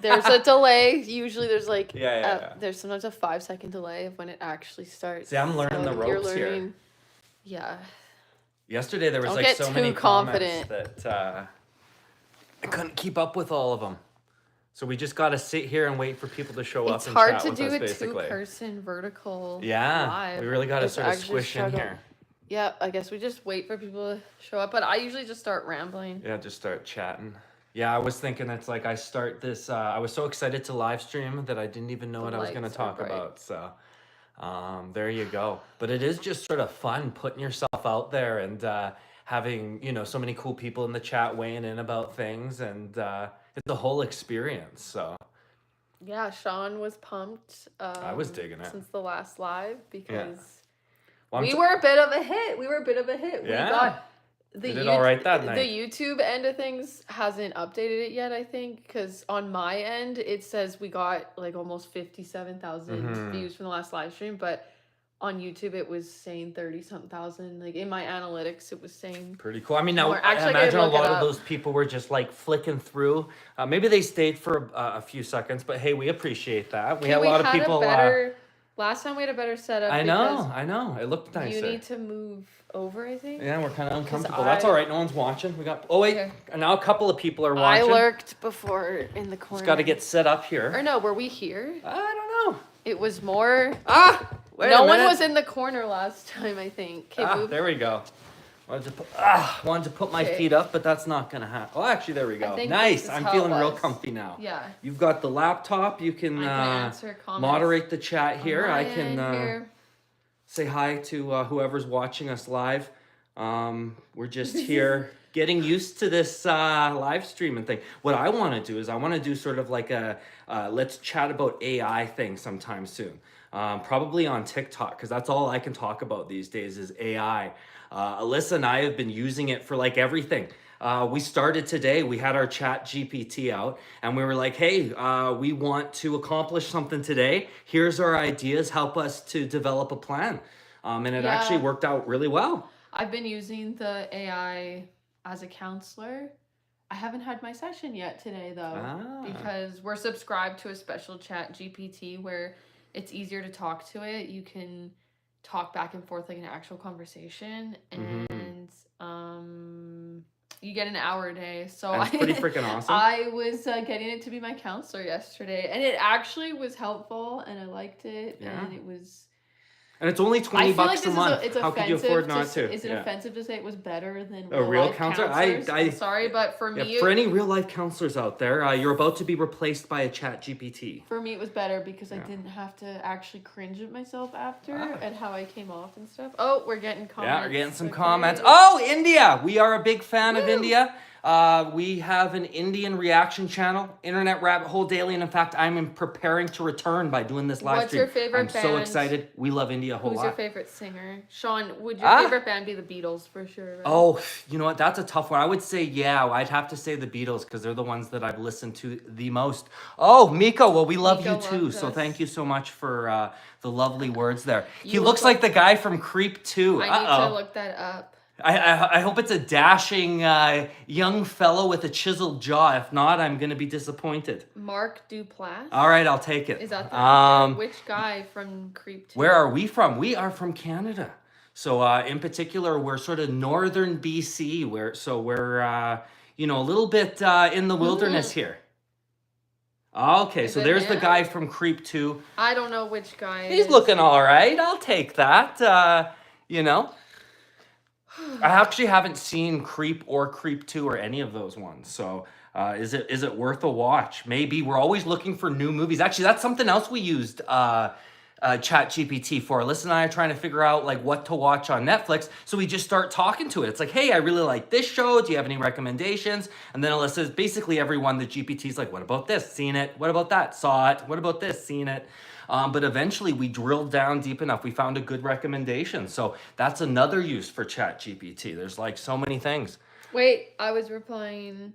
There's a delay. Usually there's like Yeah. there's sometimes a 5-second delay of when it actually starts. See, I'm learning the ropes here. Yeah. Yesterday there was Don't like get so too many confident. comments that I couldn't keep up with all of them. So we just got to sit here and wait for people to show up and chat with us, basically. It's hard to do a two-person vertical live. We really got to sort of squish in here. Yeah, I guess we just wait for people to show up, but I usually just start rambling. Yeah, just start chatting. Yeah, I was thinking it's like I start this, I was so excited to live stream that I didn't even know what I was going to talk about. So there you go. But it is just sort of fun putting yourself out there and having, you know, so many cool people in the chat weighing in about things, and it's the whole experience. So yeah, Sean was pumped. I was digging it since the last live because well, we were a bit of a hit. Yeah. We got we did all right that night. The YouTube end of things hasn't updated it yet, I think, because on my end it says we got like almost 57,000 views from the last live stream, but on YouTube it was saying 30-something thousand. Like in my analytics it was saying pretty cool. I mean, now I imagine a lot of those people were just like flicking through. Maybe they stayed for a few seconds, but hey, we appreciate that. We had a lot of people. Last time we had a better setup. I know. It looked nicer. You need to move over, I think. Yeah, we're kind of uncomfortable. That's all right. No one's watching. We got. Oh wait, now a couple of people are watching. I lurked before in the corner. Just got to get set up here. Or no, were we here? I don't know. It was more. No one was in the corner last time, I think. There we go. Wanted to put my feet up, but that's not gonna happen. Oh, actually, there we go. Nice. I'm feeling real comfy now. Yeah. You've got the laptop. You can moderate the chat here. I can say hi to whoever's watching us live. We're just here getting used to this live streaming thing. What I want to do is I want to do sort of like a let's chat about AI thing sometime soon. Probably on TikTok, because that's all I can talk about these days is AI. Alyssa and I have been using it for like everything. We started today, we had our chat GPT out, and we were like, hey, we want to accomplish something today. Here's our ideas, help us to develop a plan. And it actually worked out really well. I've been using the AI as a counselor. I haven't had my session yet today, though, because we're subscribed to a special chat GPT where it's easier to talk to it. You can talk back and forth like an actual conversation, and you get an hour a day. So that's pretty freaking awesome. I was getting it to be my counselor yesterday, and it actually was helpful, and I liked it, and it was. And it's only $20 a month. How could you afford not to? Is it offensive to say it was better than a real counselor? I'm sorry, but for me... For any real-life counselors out there, you're about to be replaced by a chat GPT. For me, it was better because I didn't have to actually cringe at myself after at how I came off and stuff. Oh, we're getting comments. Yeah, we're getting some comments. Oh, India! We are a big fan of India. We have an Indian reaction channel, Internet Rabbit Hole Daily, and in fact, I'm preparing to return by doing this live stream. What's your favorite band? I'm so excited. We love India a whole lot. Who's your favorite singer? Sean, would your favorite band be the Beatles for sure? Right? Oh, you know what? That's a tough one. I would say, I'd have to say the Beatles because they're the ones that I've listened to the most. Oh, Miko, well, we love you too, so thank you so much for the lovely words there. He looks like the guy from Creep 2. I need to look that up. I hope it's a dashing young fellow with a chiseled jaw. If not, I'm going to be disappointed. Mark Duplass? All right, I'll take it. Is that the which guy from Creep 2? Where are we from? We are from Canada. So in particular, we're sort of northern BC. We're a little bit in the wilderness here. Okay, so there's the guy from Creep 2. I don't know which guy. He's looking all right. I'll take that. I actually haven't seen Creep or Creep 2 or any of those ones. So is it worth a watch? Maybe. We're always looking for new movies. Actually, that's something else we used ChatGPT for. Alyssa and I are trying to figure out like what to watch on Netflix. So we just start talking to it. It's like, hey, I really like this show. Do you have any recommendations? And then Alyssa's basically everyone, the GPT's like, what about this? Seen it. What about that? Saw it. What about this? Seen it. But eventually we drilled down deep enough. We found a good recommendation. So that's another use for ChatGPT. There's like so many things. Wait, I was replying.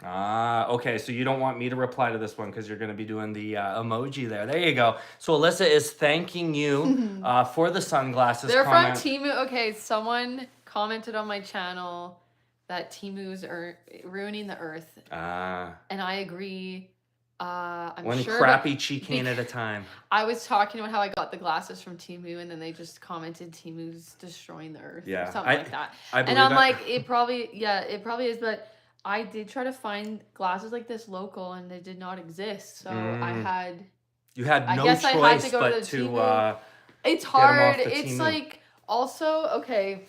Okay. So you don't want me to reply to this one because you're going to be doing the emoji there. There you go. So Alyssa is thanking you for the sunglasses. They're from Teemu. Okay, someone commented on my channel that Teemu's ruining the earth. And I agree I'm One sure crappy cheek cane at a time. I was talking about how I got the glasses from Teemu, and then they just commented Teemu's destroying the earth or something like that. And I'm like, it probably is, but I did try to find glasses like this local, and they did not exist. So You had no choice I had to go but to it's hard. It's like, also, okay,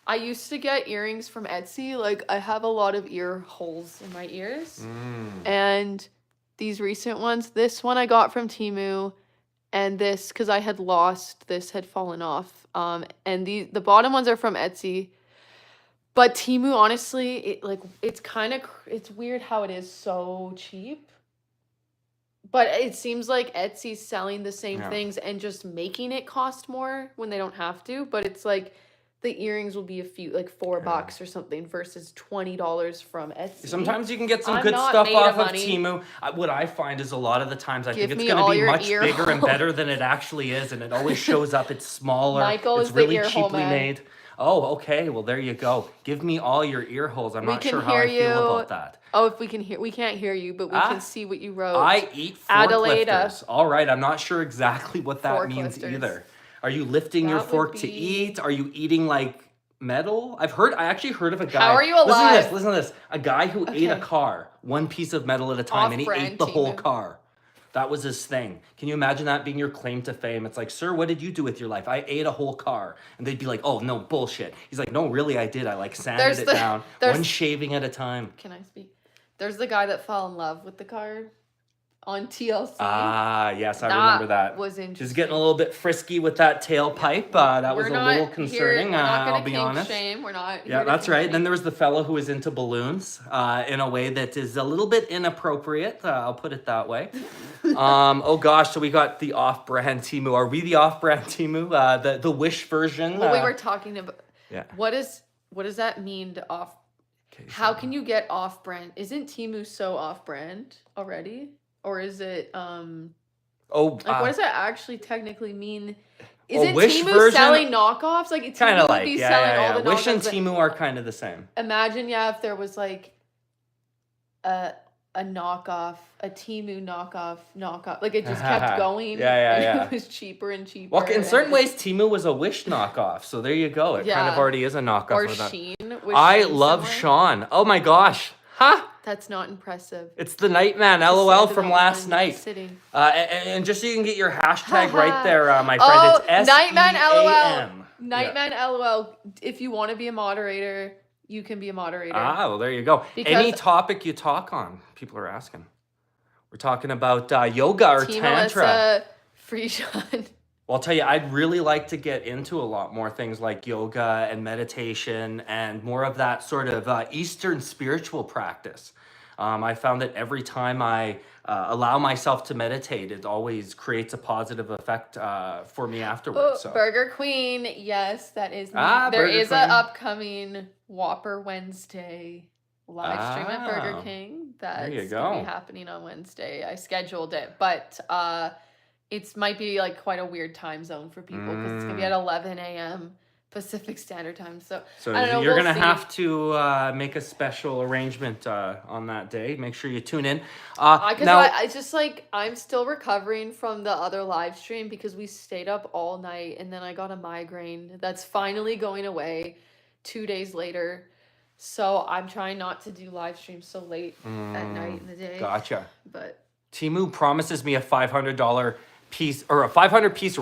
I used to get earrings from Etsy. Like, I have a lot of ear holes in my ears. And these recent ones, this one I got from Teemu, and this, because I had lost, this had fallen off. And the bottom ones are from Etsy. But Teemu, honestly, it's weird how it is so cheap. But it seems like Etsy's selling the same things and just making it cost more when they don't have to. But it's like, the earrings will be like $4 or something versus $20 from Etsy. Sometimes you can get some good stuff off of Teemu. What I find is a lot of the times I think it's going to be much bigger and better than it actually is, and it always shows up. It's smaller. Michael it's is really the ear hole cheaply man. made. Oh, okay. Well, there you go. Give me all your ear holes. I'm not sure how I feel about that. Oh, if we can't hear you, but we can see what you wrote. I eat forklifters. All right. I'm not sure exactly what that means either. Are you lifting your fork to eat? Are you eating like metal? I actually heard of a guy. How are you alive? Listen to this. A guy who ate a car, one piece of metal at a time, and he ate the whole car. That was his thing. Can you imagine that being your claim to fame? It's like, sir, what did you do with your life? I ate a whole car. And they'd be like, oh, no, bullshit. He's like, no, really, I did. I like sanded it down, one shaving at a time. Can I speak? There's the guy that fell in love with the car on TLC. Ah, yes, I remember that. Was interesting. Just getting a little bit frisky with that tailpipe. That was a little concerning. I'll be honest. Shame. We're not. Yeah, that's right. Then there was the fellow who was into balloons in a way that is a little bit inappropriate. I'll put it that way. Oh gosh, so we got the off-brand Teemu. Are we the off-brand Teemu? The Wish version. Well, we were talking about. Yeah. What does that mean to off? How can you get off-brand? Isn't Teemu so off-brand already? Or is it what does that actually technically mean? Isn't Teemu selling knockoffs? Like, it's kind of like selling all the knockoffs. Wish and Teemu are kind of the same. Imagine, if there was like a knockoff, a Teemu knockoff. Like, it just kept going. And it was cheaper and cheaper. Well, in certain ways, Teemu was a Wish knockoff. So there you go. It kind of already is a knockoff. Or Shein. I love Sean. Oh my gosh. That's not impressive. It's the Nightman, LOL, from last night. And just so you can get your hashtag right there, my friend, it's Nightman, SEAM. Nightman, LOL. If you want to be a moderator, you can be a moderator. Well, there you go. Any topic you talk on, people are asking. We're talking about yoga or Tantra. Free Sean. Well, I'll tell you, I'd really like to get into a lot more things like yoga and meditation and more of that sort of Eastern spiritual practice. I found that every time I allow myself to meditate, it always creates a positive effect for me afterwards. So. Burger Queen, yes, that is me. There is an upcoming Whopper Wednesday live stream at Burger King. That's going to be happening on Wednesday. I scheduled it, but it might be like quite a weird time zone for people because it's going to be at 11 a.m. Pacific Standard Time. So I don't know, you're going to have to make a special arrangement on that day. Make sure you tune in. It's just like I'm still recovering from the other live stream because we stayed up all night and then I got a migraine that's finally going away 2 days later. So I'm trying not to do live streams so late at night in the day. Gotcha. But Teemu promises me a $500 piece or a 500-piece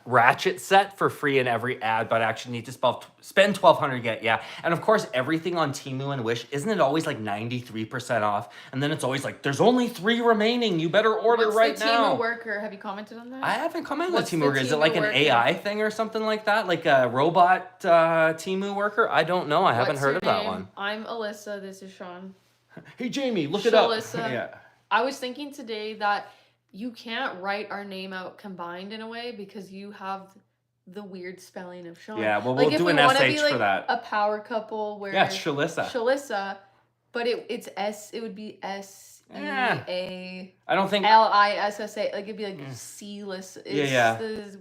ratchet set for free in every ad, but I actually need to spend $1,200 yet. Yeah, and of course everything on Teemu and Wish, isn't it always like 93% off? And then it's always like there's only 3 remaining. You better order right now. Teemu Worker? Have you commented on that? I haven't commented on Teemu Worker. Is it like an AI thing or something like that? Like a robot Teemu Worker? I don't know. I haven't heard of that one. I'm Alyssa. This is Sean. Hey Jamie, look it up. Yeah. I was thinking today that you can't write our name out combined in a way because you have the weird spelling of Sean. Yeah, well, we'll do an SH for that. A power couple where it's Shalissa, but it's S. It would be SEA. I don't think LISSA. Like it'd be like C-less.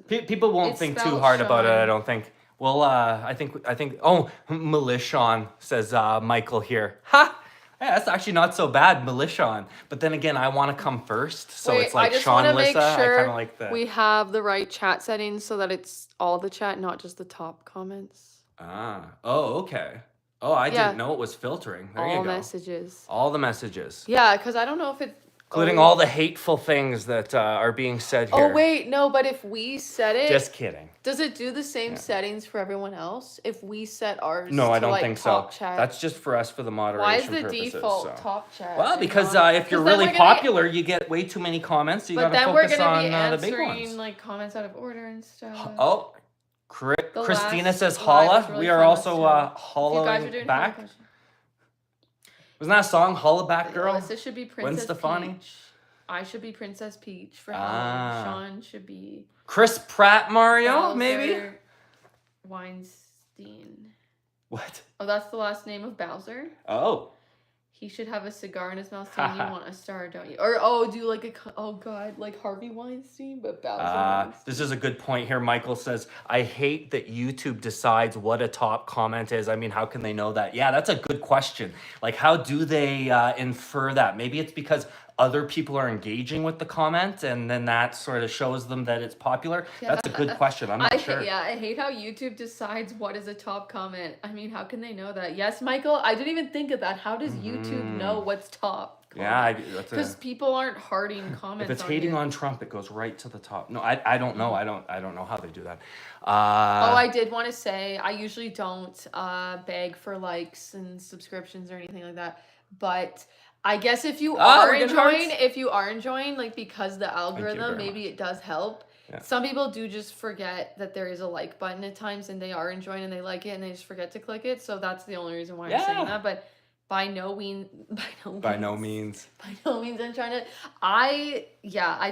People won't think too hard about it. I don't think. Well, I think. Oh, Melishon says Michael here. Ha. Yeah, that's actually not so bad, Melishon. But then again, I want to come first, so Wait, it's like I just Sean, want to make Lissa. sure I kind of like that. we have the right chat settings so that it's all the chat, not just the top comments. Oh, okay. Oh, I didn't know it was filtering. There you go. All messages. All the messages. Yeah, because I don't know if it... Including all the hateful things that are being said here. Oh, wait, no, but if we set it... Just kidding. Does it do the same settings for everyone else? If we set ours No, I don't like think top so. chat? That's just for us for the moderation Why is the purposes, default top chat? Well, because if you're really popular, you get way too many comments, so you got to focus on the big ones. Answering like comments out of order and stuff. Oh, Christina says holla. Really we are also hollowing back. Wasn't that a song, Holla Back Girl? Alyssa should be Princess Stefani? Peach. I should be Princess Peach for Halloween. Sean should be... Chris Pratt Mario, Bowser maybe? Weinstein. What? Oh, that's the last name of Bowser? Oh. He should have a cigar in his mouth saying you want a star, don't you? Or, do like like Harvey Weinstein, but Bowser Weinstein. This is a good point here. Michael says, I hate that YouTube decides what a top comment is. I mean, how can they know that? Yeah, that's a good question. Like, how do they infer that? Maybe it's because other people are engaging with the comment, and then that sort of shows them that it's popular. Yeah. That's a good question. I'm not sure. Yeah, I hate how YouTube decides what is a top comment. I mean, how can they know that? Yes, Michael, I didn't even think of that. How does YouTube know what's top comment? Yeah, because people aren't hearting comments. If it's hating on Trump, it goes right to the top. No, I don't know. I don't know how they do that. I did want to say I usually don't beg for likes and subscriptions or anything like that, but I guess if you are enjoying, like, because the algorithm, maybe it does help. Yeah. Some people do just forget that there is a like button at times, and they are enjoying and they like it and they just forget to click it. So that's the only reason why I'm saying that. But by no means I'm trying to. I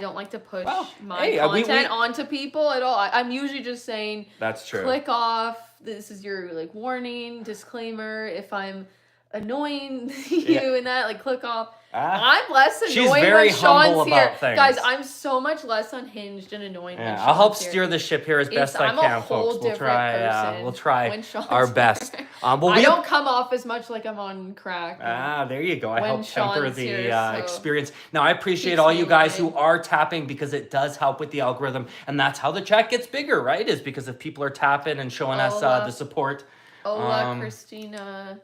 don't like to push my content onto people at all. I'm usually just saying, that's true. Click off. This is your like warning, disclaimer. If I'm annoying you and that, like, click off. I'm less annoying when Sean's here. Guys, I'm so much less unhinged and annoying when Sean's I'll help steer the ship here as best I can, folks. We'll try our best. I don't come off as much like I'm on crack. There you go. I help temper the experience. Now, I appreciate all you guys who are tapping, because it does help with the algorithm, and that's how the chat gets bigger, right? Is because if people are tapping and showing us the support. Christina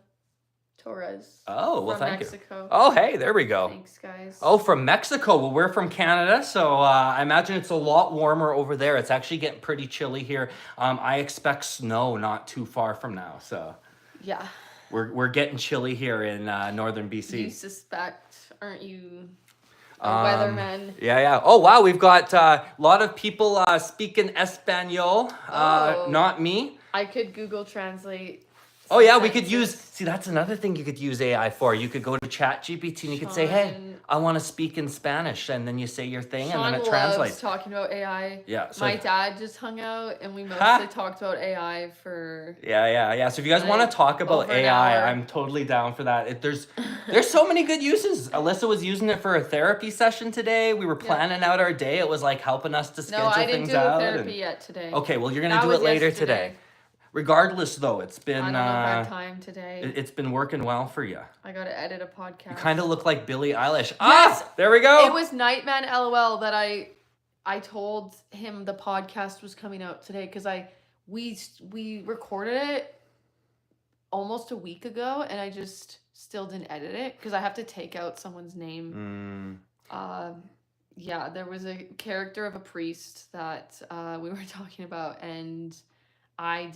Torres. Oh, well, thank Mexico. You. Oh, hey, there we go. Thanks, guys. Oh, from Mexico. Well, we're from Canada, so I imagine it's a lot warmer over there. It's actually getting pretty chilly here. I expect snow not too far from now, so. Yeah. We're getting chilly here in northern BC. You suspect, aren't you, a weatherman? Yeah. Oh, wow, we've got a lot of people speaking Espanol. Not me. I could Google Translate. Oh, yeah, we could use... See, that's another thing you could use AI for. You could go to ChatGPT and you could say, hey, I want to speak in Spanish. And then you say your thing and then it translates. Sean loves talking about AI. Yeah. So my dad just hung out and we mostly talked about AI for... Yeah. So if you guys want to talk about AI, I'm totally down for that. There's so many good uses. Alyssa was using it for a therapy session today. We were planning out our day. It was like helping us to schedule things out. No, I didn't do therapy yet today. Okay, well, you're going to do it later today. Regardless, though, it's been... I don't know if I have time today. It's been working well for you. I got to edit a podcast. You kind of look like Billie Eilish. Yes! There we go! It was Nightman LOL that I told him the podcast was coming out today, because we recorded it almost a week ago, and I just still didn't edit it, because I have to take out someone's name. There was a character of a priest that we were talking about, and... I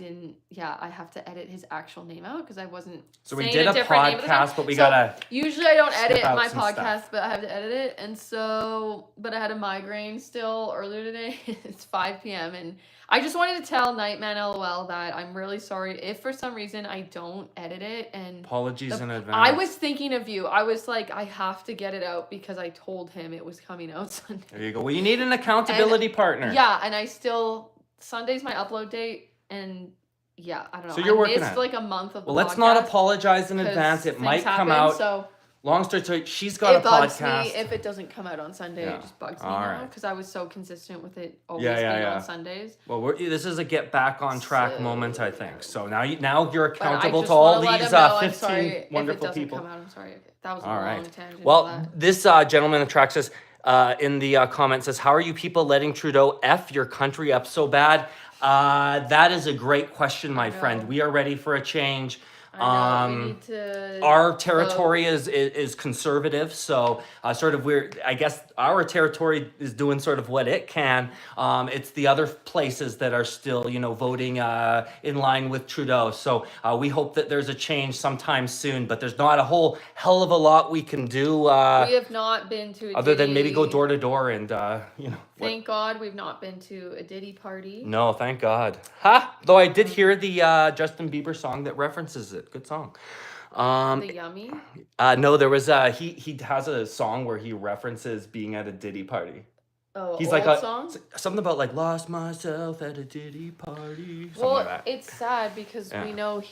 have to edit his actual name out because I wasn't. So we did a podcast, but we gotta. Usually I don't edit my podcast, but I have to edit it, and so. But I had a migraine still earlier today. It's 5 p.m. and I just wanted to tell Nightman LOL that I'm really sorry if for some reason I don't edit it, and apologies in advance. I was thinking of you. I was like, I have to get it out because I told him it was coming out Sunday. There you go. Well, you need an accountability partner. Yeah, and I still Sunday's my upload date. And I don't know. So you're working on it. Like a month of the let's not apologize in advance. It might come out long story short, she's got a bugs podcast. me if it doesn't come out on Sunday. It just bugs me All now right. because I was so consistent with it always being on Sundays. Well, this is a get back on track moment, I think. So now you're accountable to all all these 15 wonderful people. Come out, I'm sorry. That was a all long right. tangent. Well, this gentleman in the track says in the comment says, "How are you people letting Trudeau F your country up so bad?" That is a great question, my friend. We are ready for a change. We need to our territory is conservative, so I guess our territory is doing sort of what it can. It's the other places that are still, voting in line with Trudeau. So we hope that there's a change sometime soon, but there's not a whole hell of a lot we can do. We have not been to other than maybe go door to door and Thank God we've not been to a Diddy party. No, thank God. Though I did hear the Justin Bieber song that references it. Good song. The Yummy? No, there was he has a song where he references being at a Diddy party. Oh, he's old like song? Something about like lost myself at a Diddy party. Well, like that. It's sad because we know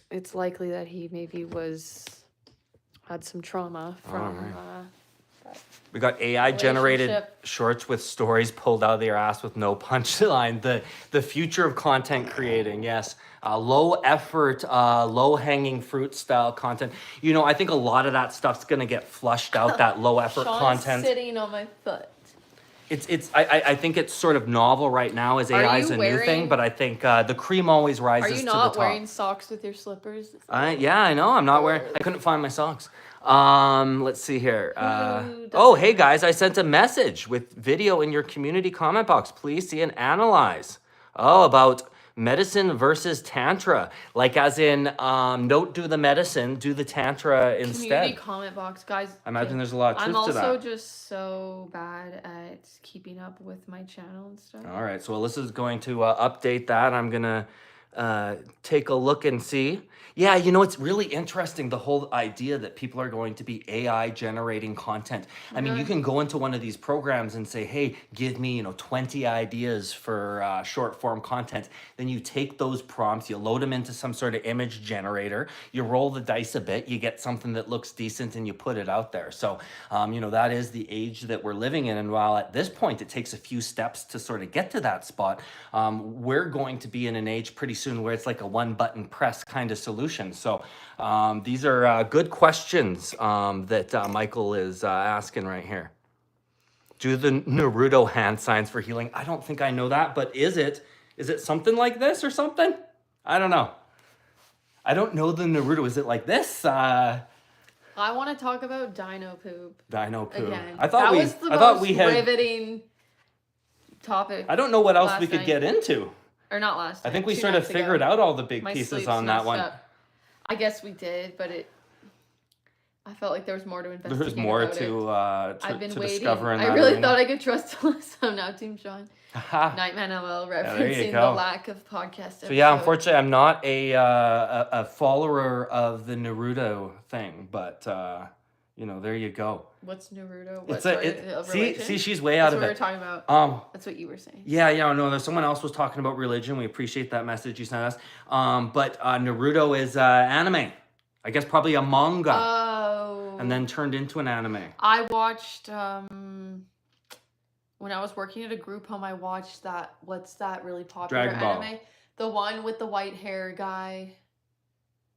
it's likely that he maybe had some trauma from we got AI generated shorts with stories pulled out of their ass with no punchline. The future of content creating, yes. Low effort, low hanging fruit style content. I think a lot of that stuff's gonna get flushed out. That low effort content. Sitting on my foot. I think it's sort of novel right now as AI is a new thing, but I think the cream always rises to the top. Are you not wearing socks with your slippers? Yeah, I know. I'm not wearing. I couldn't find my socks. Let's see here. Hey guys, I sent a message with video in your community comment box. Please see and analyze. About medicine versus tantra, like as in don't do the medicine, do the tantra instead. Community comment box, guys. I imagine there's a lot of truth to that. I'm also just so bad at keeping up with my channel and stuff. All right, so Alyssa's going to update that. I'm gonna take a look and see. Yeah, it's really interesting, the whole idea that people are going to be AI generating content. I mean, you can go into one of these programs and say, hey, give me, 20 ideas for short form content. Then you take those prompts, you load them into some sort of image generator, you roll the dice a bit, you get something that looks decent and you put it out there. So, that is the age that we're living in. And while at this point, it takes a few steps to sort of get to that spot, we're going to be in an age pretty soon where it's like a one button press kind of solution. So these are good questions that Michael is asking right here. Do the Naruto hand signs for healing? I don't think I know that, but is it something like this or something? I don't know. I don't know the Naruto. Is it like this? I want to talk about dino poop. Dino poop. Again. I thought we had riveting topic. I don't know what else we could get into. Or not last night. I think we sort of figured out all the big pieces on that one. I guess we did, but I felt like there was more to investigate. There's more to discover in that. I really thought I could trust Alyssa. I'm now Team Sean. Nightman LL referencing the lack of podcast. So yeah, unfortunately, I'm not a follower of the Naruto thing, but there you go. What's Naruto? See, she's way out of it. That's what we were talking about. That's what you were saying. Yeah, no, someone else was talking about religion. We appreciate that message you sent us. But Naruto is anime. I guess probably a manga. Oh. And then turned into an anime. I watched, when I was working at a group home, I watched what's that really popular Dragon Ball. anime? The one with the white hair guy.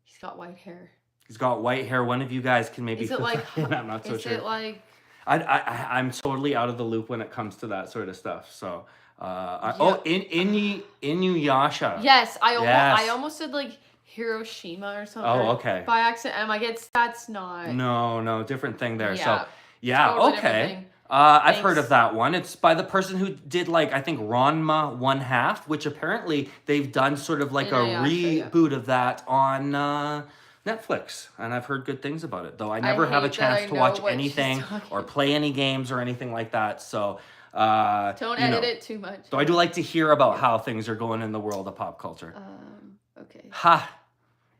He's got white hair. He's got white hair. One of you guys can maybe. Is it like? I'm not so sure. Is it like? I'm totally out of the loop when it comes to that sort of stuff. So, Inuyasha. Yes, I almost said like Hiroshima or something. Oh, okay. By accident, I'm like, that's not. No, different thing there. Yeah, so, yeah, totally okay. I've heard of that one. It's by the person who did I think Ranma 1/2, which apparently they've done sort of like a reboot of that on Netflix, and I've heard good things about it. Though I never have a chance to watch anything or play any games or anything like that. So don't edit it too much. So I do like to hear about how things are going in the world of pop culture. Okay.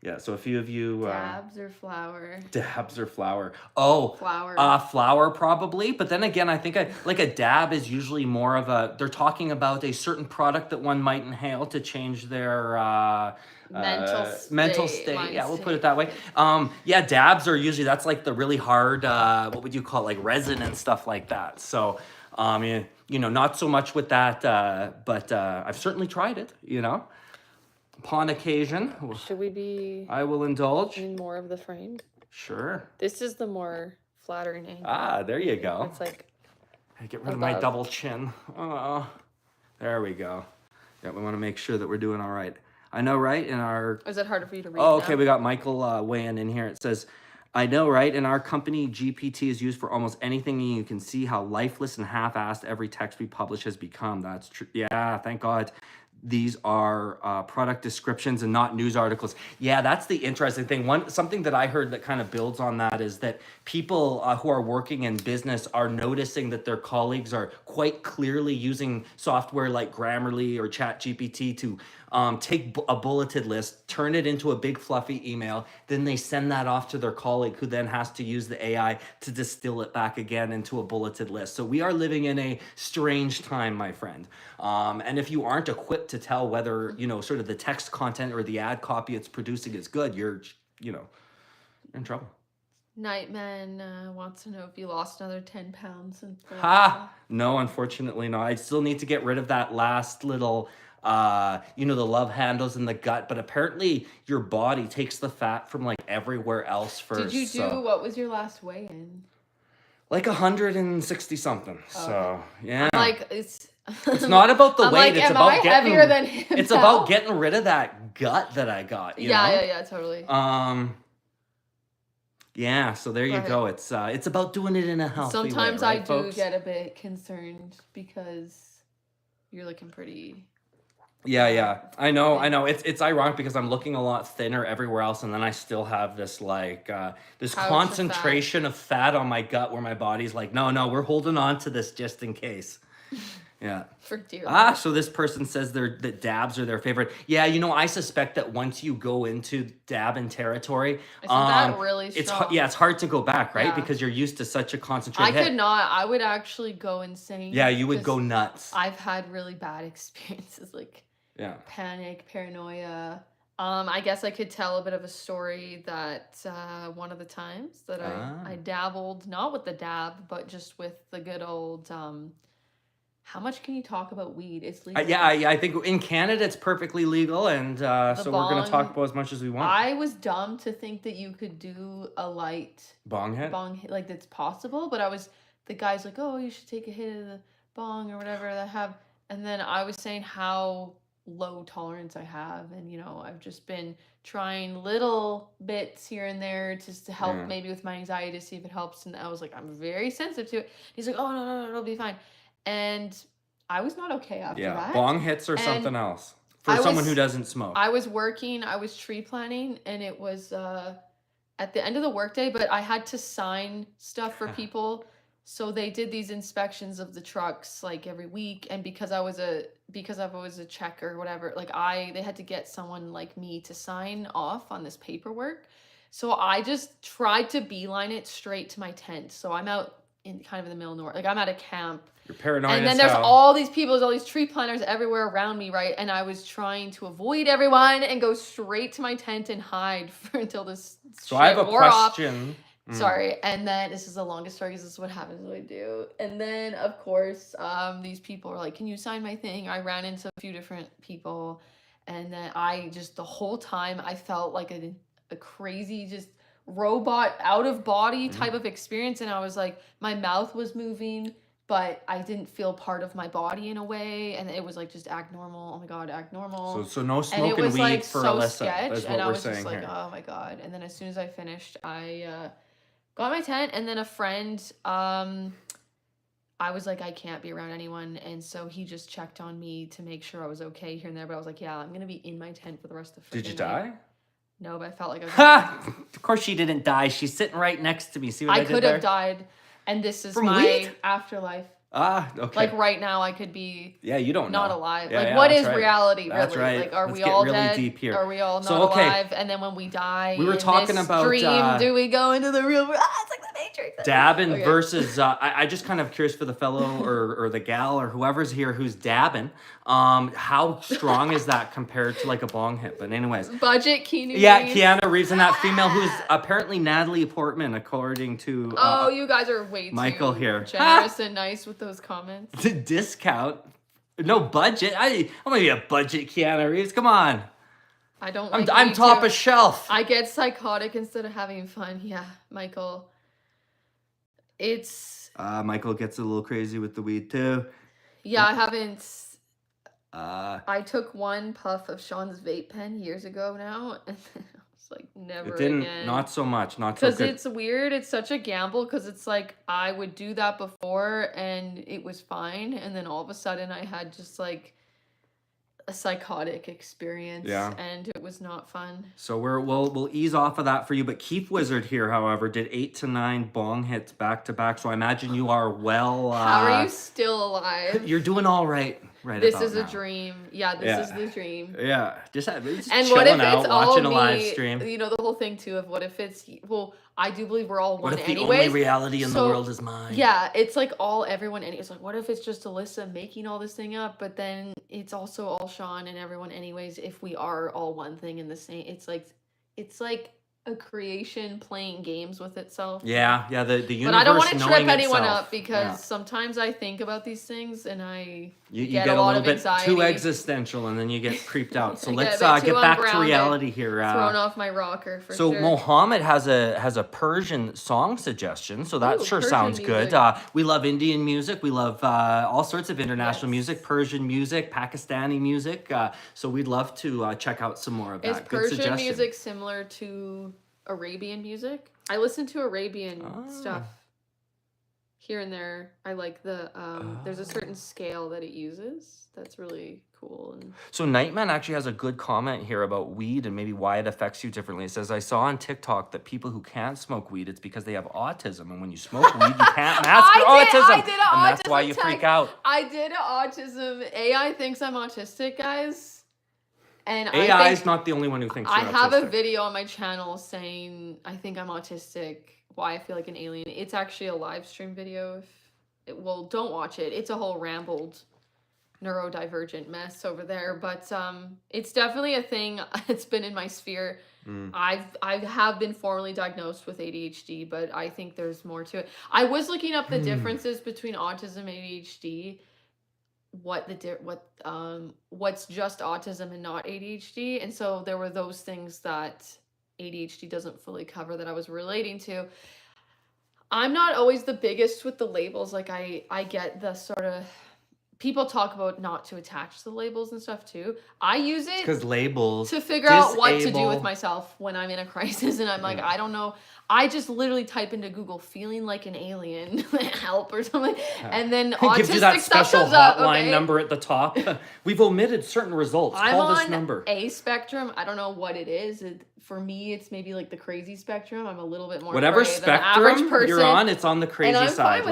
Yeah, so a few of you... dabs or flour? Dabs or flour. Oh, flour. Flour probably. But then again, I think like a dab is usually more of a... They're talking about a certain product that one might inhale to change their... mental state. Yeah, we'll put it that way. Yeah, dabs are usually... That's like the really hard... what would you call it? Like resin and stuff like that. So, not so much with that. But I've certainly tried it, upon occasion. Should we be... I will indulge. In more of the frame? Sure. This is the more flattering angle. There you go. It's like... I get rid of my double chin. Oh, there we go. Yeah, we want to make sure that we're doing all right. I know, right? In our... Is it harder for you to read okay. now? We got Michael weighing in here. It says, I know, right? In our company, GPT is used for almost anything, and you can see how lifeless and half-assed every text we publish has become. That's true. Yeah, thank God. These are product descriptions and not news articles. Yeah, that's the interesting thing. Something that I heard that kind of builds on that is that people who are working in business are noticing that their colleagues are quite clearly using software like Grammarly or ChatGPT to take a bulleted list, turn it into a big fluffy email, then they send that off to their colleague who then has to use the AI to distill it back again into a bulleted list. So we are living in a strange time, my friend. And if you aren't equipped to tell whether, sort of the text content or the ad copy it's producing is good, you're in trouble. Nightman wants to know if you lost another 10 pounds since the No, unfortunately not. I still need to get rid of that last little... the love handles in the gut, but apparently your body takes the fat from like everywhere else first. Did you do, what was your last weigh-in? Like 160 something. So, yeah. I'm like, it's not about the weight. Like, it's about heavier than him It's now? about getting rid of that gut that I got. Yeah, totally. Yeah, so there you go. It's about doing it in a healthy way. Sometimes right, I do folks? get a bit concerned because you're looking pretty... Yeah. I know. It's ironic because I'm looking a lot thinner everywhere else, and then I still have this this concentration of fat on my gut where my body's like, no, we're holding on to this just in case. Yeah. For dear life. So this person says that dabs are their favorite. Yeah, I suspect that once you go into dabbing territory, isn't that really strong? It's hard to go back, right? Yeah. Because you're used to such a concentrated hit. Could not. I would actually go insane. Yeah, you would go nuts. I've had really bad experiences, like panic, paranoia. I guess I could tell a bit of a story that one of the times that I dabbled, not with the dab, but just with the good old... how much can you talk about weed? It's legal. I think in Canada it's perfectly legal, and so we're going to talk about as much as we want. I was dumb to think that you could do a light bong hit, like that's possible. But the guy's like, oh, you should take a hit of the bong or whatever that have. And then I was saying how low tolerance I have, and I've just been trying little bits here and there just to help maybe with my anxiety to see if it helps. And I was like, I'm very sensitive to it. He's like, oh no, it'll be fine. And I was not okay after that. Bong hits or something else for someone who doesn't smoke. I was tree planting, and it was at the end of the workday, but I had to sign stuff for people. So they did these inspections of the trucks like every week, and because I was a checker or whatever, they had to get someone like me to sign off on this paperwork. So I just tried to beeline it straight to my tent. So I'm out in kind of in the middle of nowhere. Like I'm at a camp. You're paranoid. And then there's all these people, there's all these tree planters everywhere around me, right? And I was trying to avoid everyone and go straight to my tent and hide until this So I have a question. Sorry. And then this is the longest story because this is what happens when I do. And then of course, these people are like, can you sign my thing? I ran into a few different people. And then the whole time I felt like a crazy, just robot out of body type of experience. And I was like, my mouth was moving, but I didn't feel part of my body in a way, and it was like just act normal. Oh my god, act normal. So no smoking weed for Alyssa. That's what we're saying here. Oh my god. And then as soon as I finished, I got my tent, and then a friend, I was like, I can't be around anyone, and so he just checked on me to make sure I was okay here and there. But I was like, yeah, I'm gonna be in my tent for the rest of the Did you die? No, but I felt like I was Of course she didn't die. She's sitting right next to me. See what I did there? I could have died. And this is From my weed? afterlife. Okay. Like right now, I could be you don't not know. alive. Yeah, like, yeah, what is right. reality, That's really? right. Like, are Let's we get all really dead? deep here. Are we all not alive? And then when we die, we were talking this about dream, do we go into the real world? It's like the Matrix. Dabbing versus, I just kind of curious for the fellow or the gal or whoever's here who's dabbing. How strong is that compared to like a bong hit? But anyways. Budget Keanu Reeves. Keanu Reeves and that female who's apparently Natalie Portman, according to you guys are way Michael too here. generous and nice with those comments. Discount. No budget. I'm gonna be a budget Keanu Reeves. Come on. I don't I'm top of shelf. I get psychotic instead of having fun. Yeah, Michael. It's... Michael gets a little crazy with the weed too. Yeah, I haven't... I took one puff of Sean's vape pen years ago now, and then I was like, never again. Not so much, not so good. Because it's weird, it's such a gamble, because it's like, I would do that before, and it was fine, and then all of a sudden I had just like a psychotic experience, and it was not fun. So we'll ease off of that for you, but Keith Wizard here, however, did 8 to 9 bong hits back to back, so I imagine you are well... How are you still alive? You're doing all right. This is a dream. Yeah, this is the dream. Yeah, just and what if it's all watching a live stream. You know, the whole thing too of what if it's... Well, I do believe we're all one anyways. What if the only reality in the world is mine? Yeah, it's like everyone, and it's like, what if it's just Alyssa making all this thing up, but then it's also all Sean and everyone anyways, if we are all one thing in the same... It's like a creation playing games with itself. Yeah, the universe. But I don't want to trip anyone up, because sometimes I think about these things and you get a lot of anxiety. Too existential, and then you get creeped out. So let's get back to reality here. Thrown off my rocker for sure. So Mohammed has a Persian song suggestion, so that sure sounds good. We love Indian music. We love all sorts of international music, Persian music, Pakistani music. So we'd love to check out some more of that. Is Persian music similar to Arabian music? I listen to Arabian stuff here and there. I like the there's a certain scale that it uses that's really cool. And so Nightman actually has a good comment here about weed and maybe why it affects you differently. It says, I saw on TikTok that people who can't smoke weed, it's because they have autism, and when you smoke weed, you can't mask your autism, and that's why you freak out. I did autism. AI thinks I'm autistic, guys. And AI is not the only one who thinks you're autistic. I have a video on my channel saying I think I'm autistic, why I feel like an alien. It's actually a live stream video. Well, don't watch it. It's a whole rambled neurodivergent mess over there. But it's definitely a thing. It's been in my sphere. I have been formally diagnosed with ADHD, but I think there's more to it. I was looking up the differences between autism and ADHD. What's just autism and not ADHD, and so there were those things that ADHD doesn't fully cover that I was relating to. I'm not always the biggest with the labels. Like I get the sort of... People talk about not to attach the labels and stuff too. I use it because labels to figure out what to do with myself when I'm in a crisis, and I'm like, I don't know. I just literally type into Google "feeling like an alien" help or something, and then autistic gives you that stuff special comes up. hotline number at the top. We've omitted certain results. Call this number. I'm on a spectrum. I don't know what it is. For me, it's maybe like the crazy spectrum. I'm a little bit more whatever spectrum than the average person. You're on. It's on the crazy side.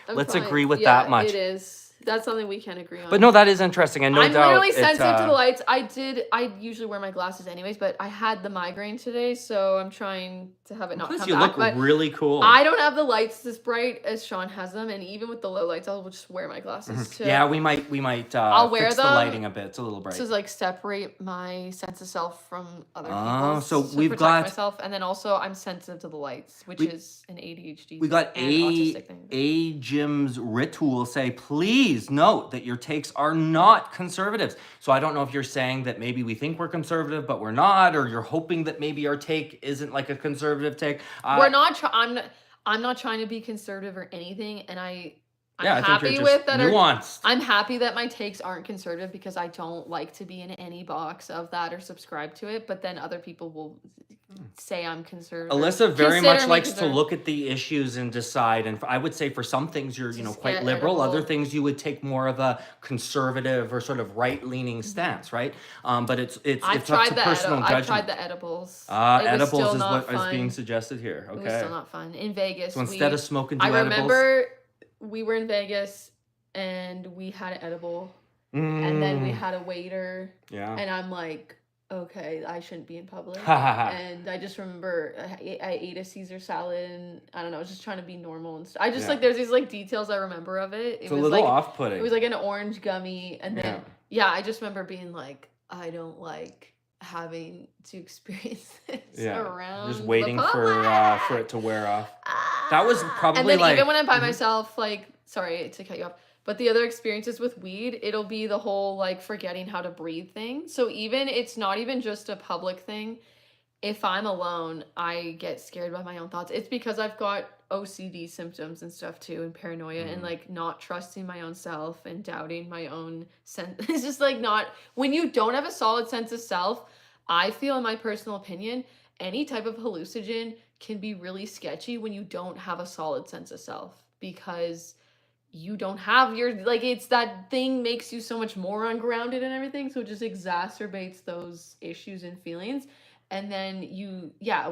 Let's agree with that much. It is. That's something we can agree on. But no, that is interesting. And no doubt, I'm literally sensitive to the lights. I usually wear my glasses anyways, but I had the migraine today, so I'm trying to have it not come back. You look really cool. I don't have the lights this bright as Sean has them, and even with the low lights, I'll just wear my glasses too. Yeah, we might I'll wear fix them. The lighting a bit. It's a little bright. To like separate my sense of self from other people. So we've got myself, and then also I'm sensitive to the lights, which is an ADHD. We got a Jim's Ritual say, please note that your takes are not conservatives. So I don't know if you're saying that maybe we think we're conservative, but we're not, or you're hoping that maybe our take isn't like a conservative take. We're not. I'm not trying to be conservative or anything, and I'm happy with that. Nuanced. I'm happy that my takes aren't conservative because I don't like to be in any box of that or subscribe to it. But then other people will say I'm conservative. Alyssa very much likes to look at the issues and decide. And I would say for some things you're quite liberal. Other things you would take more of a conservative or sort of right-leaning stance, right? But it's up to personal judgment. I've tried the edibles. Edibles is what is being suggested here. Okay. It was still not fun. In Vegas, so instead of smoking, do edibles? we were in Vegas and we had an edible and then we had a waiter. Yeah. And I'm like, okay, I shouldn't be in public. And I just remember I ate a Caesar salad and I don't know, I was just trying to be normal and stuff. I just like, there's these like details I remember of it. It's a little like, off-putting. It was like an orange gummy. And then, I just remember being like, I don't like having to experience this around just waiting for it to wear off. That was probably and then like... even when I'm by myself, like, sorry to cut you off, but the other experiences with weed, it'll be the whole, like, forgetting how to breathe thing. So even, it's not even just a public thing. If I'm alone, I get scared by my own thoughts. It's because I've got OCD symptoms and stuff too, and paranoia, and, like, not trusting my own self and doubting my own sense. It's just, like, not... When you don't have a solid sense of self, I feel, in my personal opinion, any type of hallucinogen can be really sketchy when you don't have a solid sense of self, because you don't have your, like, it's that thing makes you so much more ungrounded and everything, so it just exacerbates those issues and feelings. And then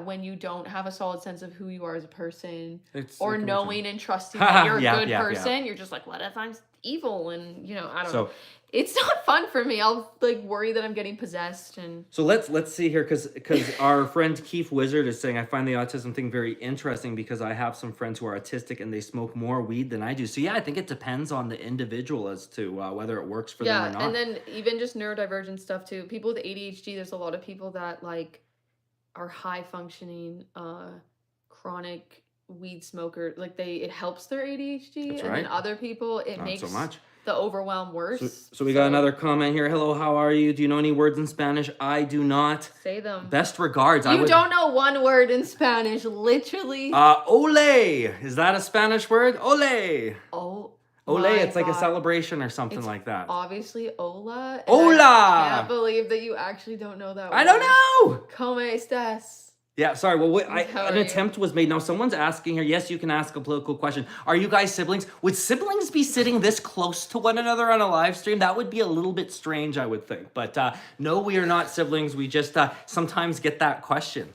when you don't have a solid sense of who you are as a person, or knowing and trusting that you're a good person, you're just like, what if I'm evil? And, you know, I don't know. It's not fun for me. I'll, like, worry that I'm getting possessed. And so let's see here, because our friend Keith Wizard is saying, I find the autism thing very interesting because I have some friends who are autistic and they smoke more weed than I do. So I think it depends on the individual as to whether it works for them or not. And then even just neurodivergent stuff too. People with ADHD, there's a lot of people that, like, are high functioning, chronic weed smoker. Like, it helps their ADHD. That's and right. then other people, it not makes so much. The overwhelm worse. So we got another comment here. Hello, how are you? Do you know any words in Spanish? I do not. Say them. Best regards. You don't know one word in Spanish, literally. Ole. Is that a Spanish word? Ole. Oh. Ole, it's like a celebration or something like that. Obviously, hola. Hola! I can't believe that you actually don't know that word. I don't know! ¿Cómo estás? Yeah, sorry. Well, an attempt was made. Now, someone's asking here, yes, you can ask a political question. Are you guys siblings? Would siblings be sitting this close to one another on a live stream? That would be a little bit strange, I would think. But no, we are not siblings. We just sometimes get that question.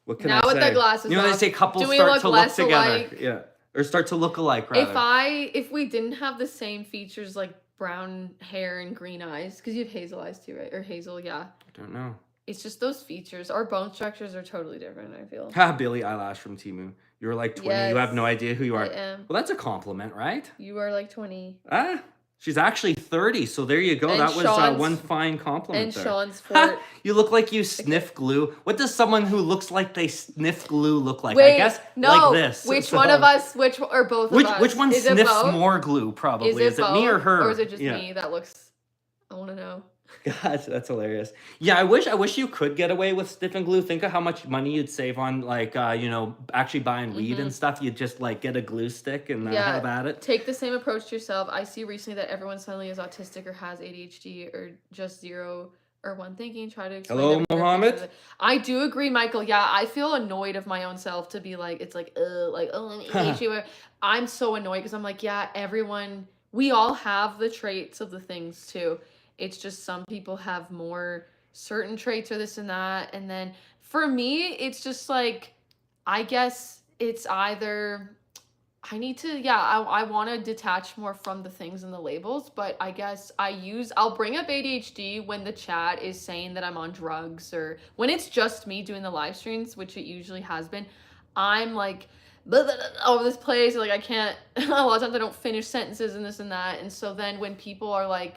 What can I say? Now with the glasses they say couples start to look together. Yeah. Or start to look alike, rather. If we didn't have the same features, like brown hair and green eyes, because you have hazel eyes too, right? Or hazel, yeah. I don't know. It's just those features. Our bone structures are totally different, I feel. Billie Eyelash from Teemu. You're like 20. Yes, you have no idea who you are. I am. Well, that's a compliment, right? You are like 20. She's actually 30, so there you go. And that was one fine compliment. And there. Sean's 4. You look like you sniff glue. What does someone who looks like they sniff glue look like? Wait, I guess no. Like this. Which one of us, or both of us? Which one sniffs more glue, probably? Is it me or her? Or is it just me that looks... I want to know. God, that's hilarious. Yeah, I wish you could get away with sniffing glue. Think of how much money you'd save on, like, actually buying weed and stuff. You'd just, like, get a glue stick and have at it. Take the same approach to yourself. I see recently that everyone suddenly is autistic or has ADHD or just 0 or 1 thinking. Try to explain. Hello, Mohammed. I do agree, Michael. Yeah, I feel annoyed of my own self to be like, it's like, I'm ADHD. I'm so annoyed because I'm like, yeah, everyone, we all have the traits of the things too. It's just some people have more certain traits or this and that. And then for me, it's just like, I guess it's either I need to, I want to detach more from the things and the labels, but I guess I'll bring up ADHD when the chat is saying that I'm on drugs, or when it's just me doing the live streams, which it usually has been. I'm like, all over this place, like I can't, a lot of times I don't finish sentences and this and that. And so then when people are like,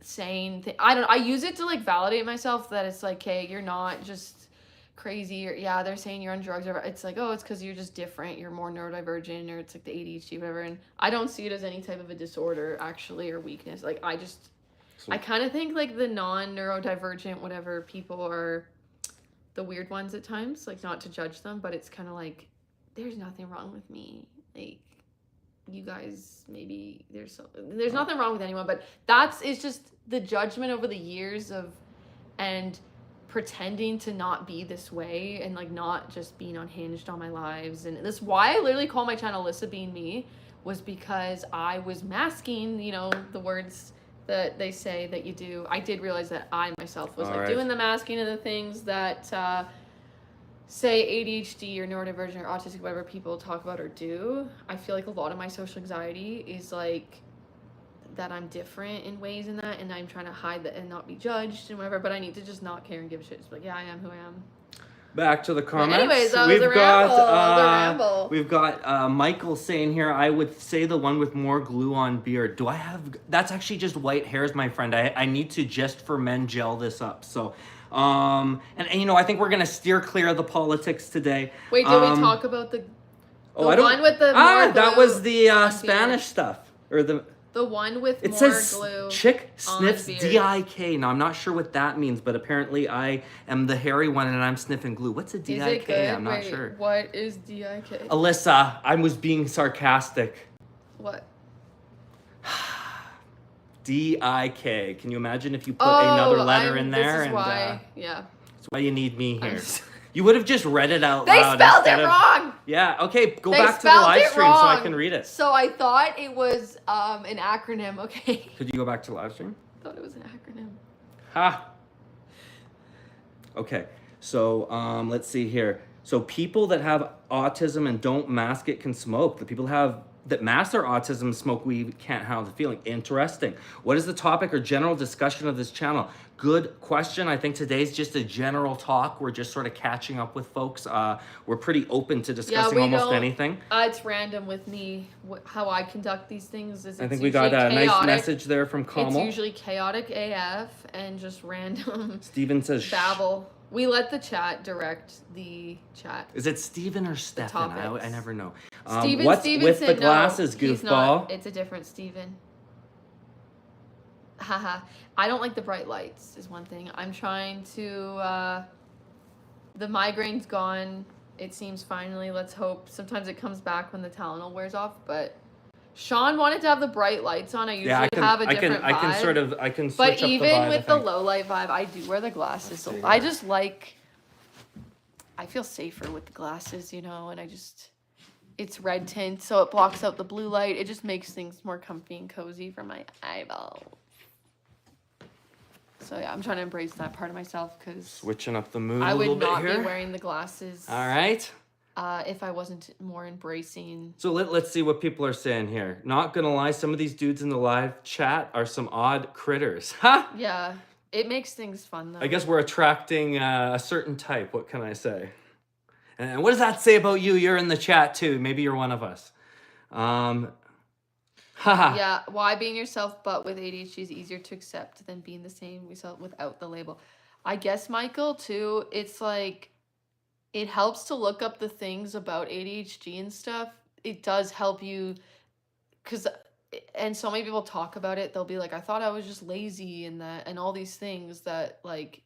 saying I use it to like validate myself that it's like, hey, you're not just crazy, or they're saying you're on drugs, or it's like, oh, it's because you're just different, you're more neurodivergent, or it's like the ADHD, whatever. And I don't see it as any type of a disorder actually, or weakness. Like I kind of think like the non-neurodivergent whatever people are the weird ones at times, like not to judge them, but it's kind of like there's nothing wrong with me, like you guys, maybe there's nothing wrong with anyone, but it's just the judgment over the years of and pretending to not be this way, and like not just being unhinged on my lives. And this why I literally call my channel Alyssa Being Me, was because I was masking, the words that they say that you do. I did realize that I myself was doing the masking of the things that say ADHD or neurodivergent or autistic, whatever people talk about or do, I feel like a lot of my social anxiety is like that I'm different in ways in that, and I'm trying to hide that and not be judged and whatever, but I need to just not care and give a shit. Just like, yeah, I am who I am. Back to the comments. But anyways, that was a ramble. We've got Michael saying here, I would say the one with more glue on beard. Do I have, that's actually just white hairs, my friend. I need to just for men gel this up. So, and you know, I think we're going to steer clear of the politics today. Wait, did we talk about the one with the more that was the Spanish stuff. Or the one with it more says glue. Chick sniffs DIK. Now I'm not sure what that means, but apparently I am the hairy one and I'm sniffing glue. What's a DIK? Is it good? I'm not sure. What is DIK? Alyssa, I was being sarcastic. What? DIK. Can you imagine if you put another letter in there? This is why. Yeah. That's why you need me here. You would have just read it out loud. They spelled it wrong! Yeah, okay, go back to the live stream so I can read it. So I thought it was an acronym, okay? Could you go back to the live stream? I thought it was an acronym. Ha! Okay, so let's see here. So people that have autism and don't mask it can smoke. The people that mask their autism and smoke weed can't handle the feeling. Interesting. What is the topic or general discussion of this channel? Good question. I think today's just a general talk. We're just sort of catching up with folks. We're pretty open to discussing almost anything. It's random with me. How I conduct these things is I think we got a nice message there from Kamal. It's usually chaotic AF and just random. Steven says babble. We let the chat direct the chat. Is it Steven or Stefan? I never know. What's with the glasses, goofball? It's a different Steven. Haha. I don't like the bright lights is one thing. I'm trying to, the migraine's gone. It seems finally, let's hope. Sometimes it comes back when the Tylenol wears off, but Sean wanted to have the bright lights on. I usually have a different vibe. I can switch up the vibe. But even with the low light vibe, I do wear the glasses. So I just like, I feel safer with the glasses, you know, and it's red tint, so it blocks out the blue light. It just makes things more comfy and cozy for my eyeballs. So yeah, I'm trying to embrace that part of myself because switching up the mood a little bit here. I would not be wearing the glasses. All right. If I wasn't more embracing. So let's see what people are saying here. Not gonna lie, some of these dudes in the live chat are some odd critters. Ha! Yeah, it makes things fun though. I guess we're attracting a certain type. What can I say? And what does that say about you? You're in the chat too. Maybe you're one of us. Yeah, why being yourself but with ADHD is easier to accept than being the same yourself without the label. I guess, Michael, too, it's like, it helps to look up the things about ADHD and stuff. It does help you, and so many people talk about it. They'll be like, I thought I was just lazy and that, and all these things that, like,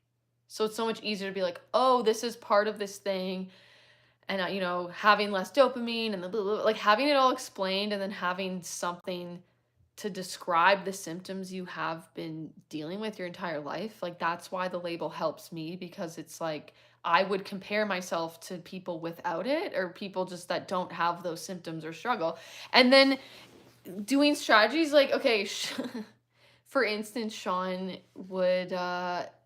so it's so much easier to be like, oh, this is part of this thing. And, you know, having less dopamine and the blah, blah, blah, like having it all explained and then having something to describe the symptoms you have been dealing with your entire life. Like, that's why the label helps me, because it's like, I would compare myself to people without it or people just that don't have those symptoms or struggle. And then doing strategies like, okay, for instance, Sean would,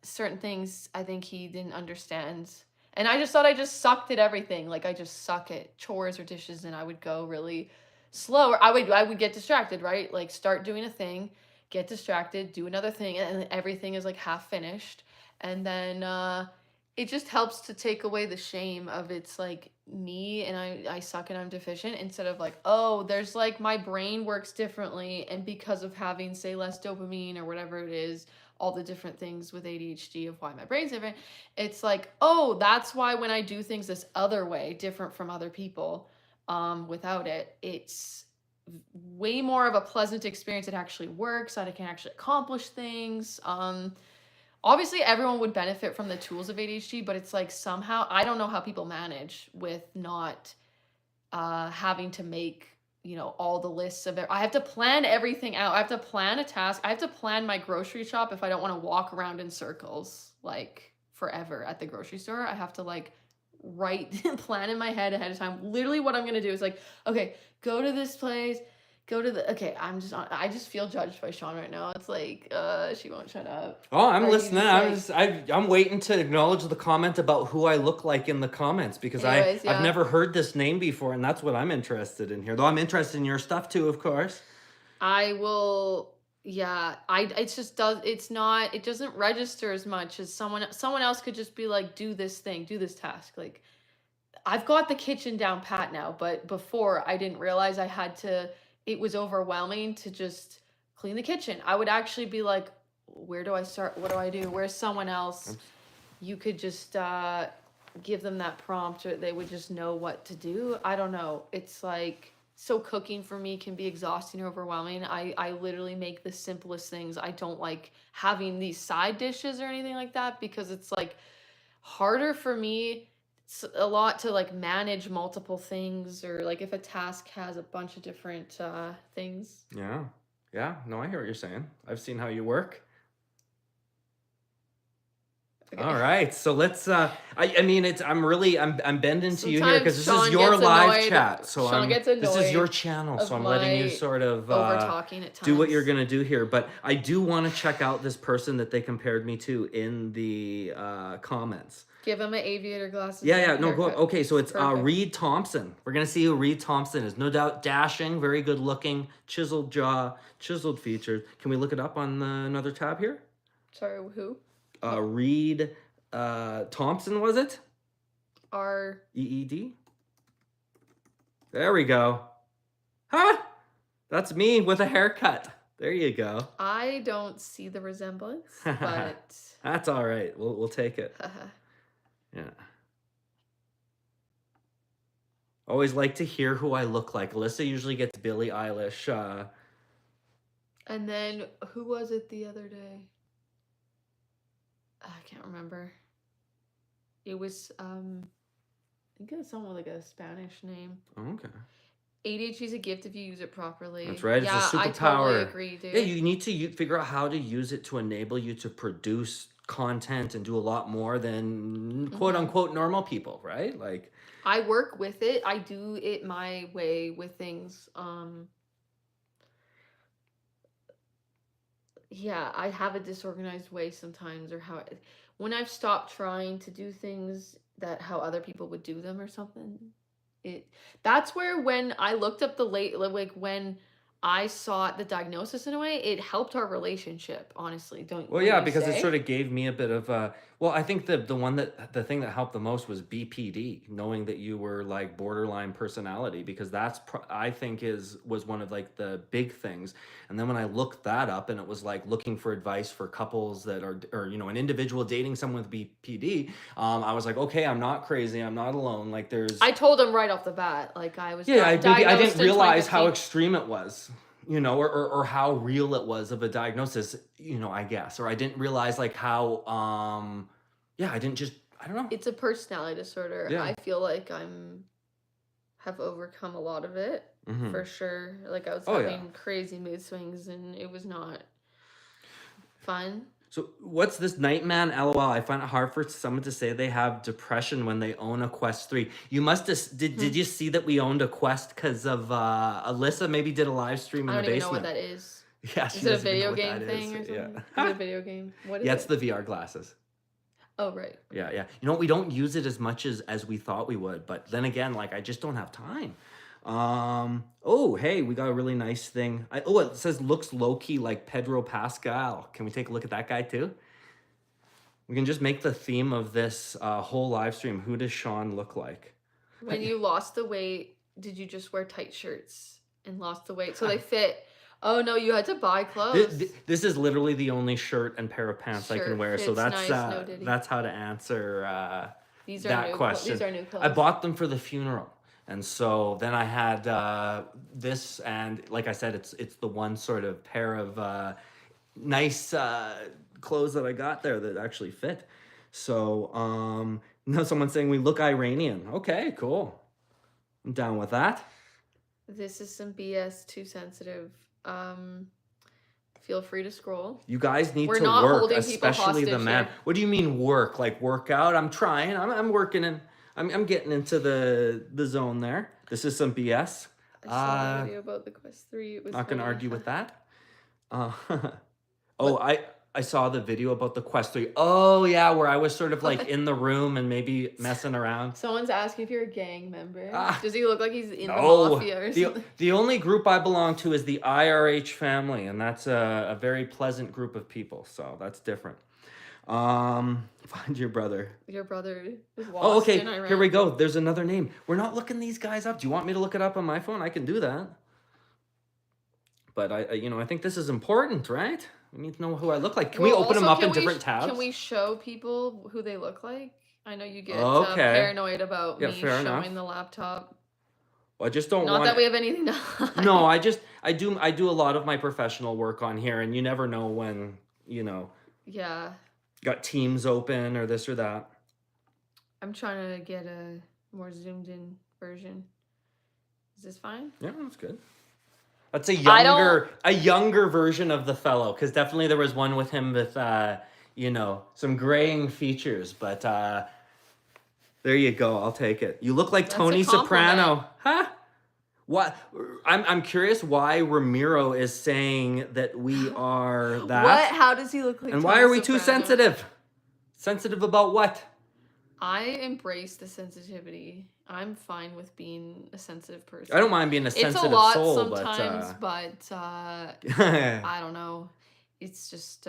certain things I think he didn't understand. And I just thought I just sucked at everything. Like, I just suck at chores or dishes, and I would go really slow. Or I would get distracted, right? Like, start doing a thing, get distracted, do another thing, and everything is like half finished. And then it just helps to take away the shame of it's like me and I suck and I'm deficient, instead of like, oh, there's like my brain works differently, and because of having, say, less dopamine or whatever it is, all the different things with ADHD of why my brain's different, it's like, oh, that's why when I do things this other way, different from other people, without it, it's way more of a pleasant experience. It actually works. I can actually accomplish things. Obviously, everyone would benefit from the tools of ADHD, but it's like somehow, I don't know how people manage with not having to make, you know, all the lists of it. I have to plan everything out. I have to plan a task. I have to plan my grocery shop if I don't want to walk around in circles like forever at the grocery store. I have to like plan in my head ahead of time. Literally what I'm going to do is like, okay, go to this place, Go to the I just feel judged by Sean right now. It's like she won't shut up. Oh, I'm listening. I'm waiting to acknowledge the comment about who I look like in the comments, because I've never heard this name before, and that's what I'm interested in here. Though I'm interested in your stuff too, of course. I will. Yeah, it doesn't register as much as someone else could just be like, do this thing, do this task. Like, I've got the kitchen down pat now, but before I didn't realize it was overwhelming to just clean the kitchen. I would actually be like, where do I start? What do I do? Where's someone else? You could just give them that prompt, or they would just know what to do. I don't know. It's like, so cooking for me can be exhausting or overwhelming. I literally make the simplest things. I don't like having these side dishes or anything like that, because it's like harder for me. It's a lot to like manage multiple things, or like if a task has a bunch of different things. Yeah, no, I hear what you're saying. I've seen how you work. Okay. All right, so let's I'm bending to you here, because this is your live chat, so this is your channel, so I'm letting you sort of over talking at times. Do what you're gonna do here. But I do want to check out this person that they compared me to in the comments. Give him an aviator glasses. Yeah, no, go. Okay, so it's Reed Thompson. We're gonna see who Reed Thompson is. No doubt dashing, very good looking, chiseled jaw, chiseled features. Can we look it up on another tab here? Sorry, who? Reed Thompson, was it? R-E-E-D. There we go. Huh? That's me with a haircut. There you go. I don't see the resemblance, but that's all right. We'll take it. Yeah. Always like to hear who I look like. Alyssa usually gets Billie Eilish. And then who was it the other day? I can't remember. It was I think it was someone with like a Spanish name. Oh, okay. ADHD is a gift if you use it properly. That's right. Yeah, it's a superpower. I totally agree, dude. Yeah, you need to figure out how to use it to enable you to produce content and do a lot more than quote unquote normal people, right? Like, I work with it. I do it my way with things. Yeah, I have a disorganized way sometimes, or when I've stopped trying to do things how other people would do them or something, that's where, when I looked up when I sought the diagnosis, in a way, it helped our relationship, honestly. Because it sort of gave me a bit of I think the thing that helped the most was BPD, knowing that you were like borderline personality, because that's I think was one of like the big things. And then when I looked that up, and it was like looking for advice for couples that are, or an individual dating someone with BPD, I was like, okay, I'm not crazy, I'm not alone. Like, I told him right off the bat, like, I was I didn't realize how extreme it was. Or how real it was of a diagnosis, I guess. Or I didn't realize like how, I don't know. It's a personality disorder. Yeah. I feel like have overcome a lot of it, for sure. Like, I was having crazy mood swings, and it was not fun. So what's this Nightman LOL? I find it hard for someone to say they have depression when they own a Quest 3. You must have, did you see that we owned a Quest because of Alyssa maybe did a live stream in the basement? I don't even know what that is. Yeah, is it a video game thing or something? Yeah. Is it a video game? What is it? Yeah, it's the VR glasses. Oh, right. Yeah. We don't use it as much as we thought we would. But then again, like, I just don't have time. Oh, hey, we got a really nice thing. It says looks low-key like Pedro Pascal. Can we take a look at that guy too? We can just make the theme of this whole live stream. Who does Sean look like? When you lost the weight, did you just wear tight shirts and lost the weight so they fit? Oh no, you had to buy clothes. This is literally the only shirt and pair of pants I can wear. So that's nice, that's how to answer that question. These are new clothes. I bought them for the funeral. And so then I had this, and like I said, it's the one sort of pair of nice clothes that I got there that actually fit. So now someone's saying we look Iranian. Okay, cool. I'm down with that. This is some BS, too sensitive. Feel free to scroll. You guys need to work, especially the man. Here. What do you mean work? Like workout? I'm trying. I'm working in. I'm getting into the zone there. This is some BS. saw the video about the Quest 3. It was not going to argue with that. What? I saw the video about the Quest 3. Oh, yeah, where I was sort of like in the room and maybe messing around. Someone's asking if you're a gang member. Does he look like he's in the mafia or something? The only group I belong to is the IRH family, and that's a very pleasant group of people, so that's different. Find your brother. Your brother is lost. Oh, okay, here we go. There's another name. We're not looking these guys up. Do you want me to look it up on my phone? I can do that. But I think this is important, right? We need to know who I look like. Can we open them up in different tabs? Can we show people who they look like? I know you get paranoid about me showing the laptop. Well, I just don't want... Not that we have anything to hide. No, I do a lot of my professional work on here, and you never know when, Yeah. Got Teams open or this or that. I'm trying to get a more zoomed in version. Is this fine? Yeah, that's good. That's a younger version of the fellow, because definitely there was one with him with some graying features, but there you go. I'll take it. You look like Tony Soprano. Huh? What? I'm curious why Ramiro is saying that we are that. What? How does he look like And Tony why are we Soprano? too sensitive? Sensitive about what? I embrace the sensitivity. I'm fine with being a sensitive person. I don't mind being a sensitive soul. It's a lot sometimes, but I don't know. It's just...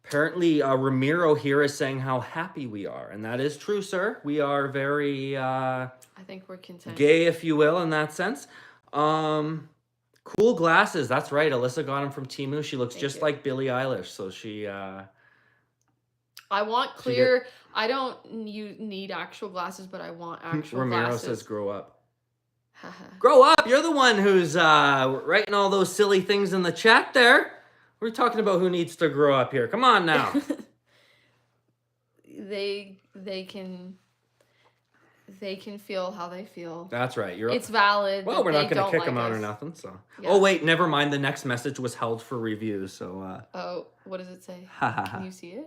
Apparently, Ramiro here is saying how happy we are. And that is true, sir. We are very... I think we're content. Gay, if you will, in that sense. Cool glasses. That's right. Alyssa got them from Teemu. She looks just like Billie Eilish. So she... I want clear... I don't need actual glasses, but I want actual Ramiro glasses. says grow up. Grow up! You're the one who's writing all those silly things in the chat there. We're talking about who needs to grow up here. Come on now. They can feel how they feel. That's right. It's valid. Well, we're not going to kick them out or nothing. So. Yeah. Oh wait, never mind. The next message was held for review. So. Oh, what does it say? Can you see it?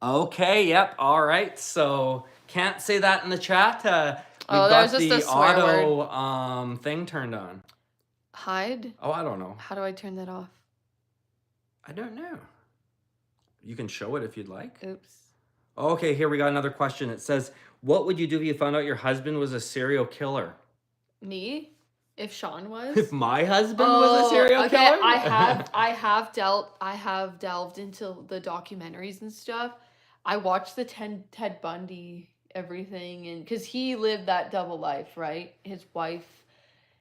Okay. Yep. All right. So can't say that in the chat. We've got just the auto thing turned on. Hide? Oh, I don't know. How do I turn that off? I don't know. You can show it if you'd like. Oops. Okay, here we got another question. It says, what would you do if you found out your husband was a serial killer? Me? If Sean was? If my husband was a serial killer? I have delved into the documentaries and stuff. I watched the Ted Bundy everything, and because he lived that double life, right? His wife...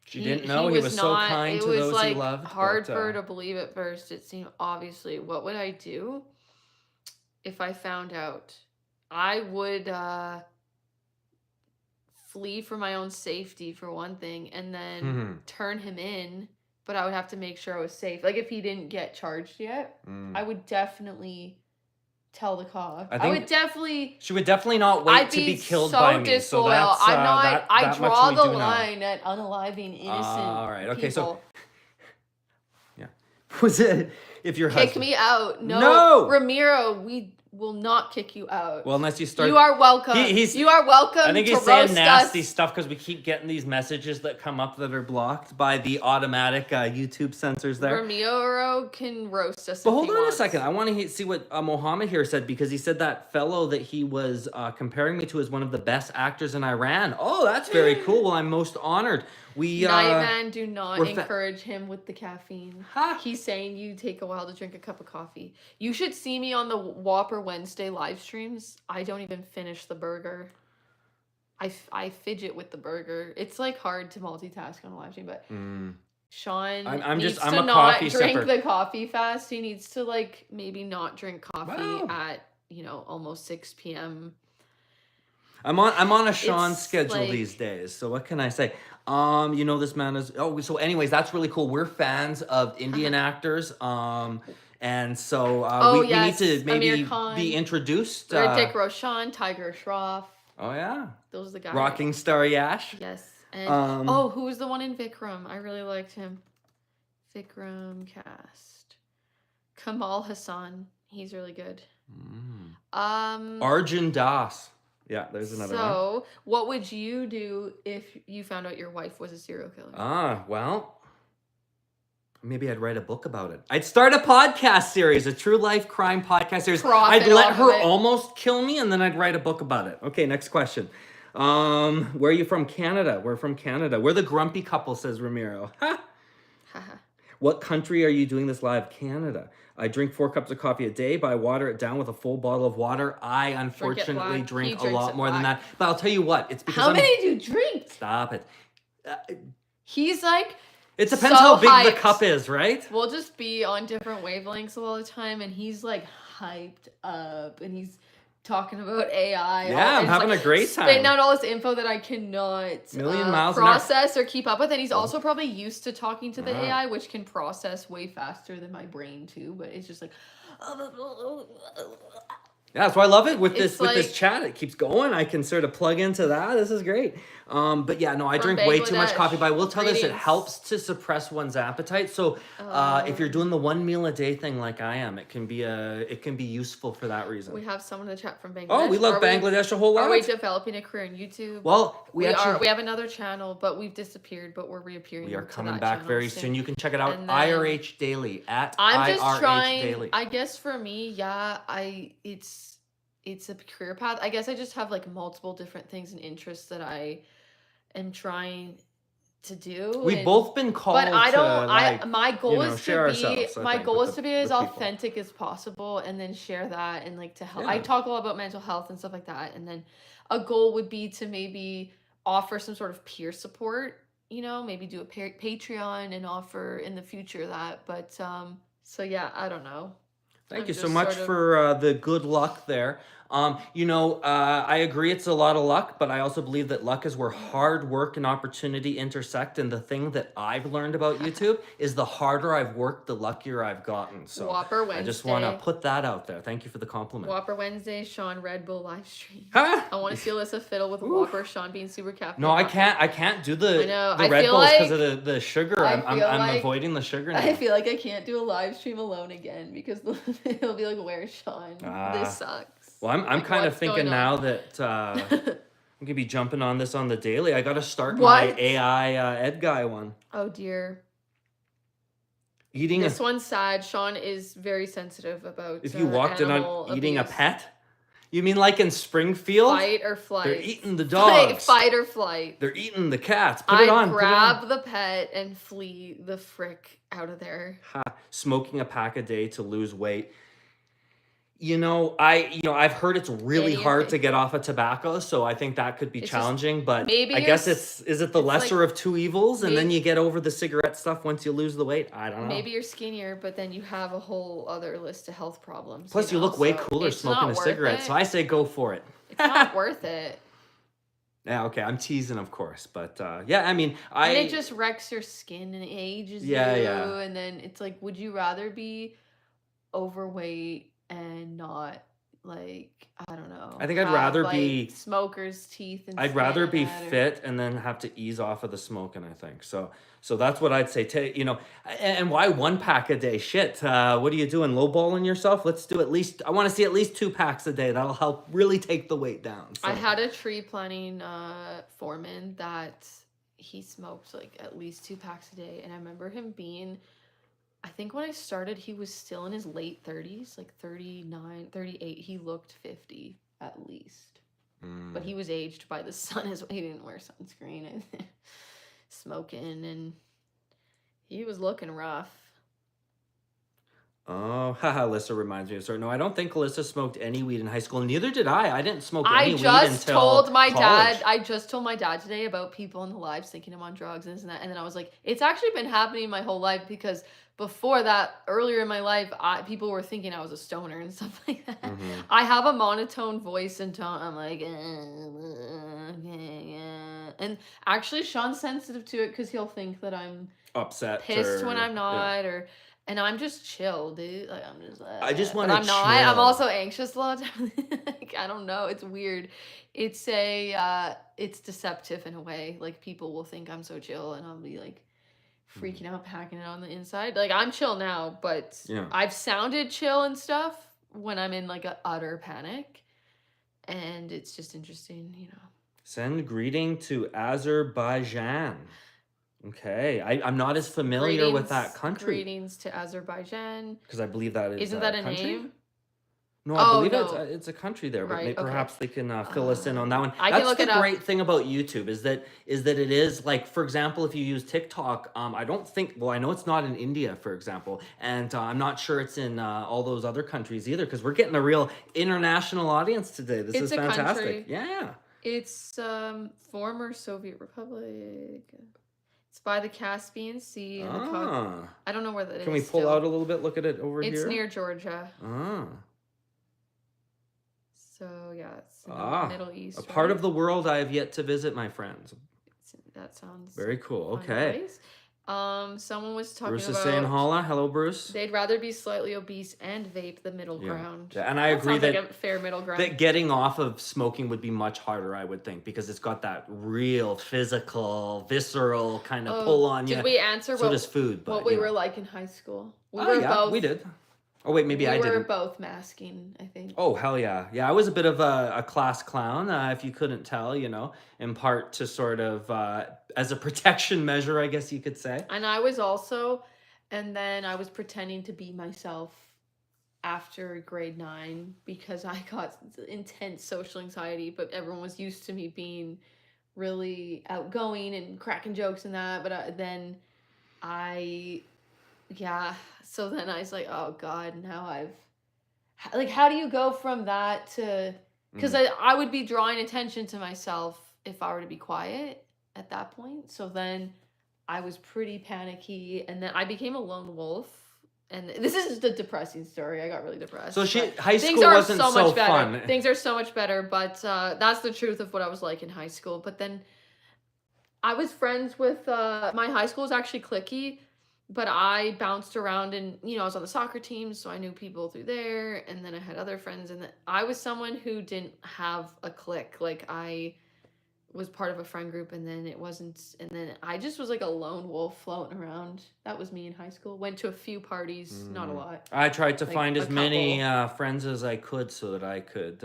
She didn't know he was so kind to those he loved. It was hard for her to believe at first. It seemed obviously. What would I do if I found out? I would flee for my own safety for one thing, and then turn him in. But I would have to make sure I was safe. Like if he didn't get charged yet, I would definitely tell the cops. She would definitely not wait to be killed by me. Disloyal. So that's, I draw the line at unaliving innocent all right. Okay. people. So yeah, was it if your husband kick me out? No, Ramiro, we will not kick you out. Well, unless you start. You are welcome. You are welcome. I think he's saying nasty stuff because we keep getting these messages that come up that are blocked by the automatic YouTube censors there. Ramiro can roast us. But hold on a second. I want to see what Mohammed here said, because he said that fellow that he was comparing me to is one of the best actors in Iran. Oh, that's very cool. Well, I'm most honored. Nightman, do not encourage him with the caffeine. He's saying you take a while to drink a cup of coffee. You should see me on the Whopper Wednesday live streams. I don't even finish the burger. I fidget with the burger. It's like hard to multitask on a live stream, but Sean needs to not drink the coffee fast. He needs to like maybe not drink coffee at almost 6 p.m. I'm on a Sean schedule these days. So what can I say? This man is... Oh, so anyways, that's really cool. We're fans of Indian actors. And so we need to maybe be introduced. Hrithik Roshan, Tiger Shroff. Oh, yeah. Those are the guys. Rocking Star Yash. Yes. And, who was the one in Vikram? I really liked him. Vikram cast. Kamal Hassan. He's really good. Arjun Das. Yeah, there's another one. So, what would you do if you found out your wife was a serial killer? Well, maybe I'd write a book about it. I'd start a podcast series, a true life crime podcast series. I'd let her almost kill me, and then I'd write a book about it. Okay, next question. Where are you from? Canada. We're from Canada. We're the grumpy couple, says Ramiro. What country are you doing this live? Canada. I drink 4 cups of coffee a day, but I water it down with a full bottle of water. I unfortunately drink a lot more than that. But I'll tell you what, it's because How many do you drink? Stop it. He's like... It depends how big the cup is, right? We'll just be on different wavelengths all the time, and he's like hyped up, and he's talking about AI. Yeah, I'm having a great time. Spitting out all this info that I cannot process or keep up with. And he's also probably used to talking to the AI, which can process way faster than my brain too. But it's just like... Yeah, that's why I love it with this chat. It keeps going. I can sort of plug into that. This is great. But yeah, no, I drink way too much coffee. But I will tell this, it helps to suppress one's appetite. So if you're doing the 1 meal a day thing like I am, it can be useful for that reason. We have someone in the chat from Bangladesh. Oh, we love Bangladesh a whole lot. Are we developing a career on YouTube? Well, we have another channel, but we've disappeared, but we're reappearing. We are coming back very soon. You can check it out, IRH Daily, at I'm just IRH trying, Daily. I guess for me, yeah, it's a career path. I guess I just have like multiple different things and interests that I am trying to do. We've both been called, but I don't. My goal is to be as authentic as possible, and then share that and like to help. I talk a lot about mental health and stuff like that, and then a goal would be to maybe offer some sort of peer support. Maybe do a Patreon and offer in the future that. But so yeah, I don't know. Thank you so much for the good luck there. I agree it's a lot of luck, but I also believe that luck is where hard work and opportunity intersect. And the thing that I've learned about YouTube is the harder I've worked, the luckier I've gotten. So Whopper Wednesday. I just want to put that out there. Thank you for the compliment. Whopper Wednesday, Sean Red Bull live stream. I want to see Alyssa fiddle with Whopper, Sean being super caffeinated. No, I can't do the Red Bulls because of the sugar. I'm avoiding the sugar now. I feel like I can't do a live stream alone again because it'll be like, where's Sean? This sucks. Well, I'm kind of thinking now that I'm going to be jumping on this on the daily. I got to start my AI Ed Guy one. Oh, dear. This one's sad. Sean is very sensitive about if you walked in on eating a pet? You mean like in Springfield? Fight or flight. They're eating the dogs. Fight or flight. They're eating the cats. Put it on. Grab the pet and flee the frick out of there. Smoking a pack a day to lose weight. I've heard it's really hard to get off of tobacco, so I think that could be challenging. But I guess is it the lesser of two evils, and then you get over the cigarette stuff once you lose the weight? I don't know. Maybe you're skinnier, but then you have a whole other list of health problems. Plus, you look way cooler smoking a cigarette, so I say go for it. It's not worth it. Yeah, okay, I'm teasing, of course, but yeah, I mean, And it just wrecks your skin and ages you, and then it's like, would you rather be overweight and not I don't know. I think I'd rather be smoker's teeth. And I'd rather be fit and then have to ease off of the smoking. I think so that's what I'd say. And why 1 pack a day? Shit, what are you doing? Lowballing yourself? Let's do I want to see at least 2 packs a day. That'll help really take the weight down. So. I had a tree planting foreman that he smoked at least 2 packs a day, and I remember him being. I think when I started, he was still in his late 30s, 39, 38. He looked 50 at least. But he was aged by the sun as well. He didn't wear sunscreen and smoking, and he was looking rough. Oh, haha, Alyssa reminds me of sorry. No, I don't think Alyssa smoked any weed in high school. Neither did I. I didn't smoke any weed until college. I just told my dad today about people in the lives thinking I'm on drugs and this and that. And then I was like, it's actually been happening my whole life because before that, earlier in my life, people were thinking I was a stoner and stuff like that. Mm-hmm. I have a monotone voice and tone. I'm like, and actually Sean's sensitive to it because he'll think that I'm upset, pissed when I'm not, and I'm just chill, dude. I'm just. I just want to. I'm not. I'm also anxious a lot of time. I don't know. It's weird. It's it's deceptive in a way. People will think I'm so chill, and I'll be freaking out, packing it on the inside. I'm chill now, but I've sounded chill and stuff when I'm in an utter panic. and it's just interesting, you know. Send greeting to Azerbaijan. Okay, I'm not as familiar with that country. Greetings to Azerbaijan. Because I believe that is Isn't that a country? name? No, I believe it's a country there, but Right, perhaps they can fill us in on that one. I can look it up. That's the great thing about YouTube is that it is like, for example, if you use TikTok, I don't think, well, I know it's not in India, for example, and I'm not sure it's in all those other countries either, because we're getting a real international audience today. This is fantastic. Country. Yeah. It's former Soviet Republic. It's by the Caspian Sea. And I don't know where that is. Can we pull out a little bit? Look at it over here. It's near Georgia. Ah. So yeah, it's in the Middle East. A part of the world I have yet to visit, my friends. That sounds very cool. Okay. Place. Someone was talking Bruce about. Bruce is saying holla. Hello, Bruce. They'd rather be slightly obese and vape the middle ground. Yeah, and I agree that like a fair middle ground. That getting off of smoking would be much harder, I would think, because it's got that real physical, visceral kind of pull on you. Did we answer so does food? But, what we were like in high school? We did. Oh, wait, maybe I didn't. We were both masking, I think. Oh, hell yeah. Yeah, I was a bit of a class clown, if you couldn't tell, you know, in part to sort of, as a protection measure, I guess you could say. And I was also, and then I was pretending to be myself after grade 9 because I got intense social anxiety, but everyone was used to me being really outgoing and cracking jokes and that, but then so then I was like, oh God, now how do you go from that to, because I would be drawing attention to myself if I were to be quiet at that point. So then I was pretty panicky, and then I became a lone wolf. And this is just a depressing story. I got really depressed. So high school wasn't so fun. Things are so much better, but that's the truth of what I was like in high school. But then I was friends with, my high school was actually cliquey, but I bounced around and, you know, I was on the soccer team, so I knew people through there, and then I had other friends, and I was someone who didn't have a clique. Like, I was part of a friend group, and then it wasn't, and then I just was like a lone wolf floating around. That was me in high school. Went to a few parties, not a lot. I tried to find as many friends as I could so that I could,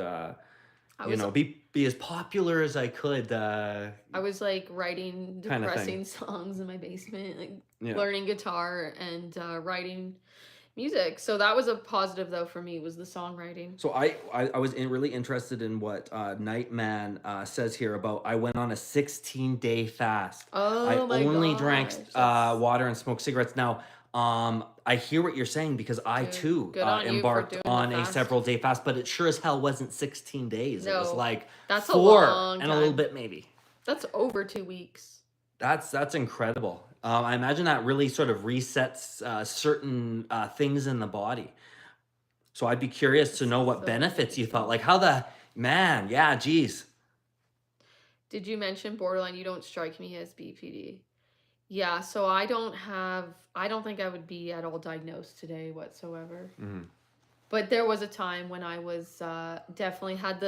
be as popular as I could. I was like writing depressing songs in my basement, like learning guitar and writing music. So that was a positive though for me, was the songwriting. So I was really interested in what Nightman says here about, I went on a 16-day fast. Oh, I only drank water and smoked cigarettes. Now, I hear what you're saying, because I too embarked on a several-day fast, but it sure as hell wasn't 16 days. No, it was like that's 4 and a little bit maybe. That's over 2 weeks. That's incredible. I imagine that really sort of resets certain things in the body. So I'd be curious to know what benefits you thought. Like geez. Did you mention borderline? You don't strike me as BPD. Yeah, so I don't think I would be at all diagnosed today whatsoever. Mm-hmm. But there was a time when I was definitely had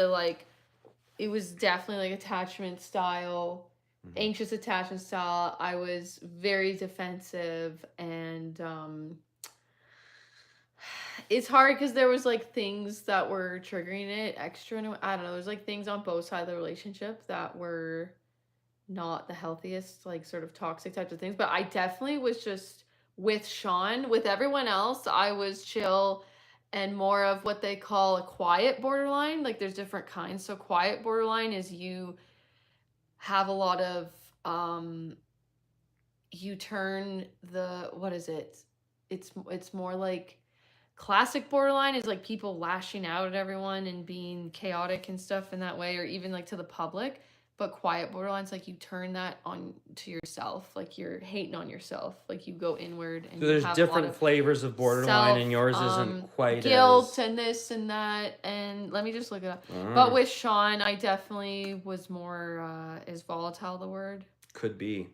it was definitely like attachment style, anxious attachment style. I was very defensive, and it's hard because there was like things that were triggering it extra. I don't know. There's like things on both sides of the relationship that were not the healthiest, like sort of toxic types of things. But I definitely was just with Sean. With everyone else, I was chill and more of what they call a quiet borderline. Like there's different kinds. So quiet borderline is you have a lot of you turn the, what is it? It's more like classic borderline is like people lashing out at everyone and being chaotic and stuff in that way, or even like to the public. But quiet borderline's like you turn that on to yourself, like you're hating on yourself, like you go inward. And so there's different flavors of borderline, and yours isn't quite guilt and this and that. And let me just look it up. But with Sean, I definitely was more is volatile the word? Could be.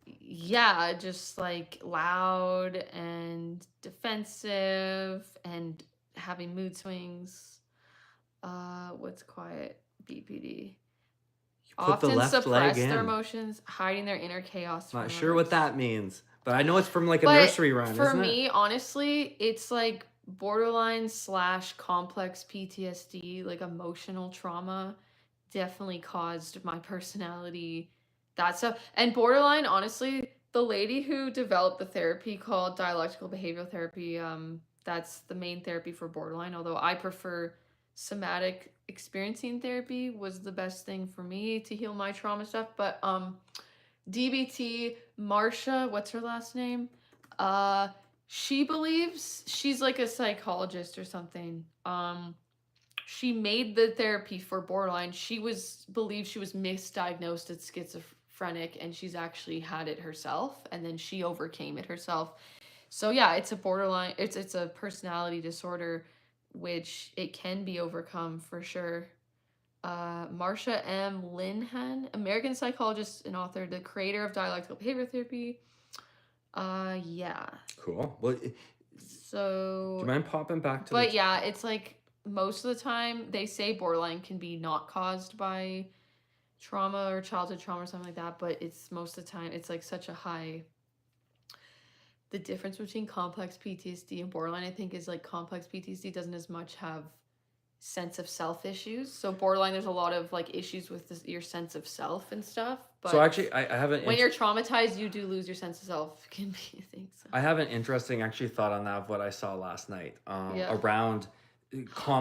Yeah, just like loud and defensive and having mood swings. What's quiet? BPD. Often suppress their emotions, hiding their inner chaos. Not sure what that means, but I know it's from like a nursery rhyme. For me, honestly, it's like borderline / complex PTSD, like emotional trauma, definitely caused my personality, that stuff. And borderline, honestly, the lady who developed the therapy called dialectical behavioral therapy, that's the main therapy for borderline, although I prefer somatic experiencing therapy was the best thing for me to heal my trauma stuff. But DBT, Marsha, what's her last name? She believes she's like a psychologist or something. She made the therapy for borderline. She believed she was misdiagnosed as schizophrenic, and she's actually had it herself, and then she overcame it herself. So yeah, it's a borderline. It's a personality disorder, which it can be overcome for sure. Marsha M. Linehan, American psychologist and author, the creator of dialectical behavior therapy. Yeah. Cool. Well, so do you mind popping back to? But yeah, it's like most of the time they say borderline can be not caused by trauma or childhood trauma or something like that, but it's most of the time it's like such a high. The difference between complex PTSD and borderline, I think, is like complex PTSD doesn't as much have sense of self issues. So borderline, there's a lot of like issues with your sense of self and stuff. But so actually, I haven't. When you're traumatized, you do lose your sense of self. Can be a thing. So. I have an interesting actually thought on that of what I saw last night around.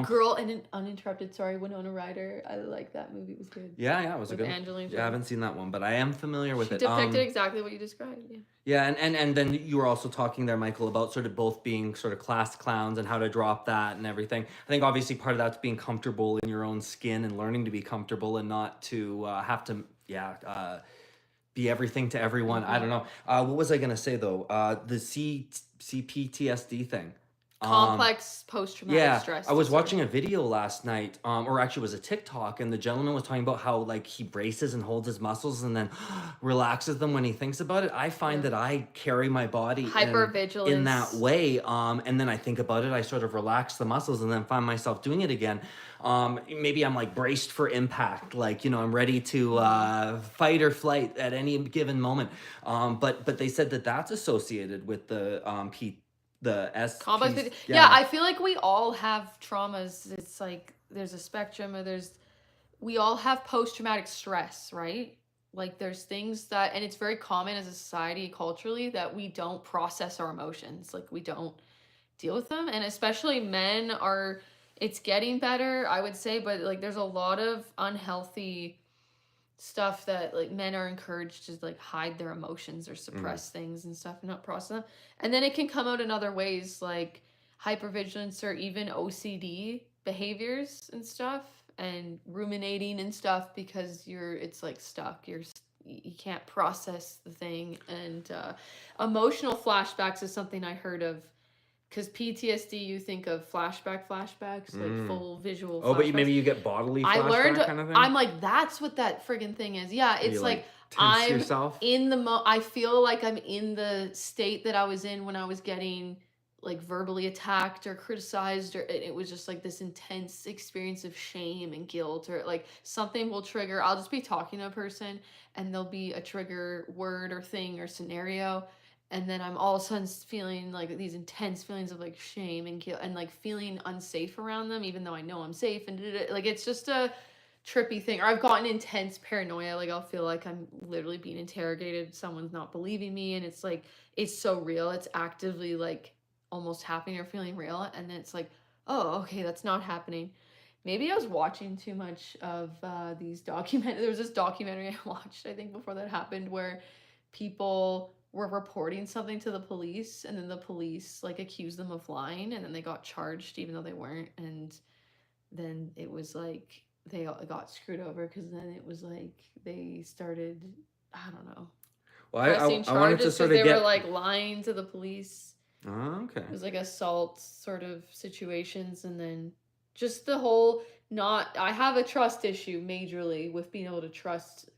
Girl and Uninterrupted. Sorry, Winona Ryder. I like that movie. It was good. Yeah, it was with a good. Angelina Jolie. Yeah, I haven't seen that one, but I am familiar with it. She depicted exactly what you described. Yeah. Yeah, and then you were also talking there, Michael, about sort of both being sort of class clowns and how to drop that and everything. I think obviously part of that's being comfortable in your own skin and learning to be comfortable and not to have to be everything to everyone. Mm-hmm. I don't know. What was I gonna say though? The CPTSD thing. Complex post-traumatic stress. I was watching a video last night, or actually it was a TikTok, and the gentleman was talking about how like he braces and holds his muscles and then relaxes them when he thinks about it. I find that I carry my body hypervigilance in that way, and then I think about it, I sort of relax the muscles and then find myself doing it again. Maybe I'm like braced for impact, like, you know, I'm ready to fight or flight at any given moment. But they said that that's associated with the complex. Yeah, I feel like we all have traumas. It's like there's a spectrum, or we all have post-traumatic stress, right? Like there's things that, and it's very common as a society culturally that we don't process our emotions, like we don't deal with them, and especially men are. It's getting better, I would say, but like there's a lot of unhealthy stuff that like men are encouraged to like hide their emotions or suppress things and stuff and not process them, and then it can come out in other ways like hypervigilance or even OCD behaviors and stuff and ruminating and stuff because it's like stuck, you can't process the thing. And emotional flashbacks is something I heard of. Because PTSD, you think of flashbacks, like full visual flashbacks. Oh, but maybe you get bodily flashback kind of thing? I'm like, that's what that friggin' thing is. Yeah, it's like I'm yourself? In the I feel like I'm in the state that I was in when I was getting like verbally attacked or criticized, or it was just like this intense experience of shame and guilt, or like something will trigger. I'll just be talking to a person and there'll be a trigger word or thing or scenario. And then I'm all of a sudden feeling like these intense feelings of like shame and guilt and like feeling unsafe around them, even though I know I'm safe. And like, it's just a trippy thing. Or I've gotten intense paranoia. Like I'll feel like I'm literally being interrogated. Someone's not believing me. And it's like, it's so real. It's actively like almost happening or feeling real. And then it's like, oh, okay, that's not happening. Maybe I was watching too much of these documentaries. There was this documentary I watched, I think, before that happened, where people were reporting something to the police, and then the police like accused them of lying, and then they got charged even though they weren't, and then it was like they got screwed over because then it was like they started, I don't know, pressing charges because they were like lying to the police. Oh, okay. It was like assault sort of situations, and then just the whole I have a trust issue majorly with being able to trust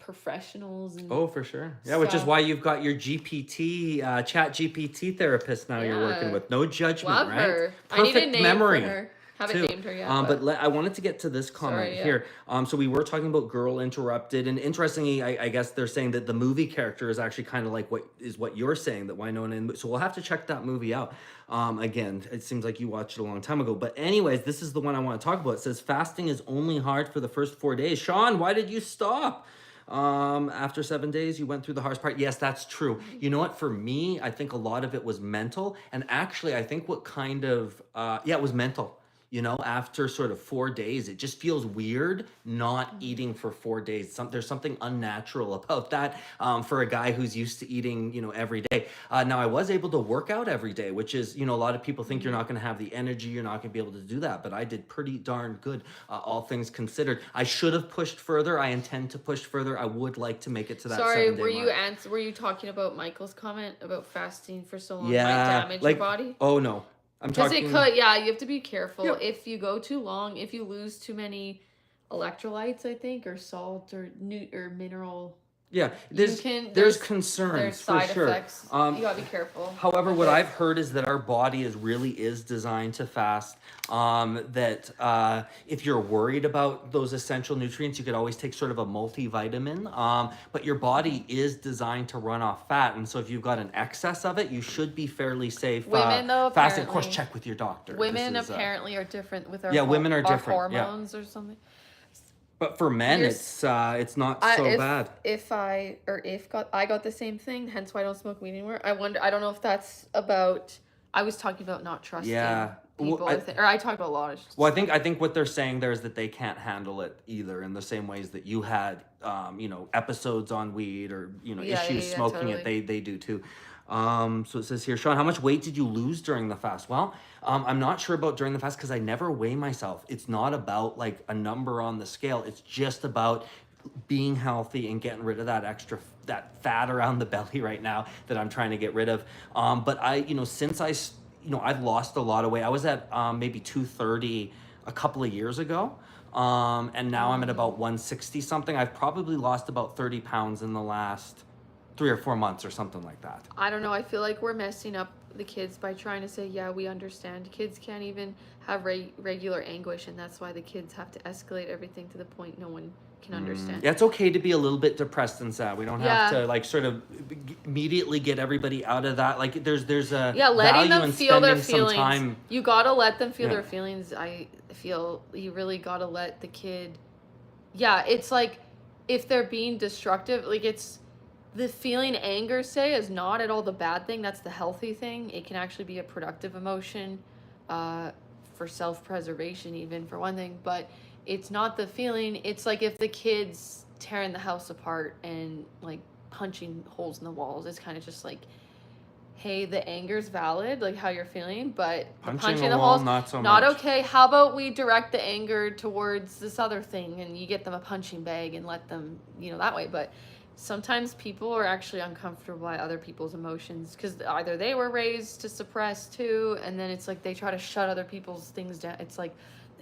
professionals and for sure, yeah, which is why you've got your GPT chat GPT therapist now. You're working with no judgment. Love right her. Perfect I need a name memory for her. Haven't too. named her yet. I wanted to get to this comment here. So we were talking about Girl Interrupted, and interestingly, I guess they're saying that the movie character is actually kind of like what you're saying, that Winona. So we'll have to check that movie out. Again, it seems like you watched it a long time ago. But anyways, this is the one I want to talk about. It says fasting is only hard for the first 4 days. Sean, why did you stop? After 7 days, you went through the hardest part. Yes, that's true. You know what? For me, I think a lot of it was mental. And actually, I think what kind of, it was mental. You know, after sort of 4 days, it just feels weird not eating for 4 days. There's something unnatural about that for a guy who's used to eating, every day. Now, I was able to work out every day, which is, a lot of people think you're not going to have the energy, you're not going to be able to do that. But I did pretty darn good, all things considered. I should have pushed further. I intend to push further. I would like to make it to that 7-day mark. Were you talking about Michael's comment about fasting for so long might damage your body? Oh, no. Because it could, you have to be careful. Yep. If you go too long, if you lose too many electrolytes, I think, or salt or mineral. Yeah, there's concerns, there's side for sure. Effects. You gotta be careful. However, what I've heard is that our body really is designed to fast. That if you're worried about those essential nutrients, you could always take sort of a multivitamin. But your body is designed to run off fat, and so if you've got an excess of it, you should be fairly safe. Women, though, fasting. Of course, check with your doctor. Women apparently are different with our women are different. Hormones or something. But for men, it's not so bad. I got the same thing, hence why I don't smoke weed anymore. I don't know if that's about. I was talking about not trusting. People, I talked about a lot of. Well, I think what they're saying there is that they can't handle it either in the same ways that you had, episodes on weed or issues smoking totally. They do too. So it says here, Sean, how much weight did you lose during the fast? Well, I'm not sure about during the fast because I never weigh myself. It's not about like a number on the scale. It's just about being healthy and getting rid of that fat around the belly right now that I'm trying to get rid of. But since I've lost a lot of weight. I was at maybe 230 a couple of years ago. And now I'm at about 160 something. I've probably lost about 30 pounds in the last 3 or 4 months or something like that. I don't know. I feel like we're messing up the kids by trying to say, yeah, we understand. Kids can't even have regular anguish, and that's why the kids have to escalate everything to the point no one can understand. Yeah, it's okay to be a little bit depressed and sad. We don't have to like sort of immediately get everybody out of that. Like there's a letting value them in feel their spending feelings. some time. You gotta let them feel their feelings. I feel you really gotta let the kid. Yeah, it's like if they're being destructive, like it's the feeling anger, say, is not at all the bad thing. That's the healthy thing. It can actually be a productive emotion, for self-preservation, even for one thing. But it's not the feeling. It's like if the kid's tearing the house apart and like punching holes in the walls. It's kind of just like, hey, the anger's valid, like how you're feeling, but punching the holes, not so not much. okay. How about we direct the anger towards this other thing, and you get them a punching bag and let them, that way. But sometimes people are actually uncomfortable by other people's emotions because either they were raised to suppress too, and then it's like they try to shut other people's things down. It's like,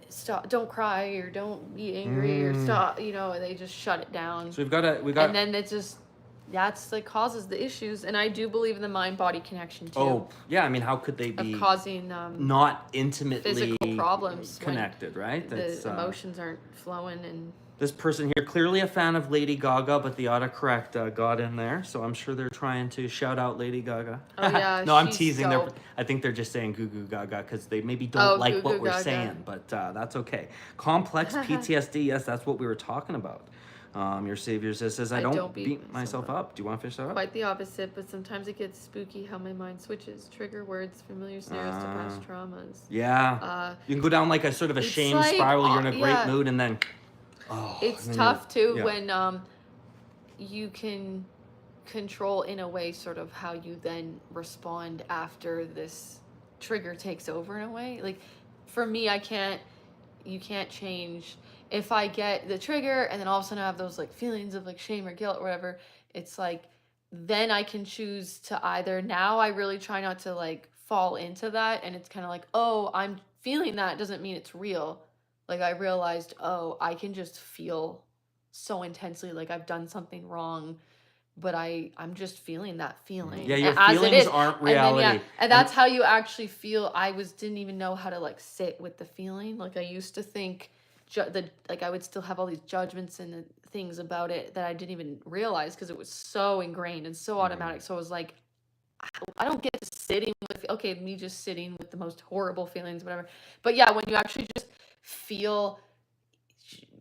stop, don't cry, or don't be angry, or stop, and they just shut it down. So we got and then it just, that's like causes the issues. And I do believe in the mind-body connection too. Oh yeah, I mean, how could they be of causing not intimately physical problems connected, right? The emotions aren't flowing. And this person here, clearly a fan of Lady Gaga, but the autocorrect got in there, so I'm sure they're trying to shout out Lady Gaga. Oh yeah, no, I'm teasing. I think they're just saying Goo Goo Gaga because they maybe don't like what we're saying, but that's okay. Complex PTSD, yes, that's what we were talking about. Your savior says, I don't beat myself up. Do you want to finish that up? Quite the opposite, but sometimes it gets spooky how my mind switches. Trigger words, familiar snares to past traumas. Yeah. You can go down like a sort of a shame spiral. You're in a great mood, and then... it's tough too when you can control in a way sort of how you then respond after this trigger takes over in a way. Like for me, you can't change if I get the trigger and then all of a sudden I have those like feelings of like shame or guilt or whatever. It's like then I can choose to either, now I really try not to like fall into that, and it's kind of like, oh, I'm feeling that doesn't mean it's real. Like I realized, oh, I can just feel so intensely like I've done something wrong, but I'm just feeling that feeling. Yeah, your as feelings aren't reality. And, then, and that's how you actually feel. Didn't even know how to like sit with the feeling. Like I used to think I would still have all these judgments and things about it that I didn't even realize because it was so ingrained and so automatic. So I was like, I don't get to sitting with, okay, me just sitting with the most horrible feelings, whatever. But yeah, when you actually just feel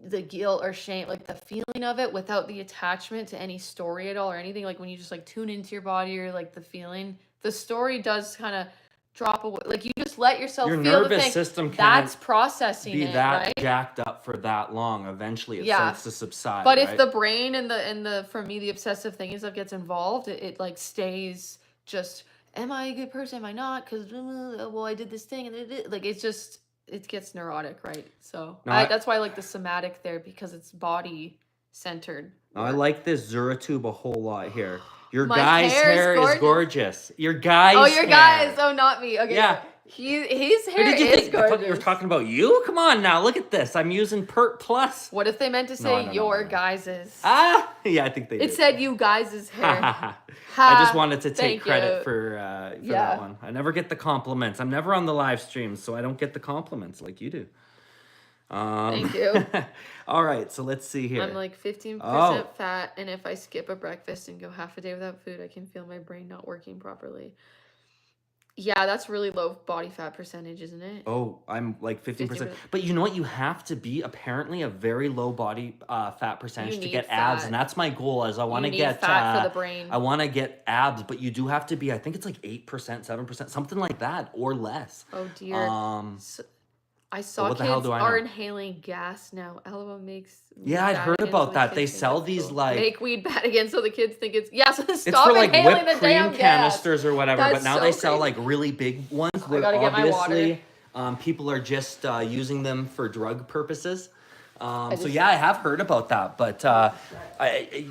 the guilt or shame, like the feeling of it without the attachment to any story at all or anything, like when you just like tune into your body or like the feeling, the story does kind of drop away. Like you just let yourself your feel nervous the thing. system can't that's processing be it, that right? jacked up for that long. Eventually it starts to subside. But right? if the brain and the for me the obsessive thinking stuff gets involved, it like stays just, am I a good person, am I not, because well I did this thing and like it's just, it gets neurotic, right? So that's why I like the somatic therapy, because it's body centered. I like this Zuratube a whole lot here. Your My guy's hair is gorgeous. Your guy's Oh, your guy's. Oh, not me. Okay. Yeah. His hair Did you is think gorgeous. you were talking about you? Come on now, look at this. I'm using Pert Plus. What if they meant to say your guys's? Ah, yeah, I think they did. It said you guys's hair. I just wanted to take credit you. for that one. I never get the compliments. I'm never on the live streams, so I don't get the compliments like you do. Thank you. All right, so let's see here. I'm like 15% fat, and if I skip a breakfast and go half a day without food, I can feel my brain not working properly. Yeah, that's really low body fat percentage, isn't it? Oh, I'm like 15%. But you know what? You have to be apparently a very low body fat percentage to get abs, and that's my goal. Is I want to get fat for the brain. I want to get abs, but you do have to be. I think it's like 8%, 7%, something like that, or less. Oh dear. I saw kids are inhaling gas now. LOL makes. Yeah, I'd heard about that. They sell these like make weed bad again, so the kids think it's so it's for like whipped cream canisters or whatever. That's but now they sell like really big ones where obviously people are just using them for drug purposes. So yeah, I have heard about that, but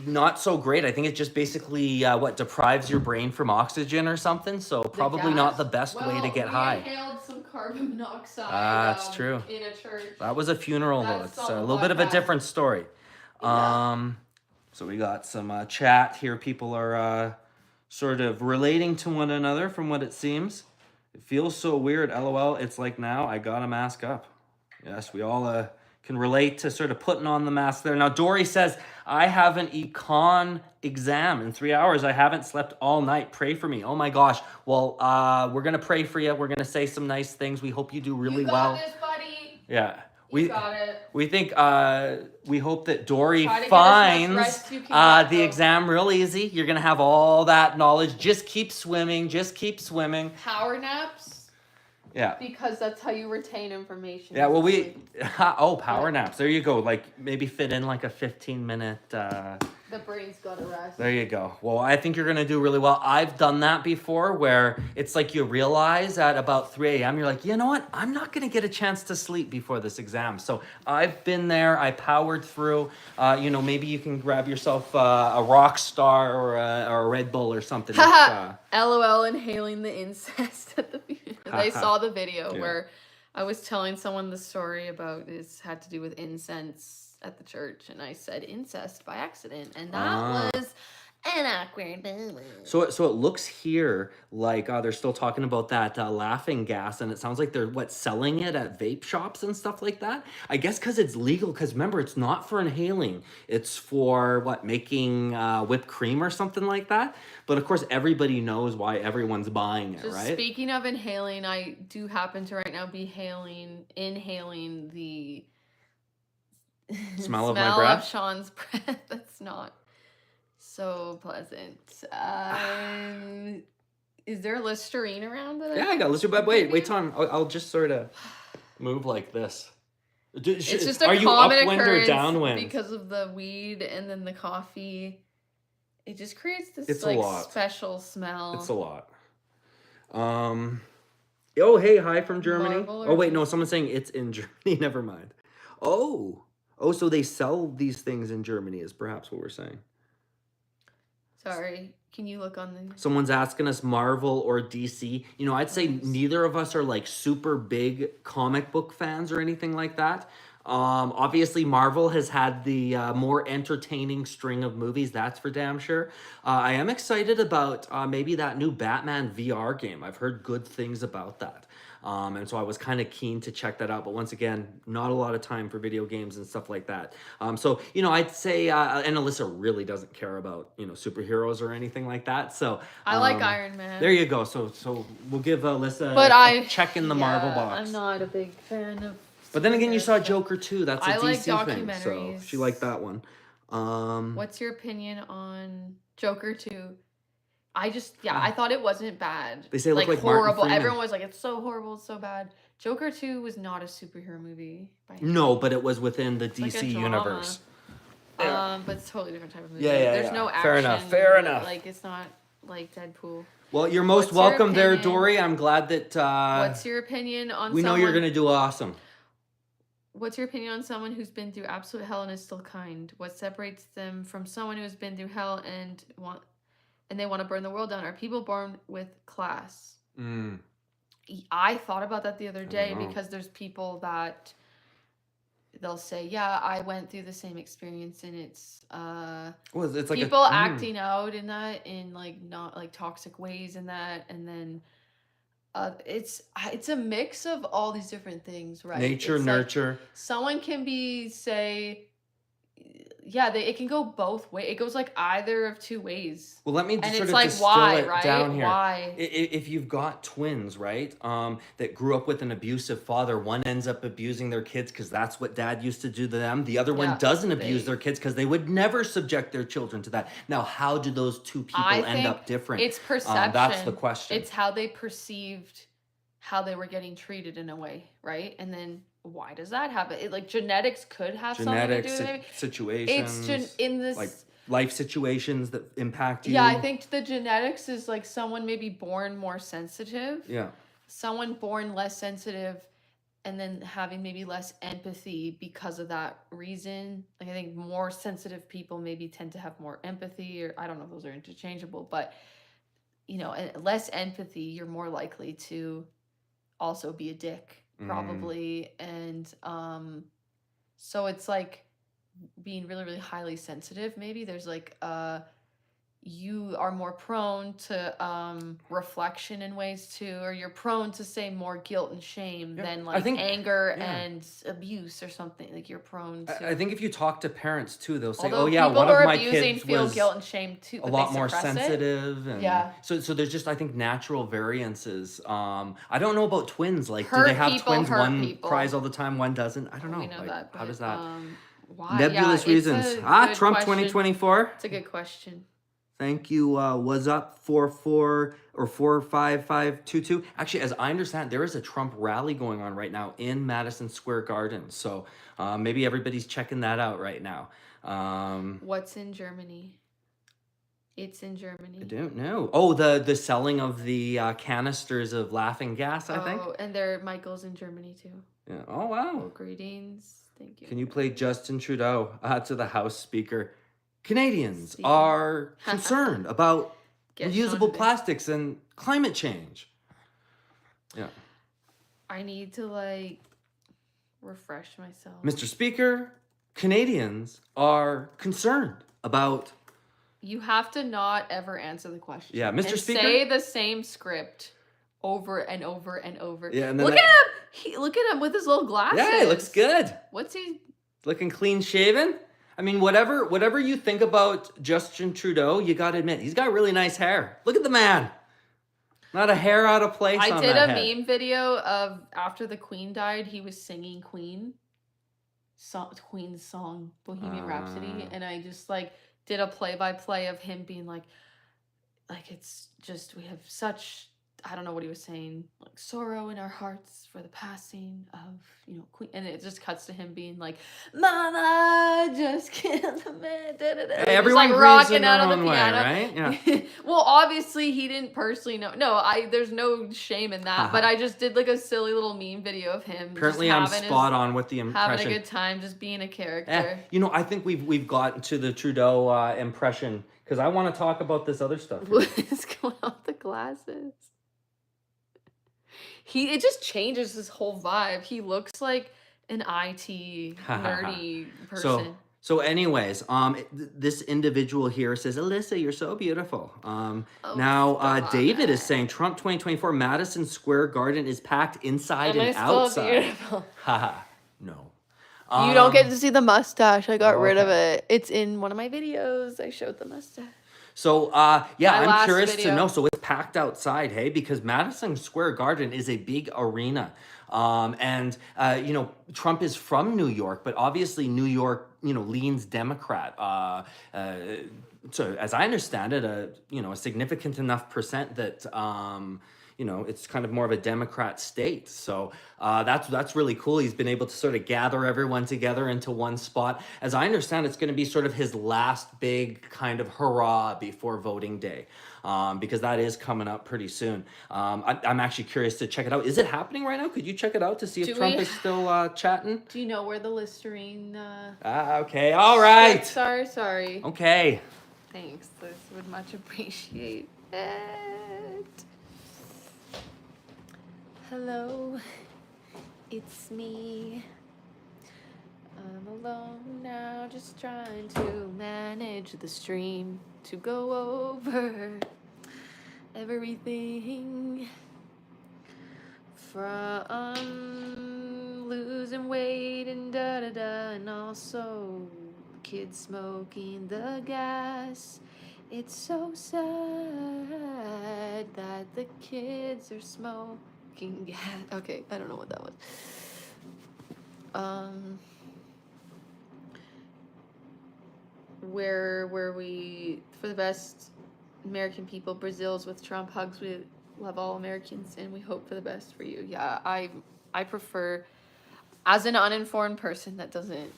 not so great. I think it just basically deprives your brain from oxygen or something. So probably not the best way to get high. Inhaled some carbon monoxide. That's true. In a church. That was a funeral though. It's a little bit of a different story. So we got some chat here. People are sort of relating to one another from what it seems. It feels so weird. LOL. It's like now I gotta mask up. Yes, we all can relate to sort of putting on the mask there. Now, Dory says, I have an econ exam in 3 hours. I haven't slept all night. Pray for me. Oh my gosh. Well, we're going to pray for you. We're going to say some nice things. We hope you do really well. You got this, buddy. Yeah. You got it. We think, we hope that Dory finds the exam real easy. You're going to have all that knowledge. Just keep swimming. Just keep swimming. Power naps. Yeah. Because that's how you retain information. Yeah, well, power naps. There you go. Like, maybe fit in like a 15-minute... The brain's got to rest. There you go. Well, I think you're going to do really well. I've done that before where it's like you realize at about 3 a.m., you're like, you know what? I'm not going to get a chance to sleep before this exam. So I've been there. I powered through. Maybe you can grab yourself a rock star or a Red Bull or something. LOL inhaling the incest at the beginning. I saw the video where I was telling someone the story about this had to do with incense at the church, and I said incest by accident, and that was an awkward moment. So it looks here like they're still talking about that laughing gas, and it sounds like they're selling it at vape shops and stuff like that. I guess because it's legal. Because remember, it's not for inhaling; it's for making whipped cream or something like that. But of course, everybody knows why everyone's buying it, right? Speaking of inhaling, I do happen to right now be inhaling the smell of my breath. Of Sean's breath. That's not so pleasant. Is there Listerine around? Yeah, I got Listerine. But wait, Tom. I'll just sort of move like this. It's just a common occurrence because of the weed and then the coffee. It just creates this special smell. It's a lot. Oh, hey, hi from Germany. Oh, wait, no, someone's saying it's in Germany. Never mind. Oh, so they sell these things in Germany is perhaps what we're saying. Sorry, can you look on the... Someone's asking us Marvel or DC. I'd say neither of us are super big comic book fans or anything like that. Obviously, Marvel has had the more entertaining string of movies, that's for damn sure. I am excited about maybe that new Batman VR game. I've heard good things about that. And so I was kind of keen to check that out. But once again, not a lot of time for video games and stuff like that. So, I'd say, and Alyssa really doesn't care about, superheroes or anything like that. So I like Iron Man. there you go. So we'll give Alyssa a check in the Marvel box. I'm not a big fan of. But then again, you saw Joker too. That's a DC like thing. So she liked that one. What's your opinion on Joker 2? I thought it wasn't bad. They say it looked like horrible. Everyone was like, it's so horrible, it's so bad. Joker 2 was not a superhero movie. No, but it was within the DC universe. But it's a totally different type of movie. Yeah. There's no action. Fair enough. Like, it's not like Deadpool. Well, you're most welcome there, Dory. I'm glad that... what's your opinion on We know you're going to do awesome. What's your opinion on someone who's been through absolute hell and is still kind? What separates them from someone who has been through hell and they want to burn the world down? Are people born with class? I thought about that the other day because there's people that they'll say, yeah, I went through the same experience, and it's it's like people acting out in that in like not like toxic ways in that, and then it's a mix of all these different things, right? Nature, it's nurture. Like, someone can it can go both ways. It goes like either of two ways. Well, let me and sort it's of like distill why, it right? down here. Why? If you've got twins, right, that grew up with an abusive father, one ends up abusing their kids because that's what dad used to do to them. The other one doesn't abuse their kids because they would never subject their children to that. Now, how do those two people end up different? It's perception. That's the question. It's how they perceived how they were getting treated in a way, right? And then why does that happen? Like genetics could have something to do with it. Situations. It's in this like life situations that impact you. Yeah, I think the genetics is like someone maybe born more sensitive. Yeah. Someone born less sensitive and then having maybe less empathy because of that reason. Like I think more sensitive people maybe tend to have more empathy, or I don't know if those are interchangeable, but less empathy, you're more likely to also be a dick probably. And so it's like being really, really highly sensitive. Maybe there's like you are more prone to reflection in ways too, or you're prone to say more guilt and shame than like anger and abuse or something. Like you're prone to. I think if you talk to parents too, they'll say, one of my kids feel guilt and shame too, a lot more sensitive. And so there's just, I think, natural variances. I don't know about twins. Like, do they have twins? One cries all the time, one doesn't. I don't know. We know that, how does that? Why? Nebulous reasons. Trump 2024. It's a good question. Thank you. Was up 44 or 45522. Actually, as I understand, there is a Trump rally going on right now in Madison Square Garden. So maybe everybody's checking that out right now. What's in Germany? It's in Germany. I don't know. Oh, the selling of the canisters of laughing gas, I think. Oh, and Michael's in Germany too. Yeah. Oh, wow. Well, greetings. Thank you. Can you play Justin Trudeau to the House Speaker? Canadians are concerned about reusable plastics and climate change. Yeah. I need to refresh myself. Mr. Speaker, Canadians are concerned about... You have to not ever answer the question. Yeah, Mr. Speaker. Say the same script over and over and over. Yeah, and then look at him. Look at him with his little glasses. Yeah, he looks good. What's he looking? Clean shaven. I mean, whatever you think about Justin Trudeau, you got to admit, he's got really nice hair. Look at the man. Not a hair out of place on that head. I did a meme video of after the Queen died, he was singing Queen's song, Bohemian Rhapsody. And I just did a play-by-play of him being like it's just, we have such... I don't know what he was saying, sorrow in our hearts for the passing of, Queen, and it just cuts to him being like, "Mama just killed a man." Hey, everyone just, rocking out of the piano, right? Yeah. Well, obviously he didn't personally know. No, there's no shame in that. But I just did a silly little meme video of him. Apparently, I'm spot on with the impression. Having a good time, just being a character. I think we've gotten to the Trudeau impression because I want to talk about this other stuff. What is going on with the glasses? It just changes his whole vibe. He looks like an IT nerdy person. So anyways, this individual here says, Alyssa, you're so beautiful. Now, David is saying, Trump 2024, Madison Square Garden is packed inside and outside. Beautiful? Haha, no. You don't get to see the mustache. I got rid of it. It's in one of my videos. I showed the mustache. So, yeah, I'm curious to know. So it's packed outside, hey? Because Madison Square Garden is a big arena. And Trump is from New York, but obviously New York, leans Democrat. So as I understand it, a significant enough percent that, it's kind of more of a Democrat state. So that's really cool. He's been able to sort of gather everyone together into one spot. As I understand, it's going to be sort of his last big kind of hurrah before voting day, because that is coming up pretty soon. I'm actually curious to check it out. Is it happening right now? Could you check it out to see if Trump is still chatting? Do you know where the Listerine... okay. All right. Sorry. Okay. Thanks. Liz would much appreciate it. Hello, it's me. I'm alone now, just trying to manage the stream to go over everything from losing weight and and also kids smoking the gas. It's so sad that the kids are smoking. Okay, I don't know what that was. Where were we for the best American people? Brazil's with Trump. Hugs. We love all Americans, and we hope for the best for you. Yeah, I prefer, as an uninformed person that doesn't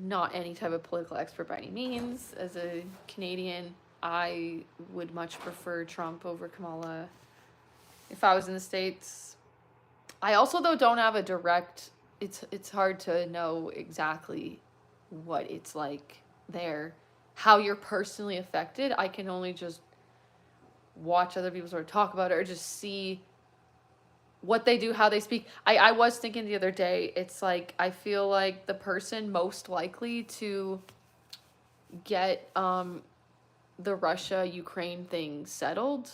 not any type of political expert by any means, as a Canadian, I would much prefer Trump over Kamala if I was in the States. I also, though, don't have a direct... It's hard to know exactly what it's like there, how you're personally affected. I can only just watch other people sort of talk about it or just see what they do, how they speak. I was thinking the other day, it's like, I feel like the person most likely to get the Russia-Ukraine thing settled,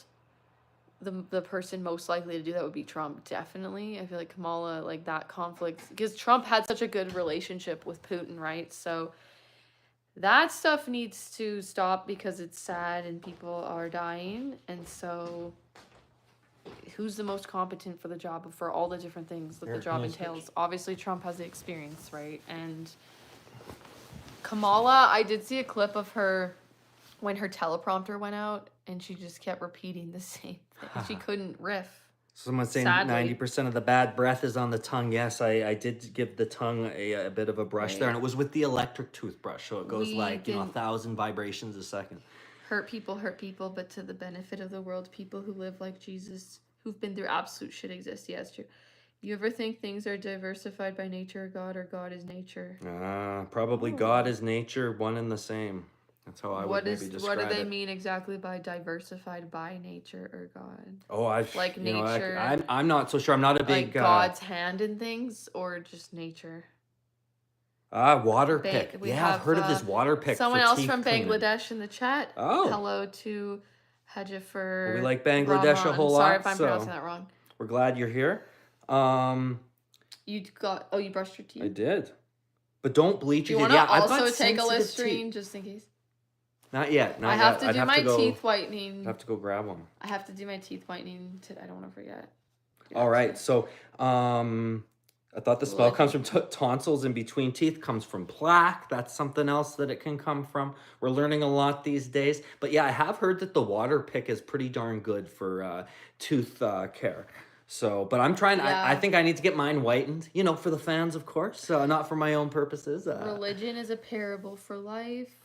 the person most likely to do that would be Trump, definitely. I feel like Kamala, like that conflict, because Trump had such a good relationship with Putin, right? So that stuff needs to stop because it's sad and people are dying. And so who's the most competent for the job, for all the different things that the job entails? Obviously Trump has the experience, right? And Kamala, I did see a clip of her when her teleprompter went out and she just kept repeating the same thing. She couldn't riff. Someone's saying 90% of the bad breath is on the tongue. Yes, I did give the tongue a bit of a brush there, and it was with the electric toothbrush, so it goes 1,000 vibrations a second. Hurt people, but to the benefit of the world, people who live like Jesus, who've been through absolute shit exist. Yeah, it's true. You ever think things are diversified by nature or God is nature? Probably God is nature, one and the same. That's how I would maybe describe it. What do they mean exactly by diversified by nature or God? Oh, nature. I'm not so sure. I'm not a big like God's hand in things, or just nature. Water pick. I've heard of this water pick. Someone else from Bangladesh in the chat. Oh, hello to Hajifer. Well, we like Bangladesh a whole lot. Sorry if I'm pronouncing that wrong. We're glad you're here. You brushed your teeth. I did, but don't bleach your teeth. Do you want to also take a Listerine just in case? Not yet. I have to do my teeth whitening. I have to go grab one. I have to do my teeth whitening today. I don't want to forget. All right. So, I thought the smell comes from tonsils in between teeth, comes from plaque. That's something else that it can come from. We're learning a lot these days. But yeah, I have heard that the water pick is pretty darn good for tooth care. So, but I'm trying, I think I need to get mine whitened, for the fans, of course, not for my own purposes. Religion is a parable for life.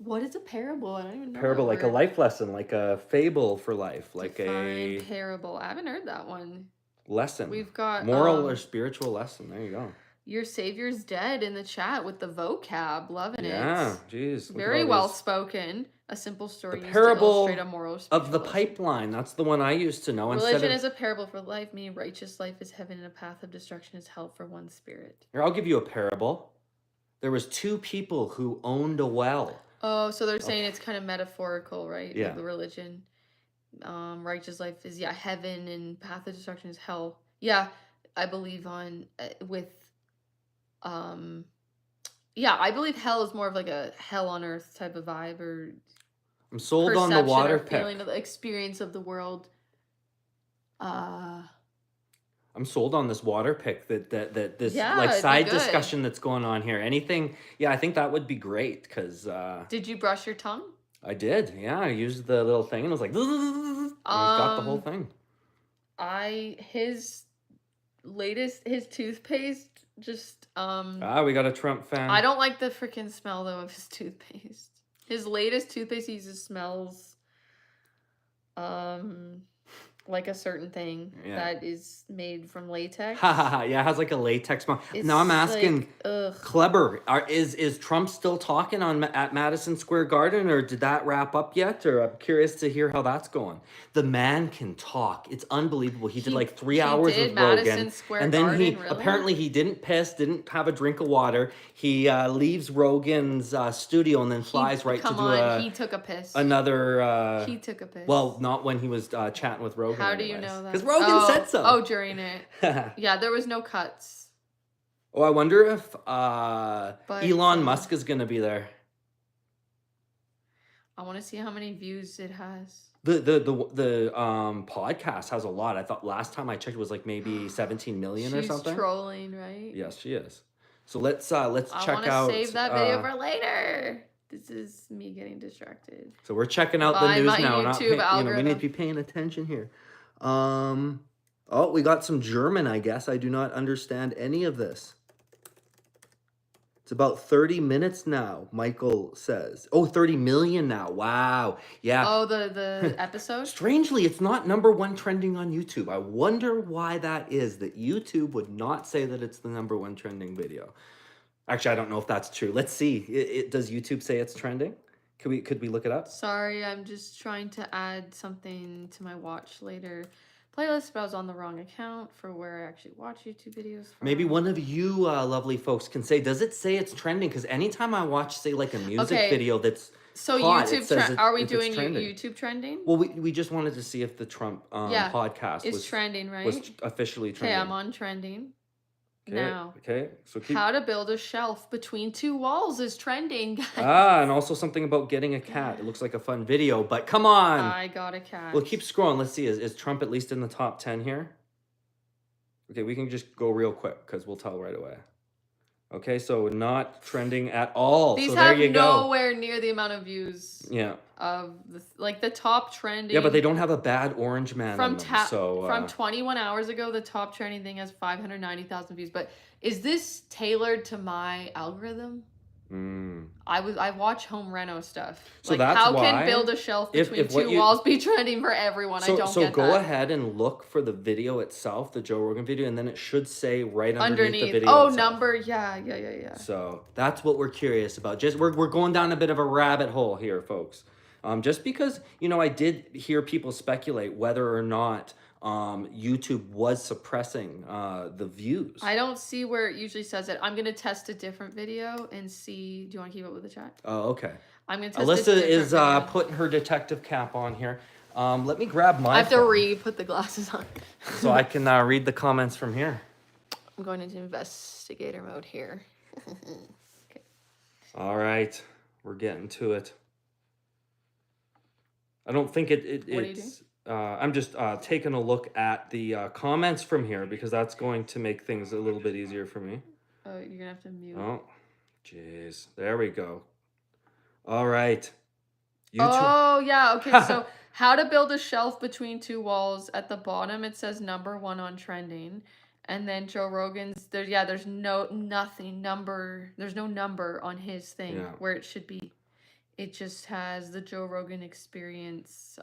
What is a parable? I don't even know. Parable, like a life lesson, like a fable for life, like Define parable. I haven't heard that one. Lesson. We've got moral or spiritual lesson. There you go. Your savior's dead in the chat with the vocab. Loving it. Yeah, jeez. Very well spoken. A simple story the used to illustrate a moral of the pipeline. That's the one I used to know. Religion is a parable for life, meaning righteous life is heaven and a path of destruction is hell for one's spirit. Here, I'll give you a parable. There was 2 people who owned a well. Oh, so they're saying it's kind of metaphorical, right? Yeah. The religion. Righteous life is heaven and path of destruction is hell. Yeah, I believe I believe hell is more of like a hell on earth type of vibe, or I'm sold on the water pick. Feeling of the experience of the world. I'm sold on this water pick that this like side discussion that's going on here. Anything? Yeah, I think that would be great because. Did you brush your tongue? I did. Yeah, I used the little thing and it was like. Got the whole thing. His toothpaste just we got a Trump fan. I don't like the freaking smell though of his toothpaste. His latest toothpaste he uses smells like a certain thing that is made from latex. Yeah, it has like a latex smell. Now I'm asking, like, Kleber, is Trump still talking at Madison Square Garden, or did that wrap up yet? Or I'm curious to hear how that's going. The man can talk. It's unbelievable. He did like 3 hours with Rogan, and then apparently he didn't piss, didn't have a drink of water. He leaves Rogan's studio and then flies right to he took a piss. He took a piss. Well, not when he was chatting with Rogan. How do you know that? Because Rogan said so. Oh, during it. Yeah, there was no cuts. Oh, I wonder if Elon Musk is going to be there. I want to see how many views it has. The podcast has a lot. I thought last time I checked it was like maybe 17 million or something. She's trolling, right? Yes, she is. So let's check out. I want to save that video for later. This is me getting distracted. So we're checking out the news now. We need to be paying attention here. Oh, we got some German, I guess. I do not understand any of this. It's about 30 minutes now, Michael says. Oh, 30 million now. Wow. Yeah. Oh, the episode? Strangely, it's not #1 trending on YouTube. I wonder why that is, that YouTube would not say that it's the #1 trending video. Actually, I don't know if that's true. Let's see. Does YouTube say it's trending? Could we look it up? Sorry, I'm just trying to add something to my watch later playlist, but I was on the wrong account for where I actually watch YouTube videos from. Maybe one of you lovely folks can say, does it say it's trending? Because anytime I watch, say, like a music video that's hot, YouTube are we doing YouTube trending? Well, we just wanted to see if the Trump podcast was trending, right? Was officially trending. Okay, I'm on trending. Now, so how to build a shelf between 2 walls is trending, guys. And also something about getting a cat. It looks like a fun video, but come on. I got a cat. Well, keep scrolling. Let's see. Is Trump at least in the top 10 here? Okay, we can just go real quick because we'll tell right away. Okay, so not trending at all. These so there you go. Have nowhere near the amount of views. Yeah. Of the top trending. Yeah, but they don't have a bad orange man from in them, from 21 hours ago, the top trending thing has 590,000 views. But is this tailored to my algorithm? I watch home reno stuff. So like, that's how why can build a shelf between 2 walls be trending for everyone? I don't get that. So go ahead and look for the video itself, the Joe Rogan video, and then it should say right underneath the video. Oh, itself. number, yeah. So that's what we're curious about. Just we're going down a bit of a rabbit hole here, folks. Just because I did hear people speculate whether or not YouTube was suppressing the views. I don't see where it usually says it. I'm gonna test a different video and see. Do you want to keep up with the chat? Oh, okay. I'm gonna test. Alyssa is putting her detective cap on here. Let me grab my. I have to put the glasses on so I can read the comments from here. I'm going into investigator mode here. Okay. All right, we're getting to it. I don't think it's. What are you doing? I'm just taking a look at the comments from here because that's going to make things a little bit easier for me. Oh, you're going to have to mute. Oh, jeez. There we go. All right. YouTube. Oh, yeah. Okay, so how to build a shelf between 2 walls. At the bottom, it says #1 on trending. And then Joe Rogan's, there's no number on his thing where it should be. It just has the Joe Rogan Experience.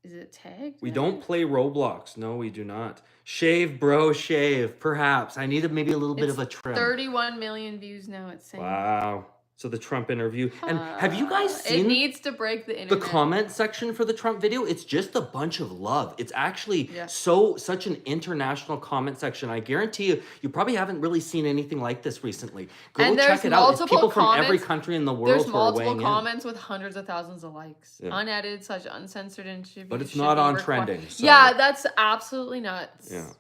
Is it tagged? We don't play Roblox. No, we do not. Shave, bro, shave. Perhaps. I need maybe a little bit of a trim. 31 million views now, it's saying. Wow. So the Trump interview. And have you guys seen it needs to break the internet. The comment section for the Trump video? It's just a bunch of love. It's actually such an international comment section. I guarantee you, you probably haven't really seen anything like this recently. Go check it out. It's people from every country in the world who are weighing in. There's multiple comments with hundreds of thousands of likes. Yeah. Unedited, such uncensored interview. But it's not on trending. So. Yeah, that's absolutely nuts. Yeah.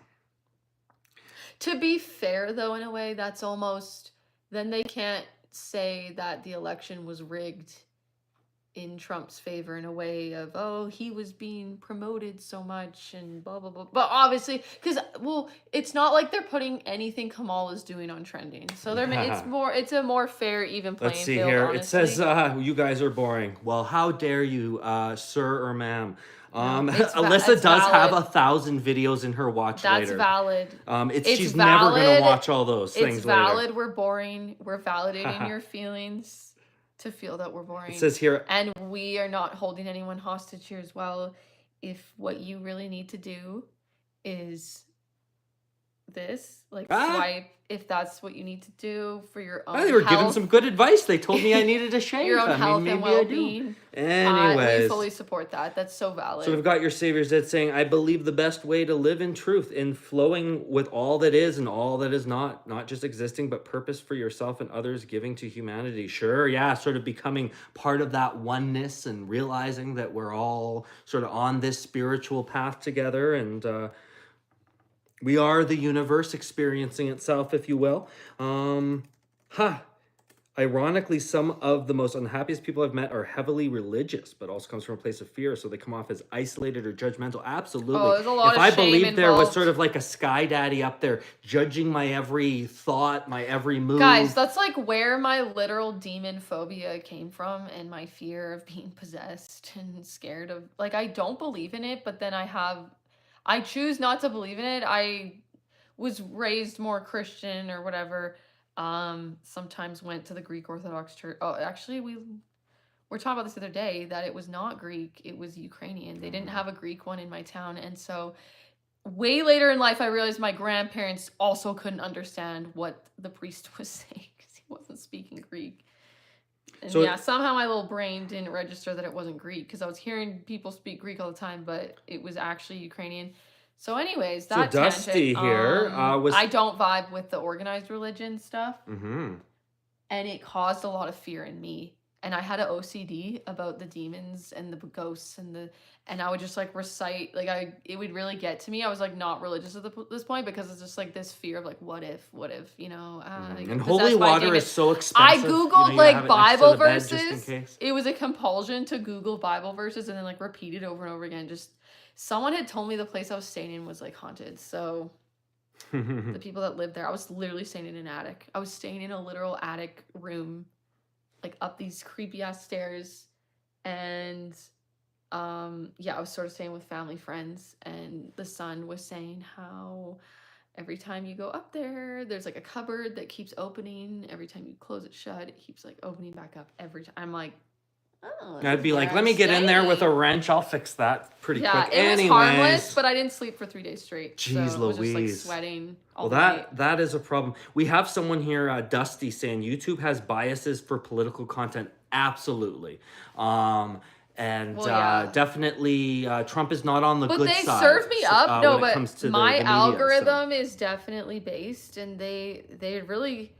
To be fair, though, in a way, that's almost... Then they can't say that the election was rigged in Trump's favor in a way of, oh, he was being promoted so much and blah, blah, blah. But obviously, because, well, it's not like they're putting anything Kamala's doing on trending. So it's a more fair, even playing field. Let's see here. Honestly. It says, you guys are boring. Well, how dare you, sir or ma'am? Alyssa does have 1,000 videos in her watch later. That's valid. She's never going to watch all those things later. It's valid. We're boring. We're validating your feelings to feel that we're boring. It says here. And we are not holding anyone hostage here as well. If what you really need to do is this, like swipe, if that's what you need to do for your own They were giving some good advice. They told me I needed to shave. Your own health and well-being. Anyways. We fully support that. That's so valid. So we've got your Savior's Dead saying, I believe the best way to live in truth, in flowing with all that is and all that is not just existing, but purpose for yourself and others, giving to humanity. Sure, yeah, sort of becoming part of that oneness and realizing that we're all sort of on this spiritual path together, and we are the universe experiencing itself, if you will. Ironically, some of the most unhappiest people I've met are heavily religious, but also comes from a place of fear, so they come off as isolated or judgmental. Absolutely. Oh, there's a lot if of I shame believed involved. There was sort of like a sky daddy up there judging my every thought, my every move. Guys, that's like where my literal demon phobia came from, and my fear of being possessed and scared of, like, I don't believe in it, but then I choose not to believe in it. I was raised more Christian or whatever. Sometimes went to the Greek Orthodox Church. Oh, actually, we were talking about this the other day, that it was not Greek. It was Ukrainian. They didn't have a Greek one in my town. And so way later in life, I realized my grandparents also couldn't understand what the priest was saying because he wasn't speaking Greek. And so somehow my little brain didn't register that it wasn't Greek because I was hearing people speak Greek all the time, but it was actually Ukrainian. So anyways, that so Dusty tangent, here I don't vibe with the organized religion stuff. Mm-hmm. And it caused a lot of fear in me. And I had an OCD about the demons and the ghosts and I would just like recite, like it would really get to me. I was like not religious at this point because it's just like this fear of like, what if, you know. And holy water is so expensive. I Googled like Bible verses. It was a compulsion to Google Bible verses and then like repeat it over and over again. Just someone had told me the place I was staying in was like haunted. So the people that lived there, I was literally staying in an attic. I was staying in a literal attic room, like up these creepy ass stairs. And I was sort of staying with family friends, and the son was saying how every time you go up there, there's like a cupboard that keeps opening. Every time you close it shut, it keeps like opening back up every time. I'm like, oh, I'd be like, let me get in there with a wrench. I'll fix that pretty quick. It was harmless, but I didn't sleep for 3 days straight. Jeez so Louise. I was just like sweating all that is a problem. We have someone here, Dusty, saying YouTube has biases for political content. Absolutely. Definitely Trump is not on the good side. But they serve me up. No, but my algorithm is definitely based, and they really...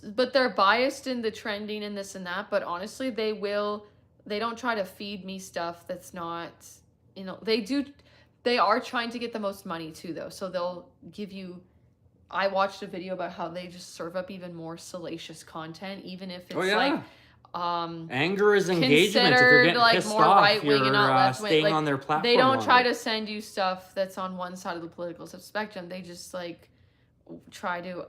But they're biased in the trending and this and that. But honestly, they don't try to feed me stuff that's not, you know, they are trying to get the most money too, though. So they'll give you, I watched a video about how they just serve up even more salacious content, even if it's like, anger is engagement. If you're getting like pissed more off, right wing and not left wing. Staying on their platform. They don't try to send you stuff that's on one side of the political spectrum. They just like try to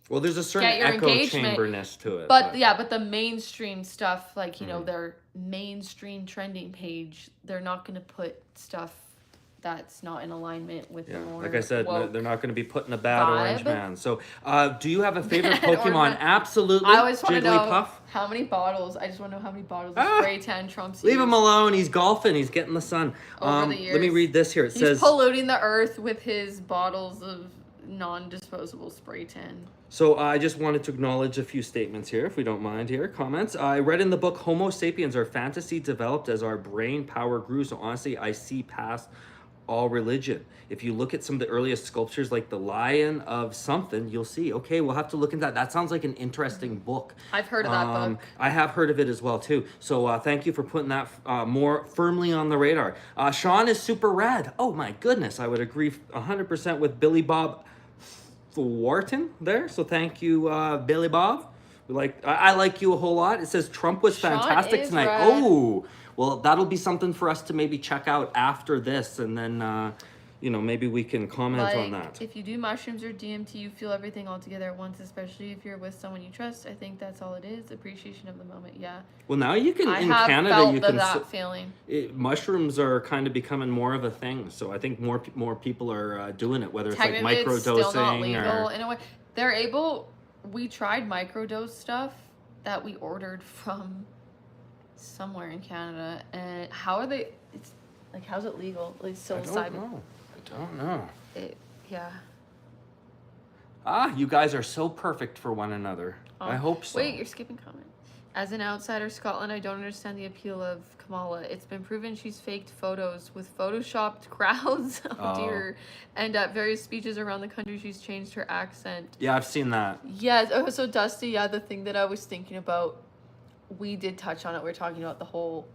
well, there's a certain echo chamberness to it, but the mainstream stuff, like, you know, their mainstream trending page, they're not going to put stuff that's not in alignment with the more like I said, they're not going to be putting a bad vibe. orange man. So, do you have a favorite Pokemon? Absolutely. I always want to know Jigglypuff. how many bottles. I just want to know how many bottles of spray tan Trump's Leave used. him alone. He's golfing. He's getting the sun. Over the years. Let me read this here. It says, he's polluting the earth with his bottles of non-disposable spray tan. So I just wanted to acknowledge a few statements here, if we don't mind here. Comments. I read in the book, Homo sapiens, our fantasy developed as our brain power grew. So honestly, I see past all religion. If you look at some of the earliest sculptures, like the Lion of something, you'll see, okay, we'll have to look into that. That sounds like an interesting book. I've heard of that book. I have heard of it as well, too. So thank you for putting that more firmly on the radar. Sean is super rad. Oh, my goodness. I would agree 100% with Billy Bob Thornton there. So thank you, Billy Bob. I like you a whole lot. It says Trump was fantastic tonight. Rad. Oh, well, that'll be something for us to maybe check out after this, and then maybe we can comment on that. If you do mushrooms or DMT, you feel everything all together at once, especially if you're with someone you trust. I think that's all it is. Appreciation of the moment. Yeah. Well, now you can in Canada felt you can that feeling. Mushrooms are kind of becoming more of a thing, so I think more people are doing it. Whether it's like microdosing it's still not legal, or in a way, they're able. We tried microdose stuff that we ordered from somewhere in Canada, and how are they? It's like, how's it legal? Like psilocybin. I don't know. Yeah. You guys are so perfect for one another. I hope so. Wait, you're skipping comment. As an outsider Scotland, I don't understand the appeal of Kamala. It's been proven she's faked photos with photoshopped crowds. Oh dear. And at various speeches around the country, she's changed her accent. Yeah, I've seen that. Yes. Oh, so Dusty, yeah, the thing that I was thinking about, we did touch on it. We were talking about the whole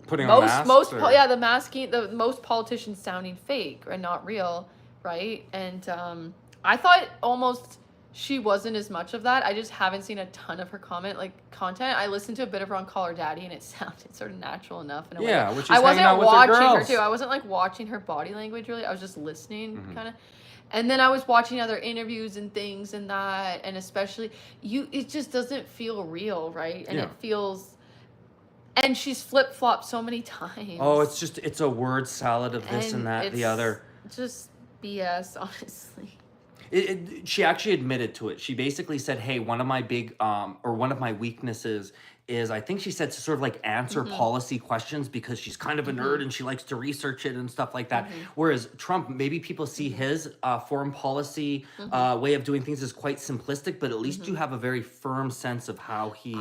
putting on masks. The masking, the most politicians sounding fake and not real, right? And I thought almost she wasn't as much of that. I just haven't seen a ton of her content. I listened to a bit of her on Call Her Daddy, and it sounded sort of natural enough in a way. Yeah, which is I wasn't hanging out with watching her girls. her too. I wasn't like watching her body language really. I was just listening kind of. And then I was watching other interviews and things and that, and especially it just doesn't feel real, right? And it feels, and she's flip-flopped so many times. Oh, it's a word salad of this and that, the other. Just BS, honestly. She actually admitted to it. She basically said, hey, one of my weaknesses is, I think she said, to sort of like answer policy questions because she's kind of a nerd and she likes to research it and stuff like that. Whereas Trump, maybe people see his foreign policy way of doing things as quite simplistic, but at least you have a very firm sense of how he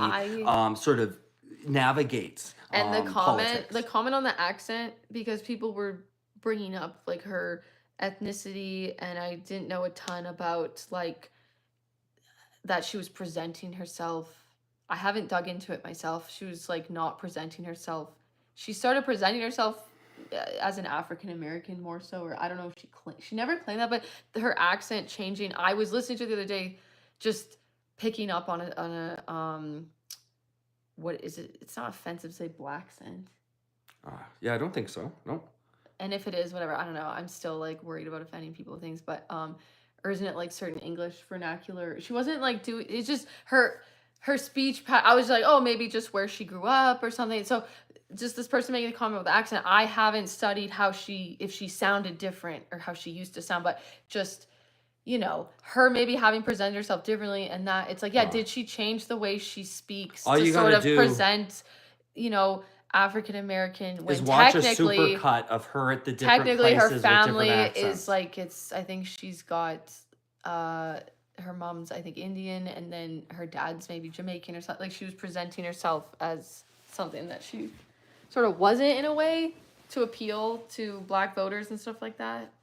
sort of navigates and politics. The comment on the accent, because people were bringing up like her ethnicity, and I didn't know a ton about like that she was presenting herself. I haven't dug into it myself. She was like not presenting herself. She started presenting herself as an African American more so, or I don't know if she never claimed that, but her accent changing. I was listening to it the other day, just picking up on a what is it? It's not offensive to say black accent. Yeah, I don't think so. No. And if it is, whatever, I don't know. I'm still like worried about offending people with things, but or isn't it like certain English vernacular? She wasn't like it's just her speech. I was like, oh, maybe just where she grew up or something. So just this person making a comment with the accent. I haven't studied if she sounded different or how she used to sound, but just, her maybe having presented herself differently, and that it's like, did she change the way she speaks to sort of present, African American, when is watch technically a supercut of her at the different technically places her family with different is like, I think she's got her mom's, I think, Indian, and then her dad's maybe Jamaican or something. Like, she was presenting herself as something that she sort of wasn't, in a way, to appeal to black voters and stuff like that.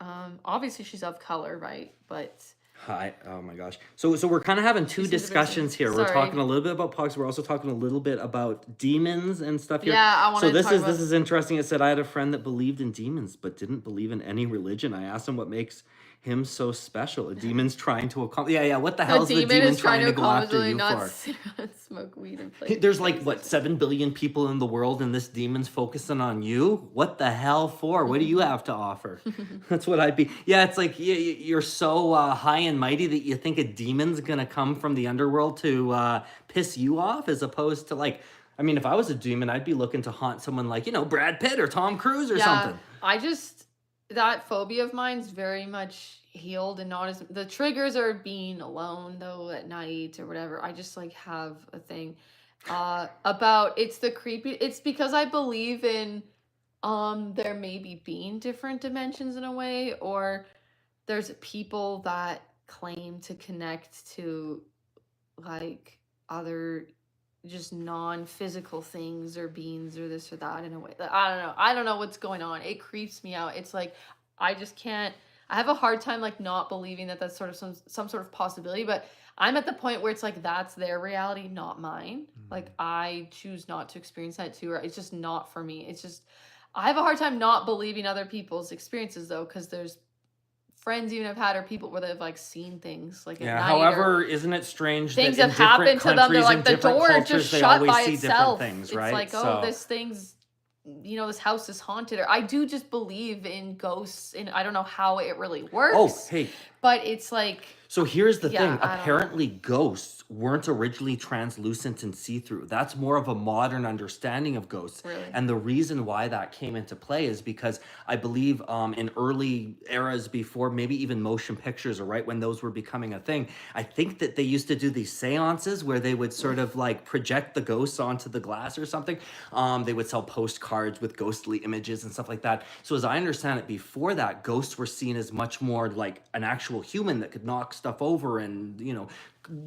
Obviously she's of color, right? But hi, oh my gosh. So we're kind of having two discussions here. We're talking a little bit about pox. We're also talking a little bit about demons and stuff here. Yeah, I want to talk about this is interesting. It said, I had a friend that believed in demons but didn't believe in any religion. I asked him what makes him so special. A demon's trying to accomplish. Yeah. What the hell is the demon trying to go after you for? Smoke weed and play. There's like 7 billion people in the world, and this demon's focusing on you. What the hell for? What do you have to offer? That's what I'd be. Yeah, it's like you're so high and mighty that you think a demon's gonna come from the underworld to piss you off, as opposed to like. I mean, if I was a demon, I'd be looking to haunt someone like, you know, Brad Pitt or Tom Cruise or something. That phobia of mine's very much healed and not as, the triggers are being alone though at night or whatever. I just like have a thing about, it's because I believe in there maybe being different dimensions in a way, or there's people that claim to connect to like other just non-physical things or beings or this or that in a way. I don't know what's going on. It creeps me out. It's like I just can't, I have a hard time like not believing that that's sort of some sort of possibility, but I'm at the point where it's like that's their reality, not mine. Like I choose not to experience that too, or it's just not for me. It's just I have a hard time not believing other people's experiences though, because there's friends even have had, or people where they've like seen things like at night. However, isn't it strange things that have happened to them? They're like the door just shut by itself. Things, it's right? like, oh, this thing's, you know, this house is haunted. Or I do just believe in ghosts, and I don't know how it really works. Oh, hey, but it's like. So here's the thing. Apparently, ghosts weren't originally translucent and see-through. That's more of a modern understanding of ghosts. Really? And the reason why that came into play is because I believe in early eras before, maybe even motion pictures, or right when those were becoming a thing, I think that they used to do these seances where they would sort of like project the ghosts onto the glass or something. They would sell postcards with ghostly images and stuff like that. So as I understand it, before that, ghosts were seen as much more like an actual human that could knock stuff over and, you know,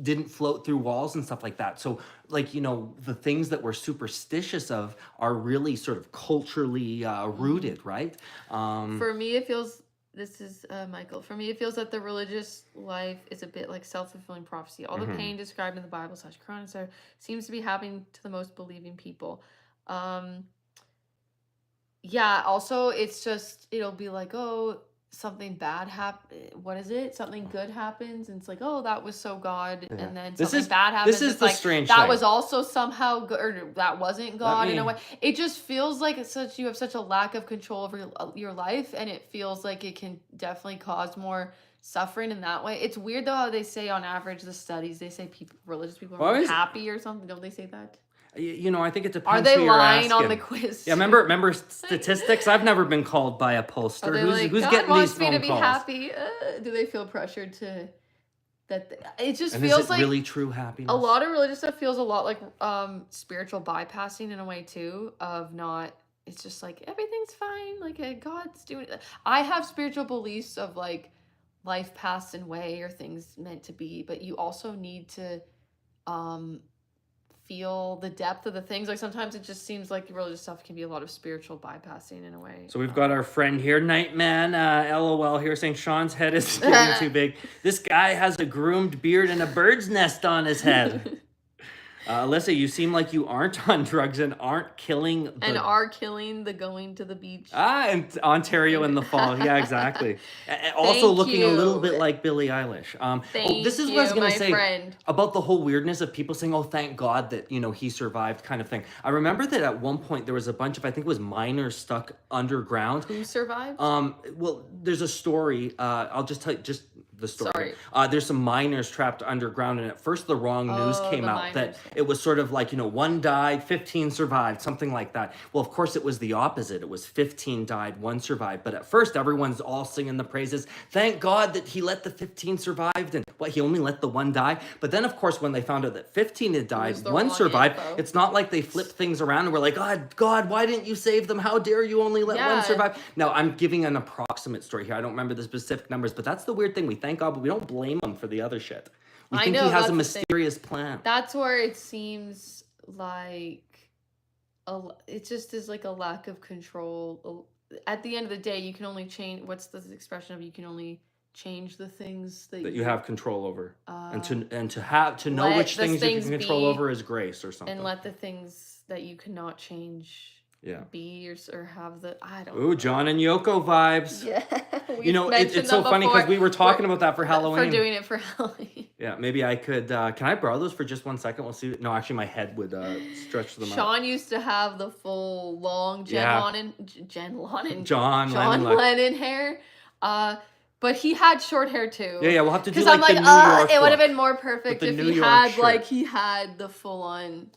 didn't float through walls and stuff like that. So like, you know, the things that we're superstitious of are really sort of culturally rooted, right? For me, it feels, this is Michael, for me it feels that the religious life is a bit like self-fulfilling prophecy. All the pain described in the Bible / Quran seems to be happening to the most believing people. Yeah, also it's just, it'll be like, oh, something bad something good happens, and it's like, oh, that was so God. And then something bad happens, this is the like strange that thing. Was also somehow good, or that wasn't God in a way. It just feels like you have such a lack of control over your life, and it feels like it can definitely cause more suffering in that way. It's weird though how they say on average, the studies, they say religious people are more happy or something. Don't they say that? You know, I think it depends. Are they lying on the quiz? Yeah, remember statistics? I've never been called by a pollster. Who's getting these phone calls? God wants me to be happy. Do they feel pressured to? It just and feels is it like really true happiness. A lot of religious stuff feels a lot like spiritual bypassing in a way too. Of not, it's just like everything's fine. Like God's doing it. I have spiritual beliefs of like life passed in way or things meant to be, but you also need to feel the depth of the things. Like sometimes it just seems like religious stuff can be a lot of spiritual bypassing in a way. So we've got our friend here, Nightman, LOL here, saying Sean's head is getting too big. This guy has a groomed beard and a bird's nest on his head. Alyssa, you seem like you aren't on drugs and aren't killing the going to the beach. And Ontario in the fall. Yeah, exactly. Also looking a little bit like Billie Eilish. This is what I was going to say about the whole weirdness of people saying, oh, thank God that, you know, he survived kind of thing. I remember that at one point there was a bunch of, I think it was miners stuck underground. Who survived? Well, there's a story. I'll just tell you the story. There's some miners trapped underground, and at first the wrong news came out that it was sort of like, you know, 1 died, 15 survived, something like that. Well, of course it was the opposite. It was 15 died, 1 survived. But at first everyone's all singing the praises. Thank God that he let the 15 survived, and he only let the 1 die. But then of course when they found out that 15 had died, 1 survived, it's not like they flipped things around and were like, God, why didn't you save them? How dare you only let 1 survive? Now I'm giving an approximate story here. I don't remember the specific numbers, but that's the weird thing. We thank God, but we don't blame him for the other shit. We think he has a mysterious plan. That's where it seems like it just is like a lack of control. At the end of the day, you can only change. What's the expression of you can only change the things that you have control over, and to know which things you can control over is grace or something. And let the things that you cannot change. Be or have the, I don't know. Ooh, John and Yoko vibes. Yeah. You know, it's so funny because we were talking about that for Halloween. For doing it for Halloween. Yeah, maybe I could, can I borrow those for just 1 second? We'll see. No, actually my head would stretch them out. Sean used to have the full long John Lennon hair. But he had short hair too. Yeah, we'll have to do like the New York. It would have been more perfect if he had the full on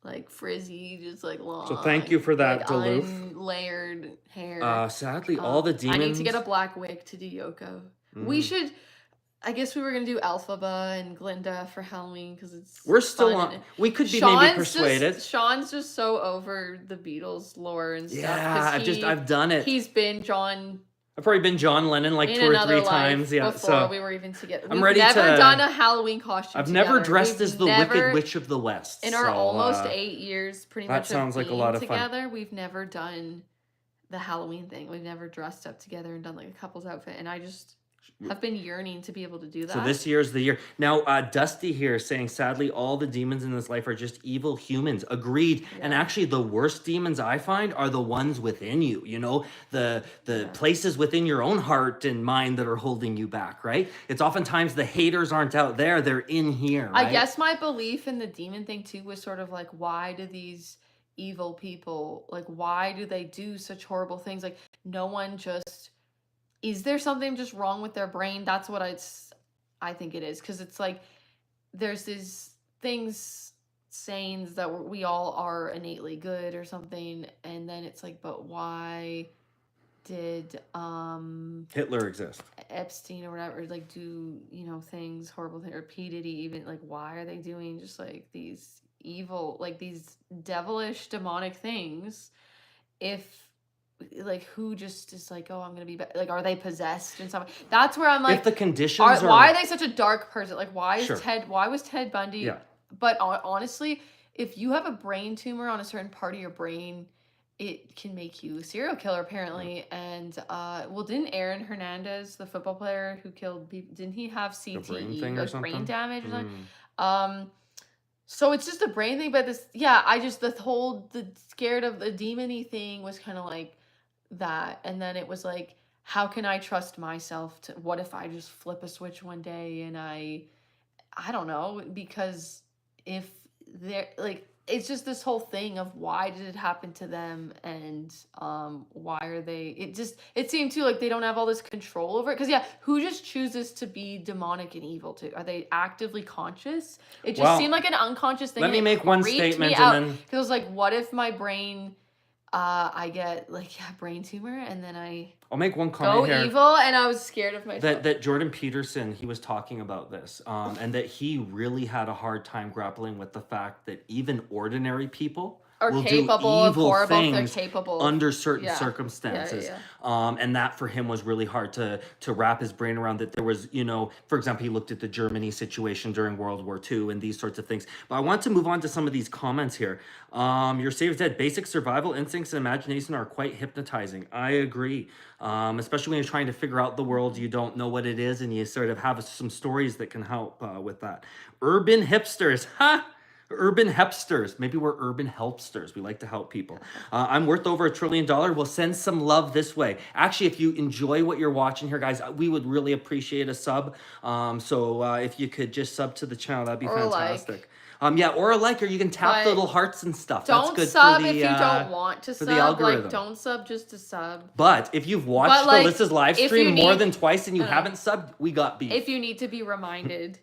like frizzy, just like long. So thank you for that, like, Duluth. Unlayered hair. Sadly, all the demons. I need to get a black wig to do Yoko. We should. I guess we were gonna do Alphaba and Glinda for Halloween because we're still on. We could be maybe persuaded. Sean's just so over the Beatles lore and stuff. Yeah, I've done it. He's been John. I've probably been John Lennon like 2 or 3 times. Yeah, before we were even together. I'm ready We've never done a Halloween costume. I've never dressed as the Wicked Witch of the West. In our almost 8 years, pretty much. That sounds like a lot of together, fun. We've never done the Halloween thing. We've never dressed up together and done like a couple's outfit, and I just have been yearning to be able to do that. So this year's the year. Now, Dusty here is saying, sadly, all the demons in this life are just evil humans. Agreed. Yeah. And actually, the worst demons I find are the ones within you. You know, the places within your own heart and mind that are holding you back, right? It's oftentimes the haters aren't out there. They're in here, right? I guess my belief in the demon thing, too, was sort of like, why do these evil people, like, why do they do such horrible things? Like, no one just... Is there something just wrong with their brain? That's what I think it is. Because it's like, there's these things, sayings that we all are innately good or something. And then it's like, but why did Hitler exist? Epstein or whatever, like, do, you know, things, horrible things, or P. Diddy even, like, why are they doing just, like, these evil, like, these devilish, demonic things if... Like, who just is like, oh, I'm gonna be like, are they possessed and stuff? That's where I'm like, if the conditions are... why are they such a dark person? Like, why is Sure. why was Ted Bundy? Yeah. But honestly, if you have a brain tumor on a certain part of your brain, it can make you a serial killer, apparently. And well, didn't Aaron Hernandez, the football player who killed people, didn't he have CTE, like brain damage or something? So it's just a brain thing, but this, yeah, the scared of the demon-y thing was kind of like that. And then it was like, how can I trust myself to, what if I just flip a switch one day and I don't know, because if they're like, it's just this whole thing of why did it happen to them, and why are they, it seemed too like they don't have all this control over it, because yeah, who just chooses to be demonic and evil too? Are they actively conscious? It just seemed like an unconscious thing. Let me make one statement and then, because I was like, what if my brain I get like brain tumor and then I'll make one comment here. Evil, and I was scared of myself. That Jordan Peterson, he was talking about this, and that he really had a hard time grappling with the fact that even ordinary people are will capable do of evil horrible things they're capable under certain circumstances. And that for him was really hard to wrap his brain around, that there was, you know, for example, he looked at the Germany situation during World War II and these sorts of things. But I want to move on to some of these comments here. Your Save's Dead, basic survival instincts and imagination are quite hypnotizing. I agree. Especially when you're trying to figure out the world, you don't know what it is, and you sort of have some stories that can help with that. Urban hipsters, ha! Urban helpsters. Maybe we're urban helpsters. We like to help people. I'm worth over $1 trillion. We'll send some love this way. Actually, if you enjoy what you're watching here, guys, we would really appreciate a sub. So if you could just sub to the channel, that'd be fantastic. Yeah, or a like, or you can tap the little hearts and stuff. That's good sub for the, if you don't want to sub. The algorithm. Like, don't sub just to sub. But if you've watched Alyssa's live stream more than twice and you haven't subbed, we got beef. If you need to be reminded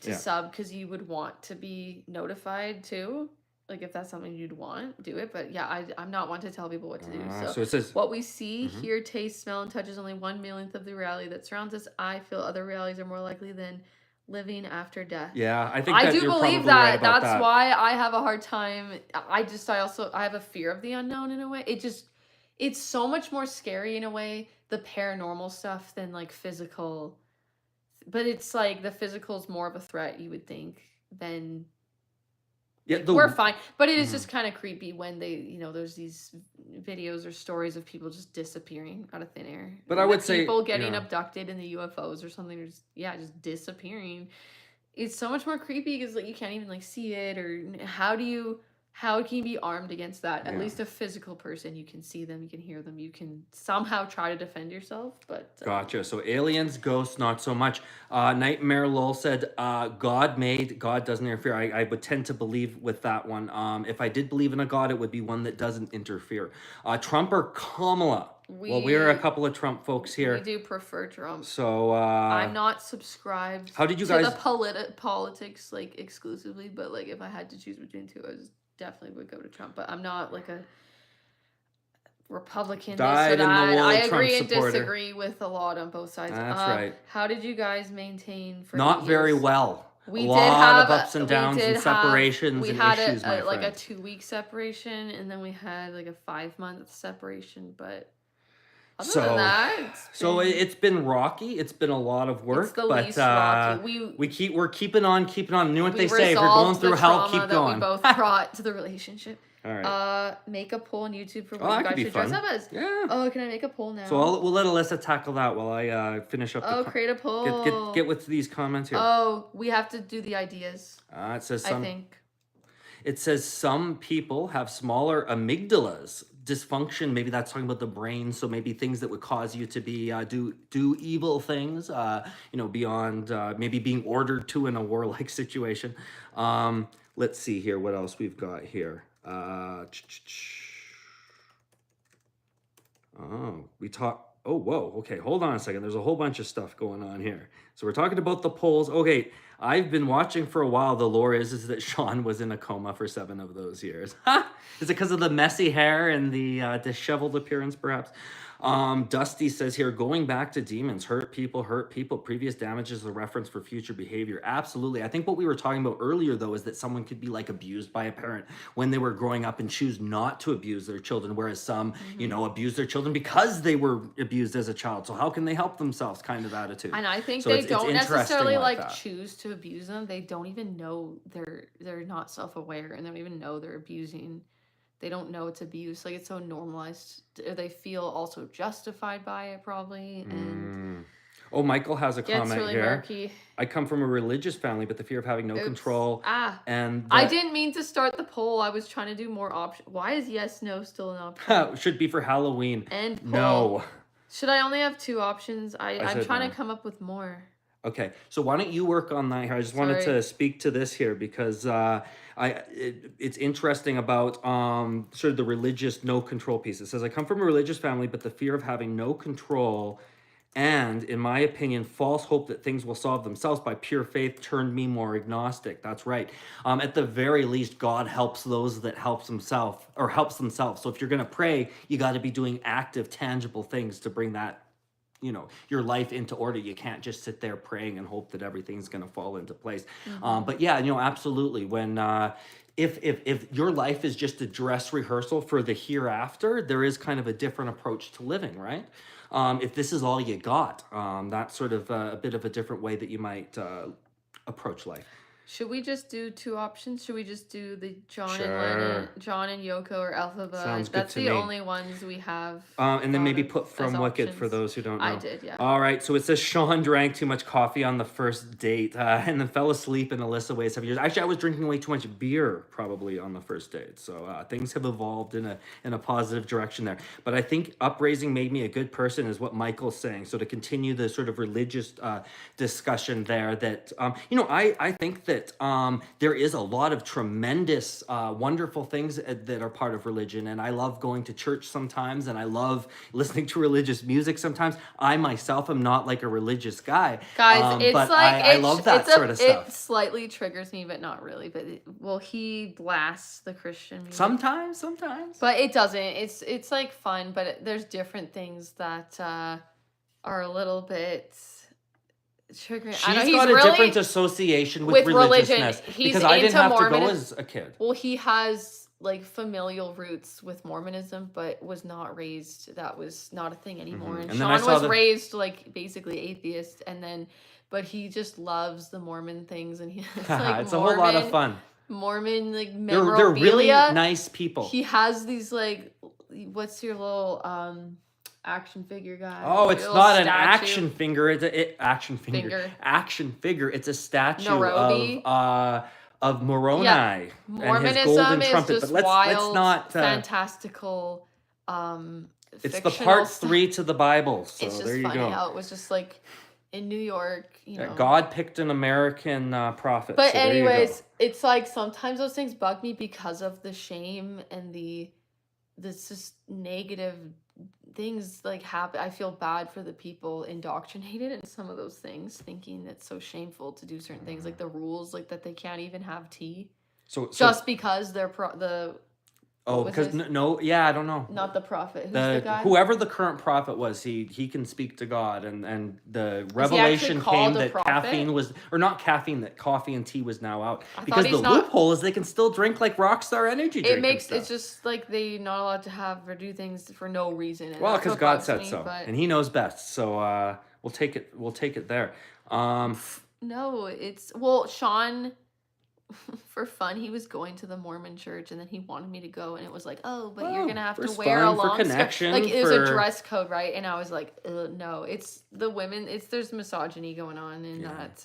to sub because you would want to be notified too, like if that's something you'd want, do it. But yeah, I'm not one to tell people what to do. So it says, what we see, hear, taste, smell, and touch is only 1/1,000,000th of the reality that surrounds us. I feel other realities are more likely than living after death. Yeah, I think I do believe that. Right that's why I have a hard time. I have a fear of the unknown in a way. It's so much more scary in a way, the paranormal stuff, than like physical. But it's like the physical is more of a threat, you would think, than... Yeah, we're fine. But it is just kind of creepy when they, you know, there's these videos or stories of people just disappearing out of thin air. But I would say... People getting abducted in the UFOs or something, or just disappearing. It's so much more creepy because like, you can't even like see it, or how can you be armed against that? At least a physical person, you can see them, you can hear them, you can somehow try to defend yourself. But gotcha. So aliens, ghosts, not so much. Nightmare Lol said, God doesn't interfere. I would tend to believe with that one. If I did believe in a God, it would be one that doesn't interfere. Trump or Kamala? We're a couple of Trump folks here. We do prefer Trump. So I'm not subscribed how did you guys to the politics like exclusively, but like if I had to choose between two, I was definitely would go to Trump, but I'm not like a Republican. Dyed-in-the-wool I Trump agree and supporter. disagree with a lot on both sides. That's right. How did you guys maintain for Not 8 very years? well. We a did lot have of ups and downs and separations we and had issues, my like a friend. 2-week separation, and then we had like a 5-month separation. But other So, than that, it's been rocky. It's been a lot of work, it's the but least rocky. we're keeping on. You know what they say: if you're resolved going through the hell, trauma keep that going. we both brought to the relationship. All right. Make a poll on YouTube for Oh, what that you could guys be should fun. dress up as. Yeah. Oh, can I make a poll now? So we'll let Alyssa tackle that while I finish up. create a poll. Get with these comments here. Oh, we have to do the ideas. It says I think. It says some people have smaller amygdalas. Dysfunction, maybe that's talking about the brain, so maybe things that would cause you to be do evil things, beyond maybe being ordered to in a warlike situation. Let's see here what else we've got here. Oh, whoa, okay, hold on a second. There's a whole bunch of stuff going on here. So we're talking about the polls. Okay, I've been watching for a while. The lore is that Sean was in a coma for 7 of those years. Is it because of the messy hair and the disheveled appearance, perhaps? Dusty says here, going back to demons, hurt people. Previous damage is a reference for future behavior. Absolutely. I think what we were talking about earlier, though, is that someone could be like abused by a parent when they were growing up and choose not to abuse their children, whereas some, abuse their children because they were abused as a child. So how can they help themselves kind of attitude? And I think so they don't necessarily like choose to abuse them. They don't even know they're not self-aware, and they don't even know they're abusing. They don't know it's abuse. Like, it's so normalized. They feel also justified by it, probably. And Oh, Michael has a comment really here. Murky. I come from a religious family, but the fear of having no control. And I didn't mean to start the poll. I was trying to do more options. Why is yes, no still an option? Should be for Halloween. And poll. No. Should I only have 2 options? I'm trying to come up with more. Okay, so why don't you work on that here? I just wanted to speak to this here because it's interesting about sort of the religious no control piece. It says, I come from a religious family, but the fear of having no control and, in my opinion, false hope that things will solve themselves by pure faith turned me more agnostic. That's right. At the very least, God helps those that helps themselves. So if you're going to pray, you got to be doing active, tangible things to bring that your life into order. You can't just sit there praying and hope that everything's going to fall into place. But yeah, absolutely. When if your life is just a dress rehearsal for the hereafter, there is kind of a different approach to living, right? If this is all you got, that's sort of a bit of a different way that you might approach life. Should we just do 2 options? Should we just do the John and Lennon, John and Yoko, or Alphaba? Sounds good That's to the me. only ones we have. And then maybe put From Wicked for those who don't know. I did, yeah. All right, so it says Sean drank too much coffee on the first date and then fell asleep, and Alyssa weighs 7 years. Actually, I was drinking way too much beer probably on the first date. So things have evolved in a positive direction there. But I think upraising made me a good person is what Michael's saying. So to continue the sort of religious discussion there, that, I think that there is a lot of tremendous, wonderful things that are part of religion. And I love going to church sometimes, and I love listening to religious music sometimes. I myself am not like a religious guy. Guys, it's but like... I love that sort of stuff. It slightly triggers me, but not really. But he blasts the Christian music. Sometimes. But it doesn't. It's like fun, but there's different things that are a little bit... triggering. She's got a different association with religiousness because I didn't have to go as a kid. Well, he has like familial roots with Mormonism, but was not raised. That was not a thing anymore. And Sean was raised like basically atheist, but he just loves the Mormon things, and it's like it's a whole lot of fun. Mormon like memorabilia. They're really nice people. He has these like, what's your little action figure guy? Oh, it's not an action figure. It's action figure. It's a statue of Moroni and his golden trumpet. But let's not fantastical. It's the part 3 to the Bible. So it's just there you funny go. how it was just like in New York, God picked an American prophet. But so anyways, it's like sometimes those things bug me because of the shame and this just negative things like happen. I feel bad for the people indoctrinated in some of those things, thinking it's so shameful to do certain things, like the rules, like that they can't even have tea. just because they're because I don't know. Not the prophet. Who's the guy? Whoever the current prophet was, he can speak to God, and the revelation came that caffeine was, or not caffeine, that coffee and tea was now out. Because the loophole is they can still drink like Rockstar energy drink. It's just like they're not allowed to have or do things for no reason. Well, because God said so, and He knows best. So we'll take it. We'll take it there. No, Sean. For fun, he was going to the Mormon church, and then he wanted me to go, and it was like, oh, but you're gonna have to wear a long skirt. Like, it was a dress code, right? And I was like, no, it's the women. There's misogyny going on in that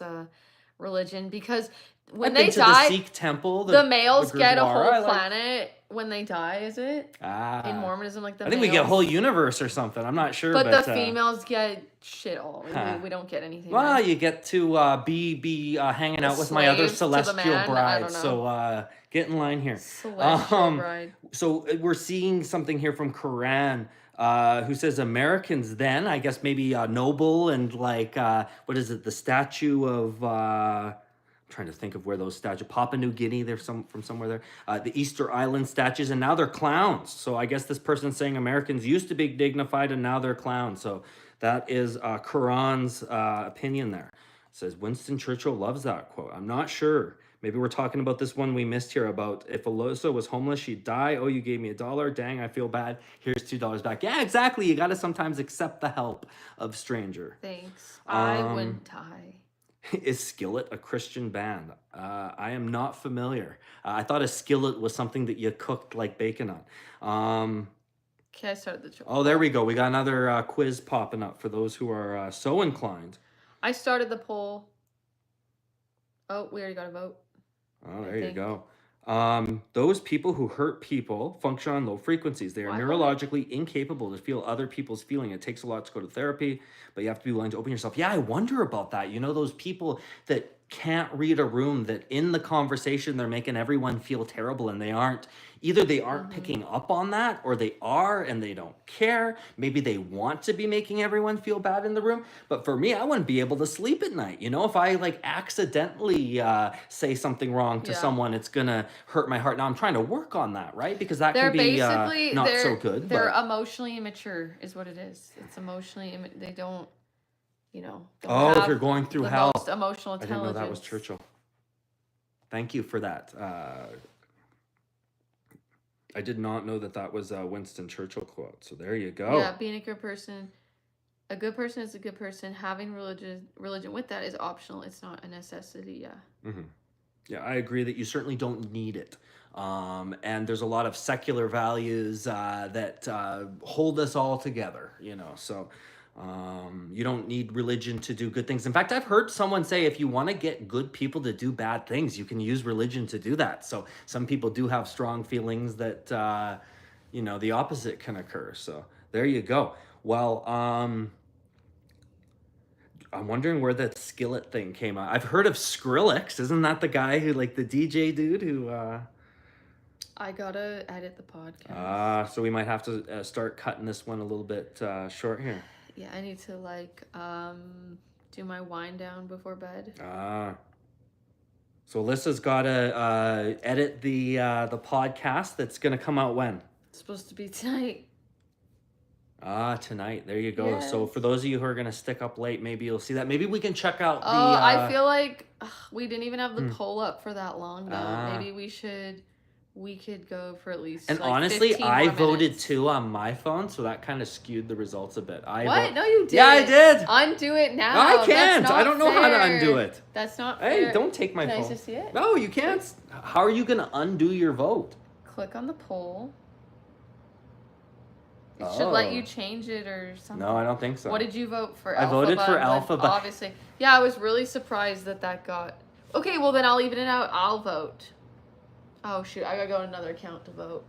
religion, because when they die, the Sikh temple, the males get a whole planet when they die. Is it in Mormonism? Like I think we get a whole universe or something. I'm not sure, but the females get shit all. We don't get anything. Well, you get to be hanging out with my other celestial bride. So get in line here. Celestial bride. So we're seeing something here from Quran. Who says Americans then, I guess maybe noble and like what is it? The statue of trying to think of where those statues, Papua New Guinea, they're from somewhere there, the Easter Island statues, and now they're clowns. So I guess this person's saying Americans used to be dignified and now they're clowns. So that is Quran's opinion there. It says Winston Churchill loves that quote. I'm not sure. Maybe we're talking about this one we missed here about if Alyssa was homeless, she'd die. Oh, you gave me $1. Dang, I feel bad. Here's $2 back. Yeah, exactly. You got to sometimes accept the help of stranger. Thanks. I wouldn't die. Is Skillet a Christian band? I am not familiar. I thought a skillet was something that you cooked like bacon on. Okay, I started the joke. Oh, there we go. We got another quiz popping up for those who are so inclined. I started the poll. Oh, we already got a vote. Oh, there you go. Those people who hurt people function on low frequencies. They are neurologically incapable to feel other people's feeling. It takes a lot to go to therapy, but you have to be willing to open yourself. Yeah, I wonder about that. You know, those people that can't read a room, that in the conversation they're making everyone feel terrible, and they aren't picking up on that, or they are and they don't care. Maybe they want to be making everyone feel bad in the room, but for me, I wouldn't be able to sleep at night. You know, if I like accidentally say something wrong to someone, it's gonna hurt my heart. Now I'm trying to work on that, right? Because that can be not so good. They're emotionally immature is what it is. It's emotionally, they don't, if you're going through hell. Most emotional intelligence. I didn't know that was Churchill. Thank you for that. I did not know that was a Winston Churchill quote. So there you go. Yeah, being a good person is a good person. Having religion with that is optional. It's not a necessity. Yeah. Mm-hmm. Yeah, I agree that you certainly don't need it. And there's a lot of secular values that hold us all together, so you don't need religion to do good things. In fact, I've heard someone say if you want to get good people to do bad things, you can use religion to do that. So some people do have strong feelings that, the opposite can occur. So there you go. Well, I'm wondering where that skillet thing came out. I've heard of Skrillex. Isn't that the guy who, like, the DJ dude who... I gotta edit the podcast. So we might have to start cutting this one a little bit short here. Yeah, I need to do my wind down before bed. So Alyssa's gotta edit the podcast that's gonna come out when? It's supposed to be tonight. Tonight. There you go. Yes. So for those of you who are gonna stick up late, maybe you'll see that. Maybe we can check out the. I feel like we didn't even have the poll up for that long though. Maybe we could go for at least. And honestly, I voted too on my phone, so that kind of skewed the results a bit. No, you did. Yeah, I did. Undo it now. No, I can't. I don't know how to undo it. That's not fair. Hey, don't take my phone. Can I just see it? No, you can't. How are you gonna undo your vote? Click on the poll. It should let you change it or something. No, I don't think so. What did you vote for? I voted for Alpha. Obviously. Yeah, I was really surprised that got... Okay, well then I'll even it out. I'll vote. Oh, shoot. I gotta go to another account to vote.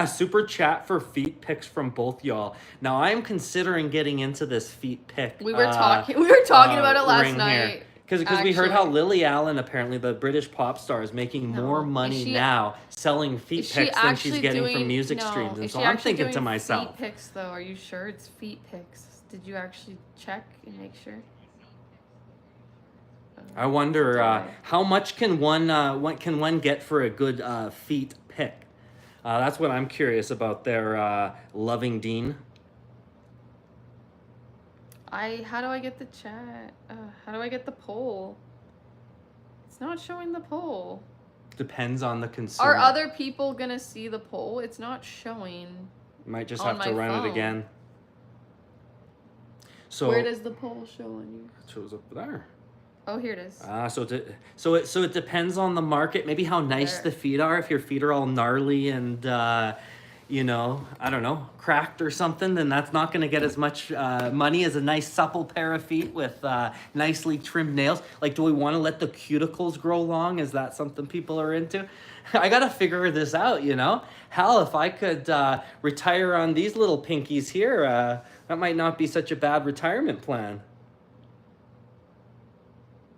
Super chat for feet pics from both y'all. Now, I am considering getting into this feet pic. We were talking about it last night. Because we heard how Lily Allen, apparently the British pop star, is making more money now selling feet pics than she's getting from music streams. And so I'm thinking to myself. Feet pics, though. Are you sure it's feet pics? Did you actually check and make sure? I wonder how much can one get for a good feet pic? That's what I'm curious about there, Loving Dean. How do I get the chat? How do I get the poll? It's not showing the poll. Depends on the consumer. Are other people gonna see the poll? It's not showing. You might just have to run it again. So where does the poll show on you? It shows up there. Oh, here it is. So it depends on the market. Maybe how nice the feet are. If your feet are all gnarly and I don't know, cracked or something, then that's not going to get as much money as a nice supple pair of feet with nicely trimmed nails. Like, do we want to let the cuticles grow long? Is that something people are into? I got to figure this out, Hell, if I could retire on these little pinkies here, that might not be such a bad retirement plan.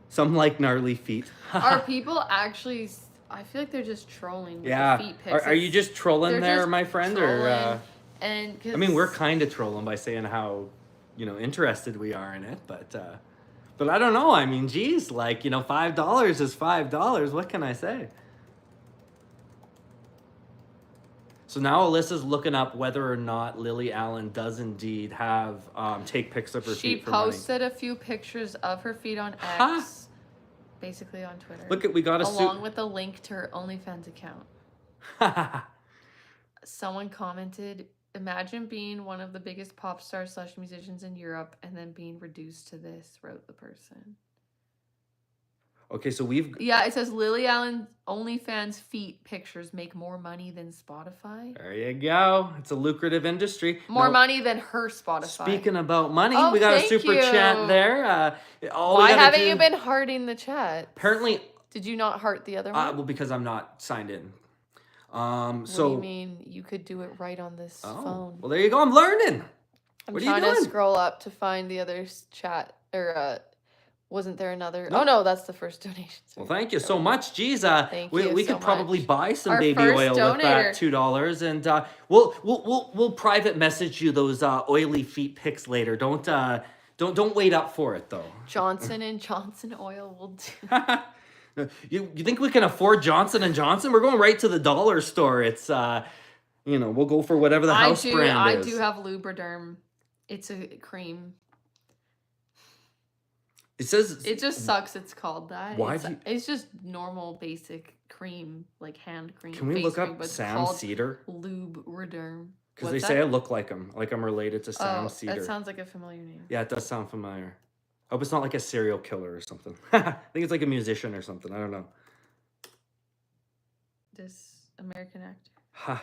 Some like gnarly feet. Are people actually... I feel like they're just trolling with the feet pics. Are you just trolling there, my friend? Or I mean, we're kind of trolling by saying how, interested we are in it. But I don't know. I mean, geez, like, $5 is $5. What can I say? So now Alyssa's looking up whether or not Lily Allen does indeed have take pics of her feet for money. She posted a few pictures of her feet on X. Basically on Twitter. Look, we got along with a link to her OnlyFans account. Someone commented, "Imagine being one of the biggest pop stars / musicians in Europe and then being reduced to this," wrote the person. Okay, so it says Lily Allen OnlyFans feet pictures make more money than Spotify. There you go. It's a lucrative industry. More money than her Spotify. Speaking about money, we got a super chat there. Why haven't you been hearting the chat? Apparently. Did you not heart the other one? Well, because I'm not signed in. What do you mean? You could do it right on this phone. Well, there you go. I'm learning. What are you doing? I'm trying to scroll up to find the other chat or wasn't there another? No. Oh no, that's the first donation. Well, thank you so much. Geez, we could probably buy some Our baby oil with that $2, and we'll private message you those oily feet pics later. Don't wait up for it though. Johnson & Johnson oil will do. You think we can afford Johnson & Johnson? We're going right to the dollar store. It's we'll go for whatever the house brand is. I do have Lubriderm. It's a cream. It says it just sucks. It's called that. Why? It's just normal basic cream, like hand cream. Can we look up Sam Cedar? Lubriderm. Because they say I look like him, like I'm related to Sam Cedar. That sounds like a familiar name. Yeah, it does sound familiar. I hope it's not like a serial killer or something. I think it's like a musician or something. I don't know. This American actor. Ha.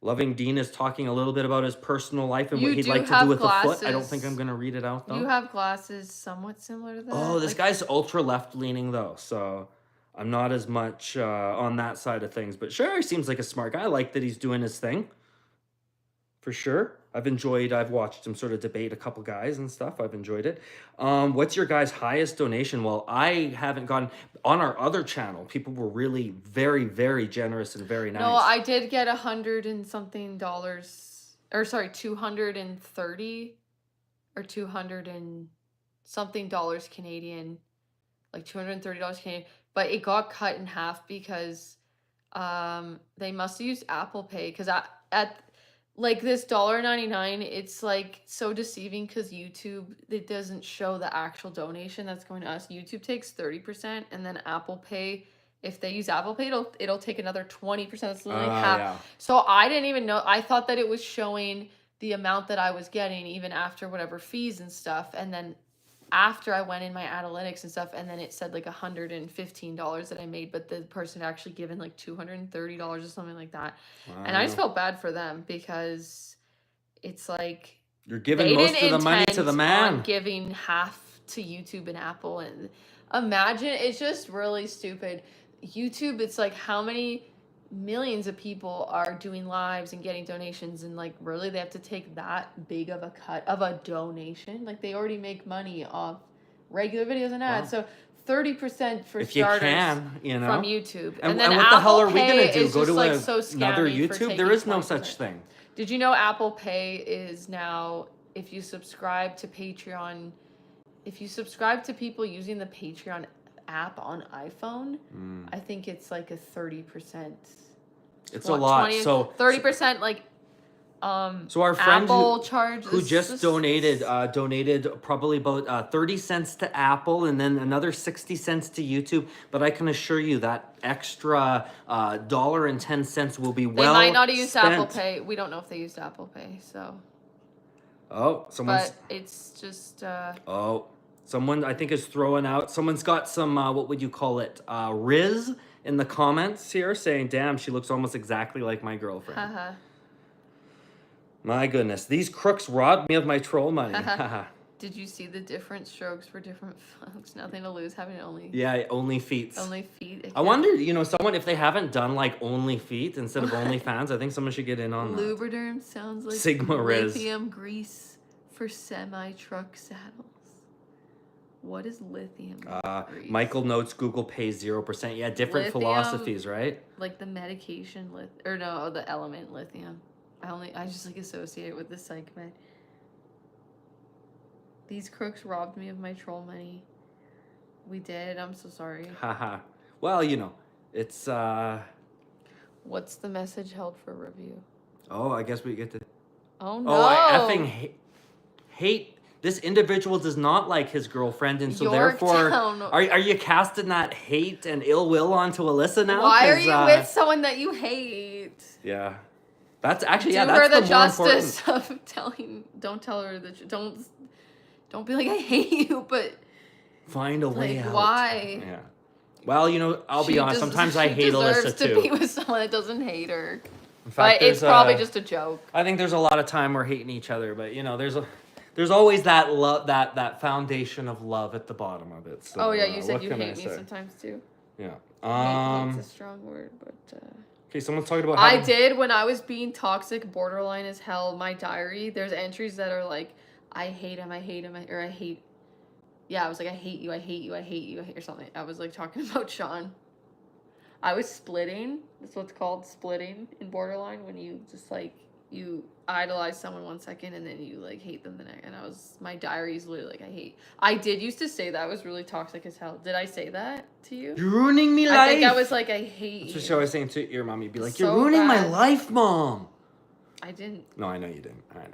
Loving Dean is talking a little bit about his personal life and what he'd like to do with the foot. I don't think I'm going to read it out, though. You have glasses somewhat similar to that. Oh, this guy's ultra left-leaning, though, so I'm not as much on that side of things. But sure, he seems like a smart guy. I like that he's doing his thing, for sure. I've watched him sort of debate a couple guys and stuff. I've enjoyed it. What's your guys' highest donation? Well, I haven't gotten... On our other channel, people were really very, very generous and very nice. No, I did get $100 and something dollars. Or sorry, 230 or 200 and something dollars Canadian. Like $230 Canadian. But it got cut in half because they must have used Apple Pay. Because at like this $1.99, it's like so deceiving because YouTube, it doesn't show the actual donation that's going to us. YouTube takes 30%, and then Apple Pay, if they use Apple Pay, it'll take another 20%. It's literally half. Yeah. So I didn't even know. I thought that it was showing the amount that I was getting even after whatever fees and stuff. And then after I went in my analytics and stuff, and then it said like $115 that I made, but the person had actually given like $230 or something like that. Wow. And I just felt bad for them because it's like you're giving most of the money to the man. On giving half to YouTube and Apple, and imagine, it's just really stupid. YouTube, it's like how many millions of people are doing lives and getting donations, and like really they have to take that big of a cut of a donation. Like they already make money off regular videos and ads. Wow. So 30% for if starters you can, from YouTube. And then what Apple the hell are we Pay gonna do? Go to like another YouTube? There is no 20%. such thing. Did you know Apple Pay is now, if you subscribe to Patreon, if you subscribe to people using the Patreon app on iPhone, I think it's like a 30%. It's a lot. 20, so 30% like so our friend Apple who just donated probably about 30 cents to Apple and then another 60 cents to YouTube. But I can assure you that extra $1.10 will be well. They might not have used spent. Apple Pay. We don't know if they used Apple Pay, so. Oh, someone's. But it's just. Someone I think is throwing out. Someone's got some. What would you call it? Riz in the comments here saying, "Damn, she looks almost exactly like my girlfriend." Haha. My goodness, these crooks robbed me of my troll money. Did you see the different strokes for different folks? Nothing to lose, having only. Yeah, only feet. Only feet. I wonder, someone if they haven't done like only feet instead of OnlyFans, I think someone should get in on that. Lubriderm sounds like Sigma Riz. Lithium grease for semi-truck saddles. What is lithium grease? Michael notes Google pays 0%. Yeah, different lithium, philosophies, right? Like the medication the element lithium. I just like associate it with the psych med. These crooks robbed me of my troll money. We did. I'm so sorry. Haha. Well, it's What's the message held for review? Oh, I guess we get to. Oh no! Oh, I effing hate. This individual does not like his girlfriend, and so therefore, are you casting that hate and ill will onto Alyssa now? Why are you with someone that you hate? Yeah. That's actually, that's her the justice of don't tell her don't be like, I hate you, but find a way out. Why? Yeah. Well, I'll be honest, sometimes I hate Alyssa too. To be with someone that doesn't hate her. In fact, but it's probably just a joke. I think there's a lot of time we're hating each other, but there's always that love, that foundation of love at the bottom of it. So, you said you hate me sometimes too. Yeah. Hate's a strong word, but okay, someone's talking about I did when I was being toxic, borderline as hell, my diary, there's entries that are like, I hate him, or I hate, I was like, I hate you, or something. I was like talking about Sean. I was splitting. That's what's called splitting in borderline, when you just like, you idolize someone 1 second and then you like hate them the next. And my diary is literally like, I did used to say that I was really toxic as hell. Did I say that to you? You're ruining me life. I think I was like, I hate you. That's what I was saying to your mom. You'd be like, you're ruining my life, Mom. I didn't. No, I know you didn't. I know.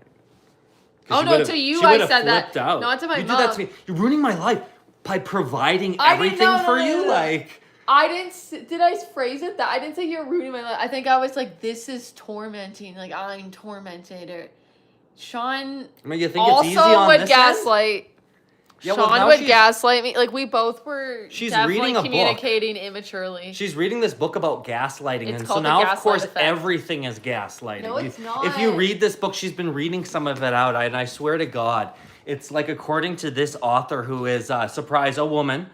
Oh no, to you I said that. Out. Not to my mom. You did that to me. You're ruining my life by providing everything for you. Like, I didn't. Did I phrase it that? I didn't say you're ruining my life. I think I was like, this is tormenting. Like, I'm tormented. Or Sean. I mean, you think it's easy on would this gaslight. End? Yeah, Sean would gaslight me. Like, we both were she's definitely reading a communicating immaturely. She's reading this book about gaslighting. It's and called so now, of course, effect. everything is gaslighting. No, it's not. If you read this book, she's been reading some of it out. And I swear to God, it's like, according to this author who is, surprise, a woman,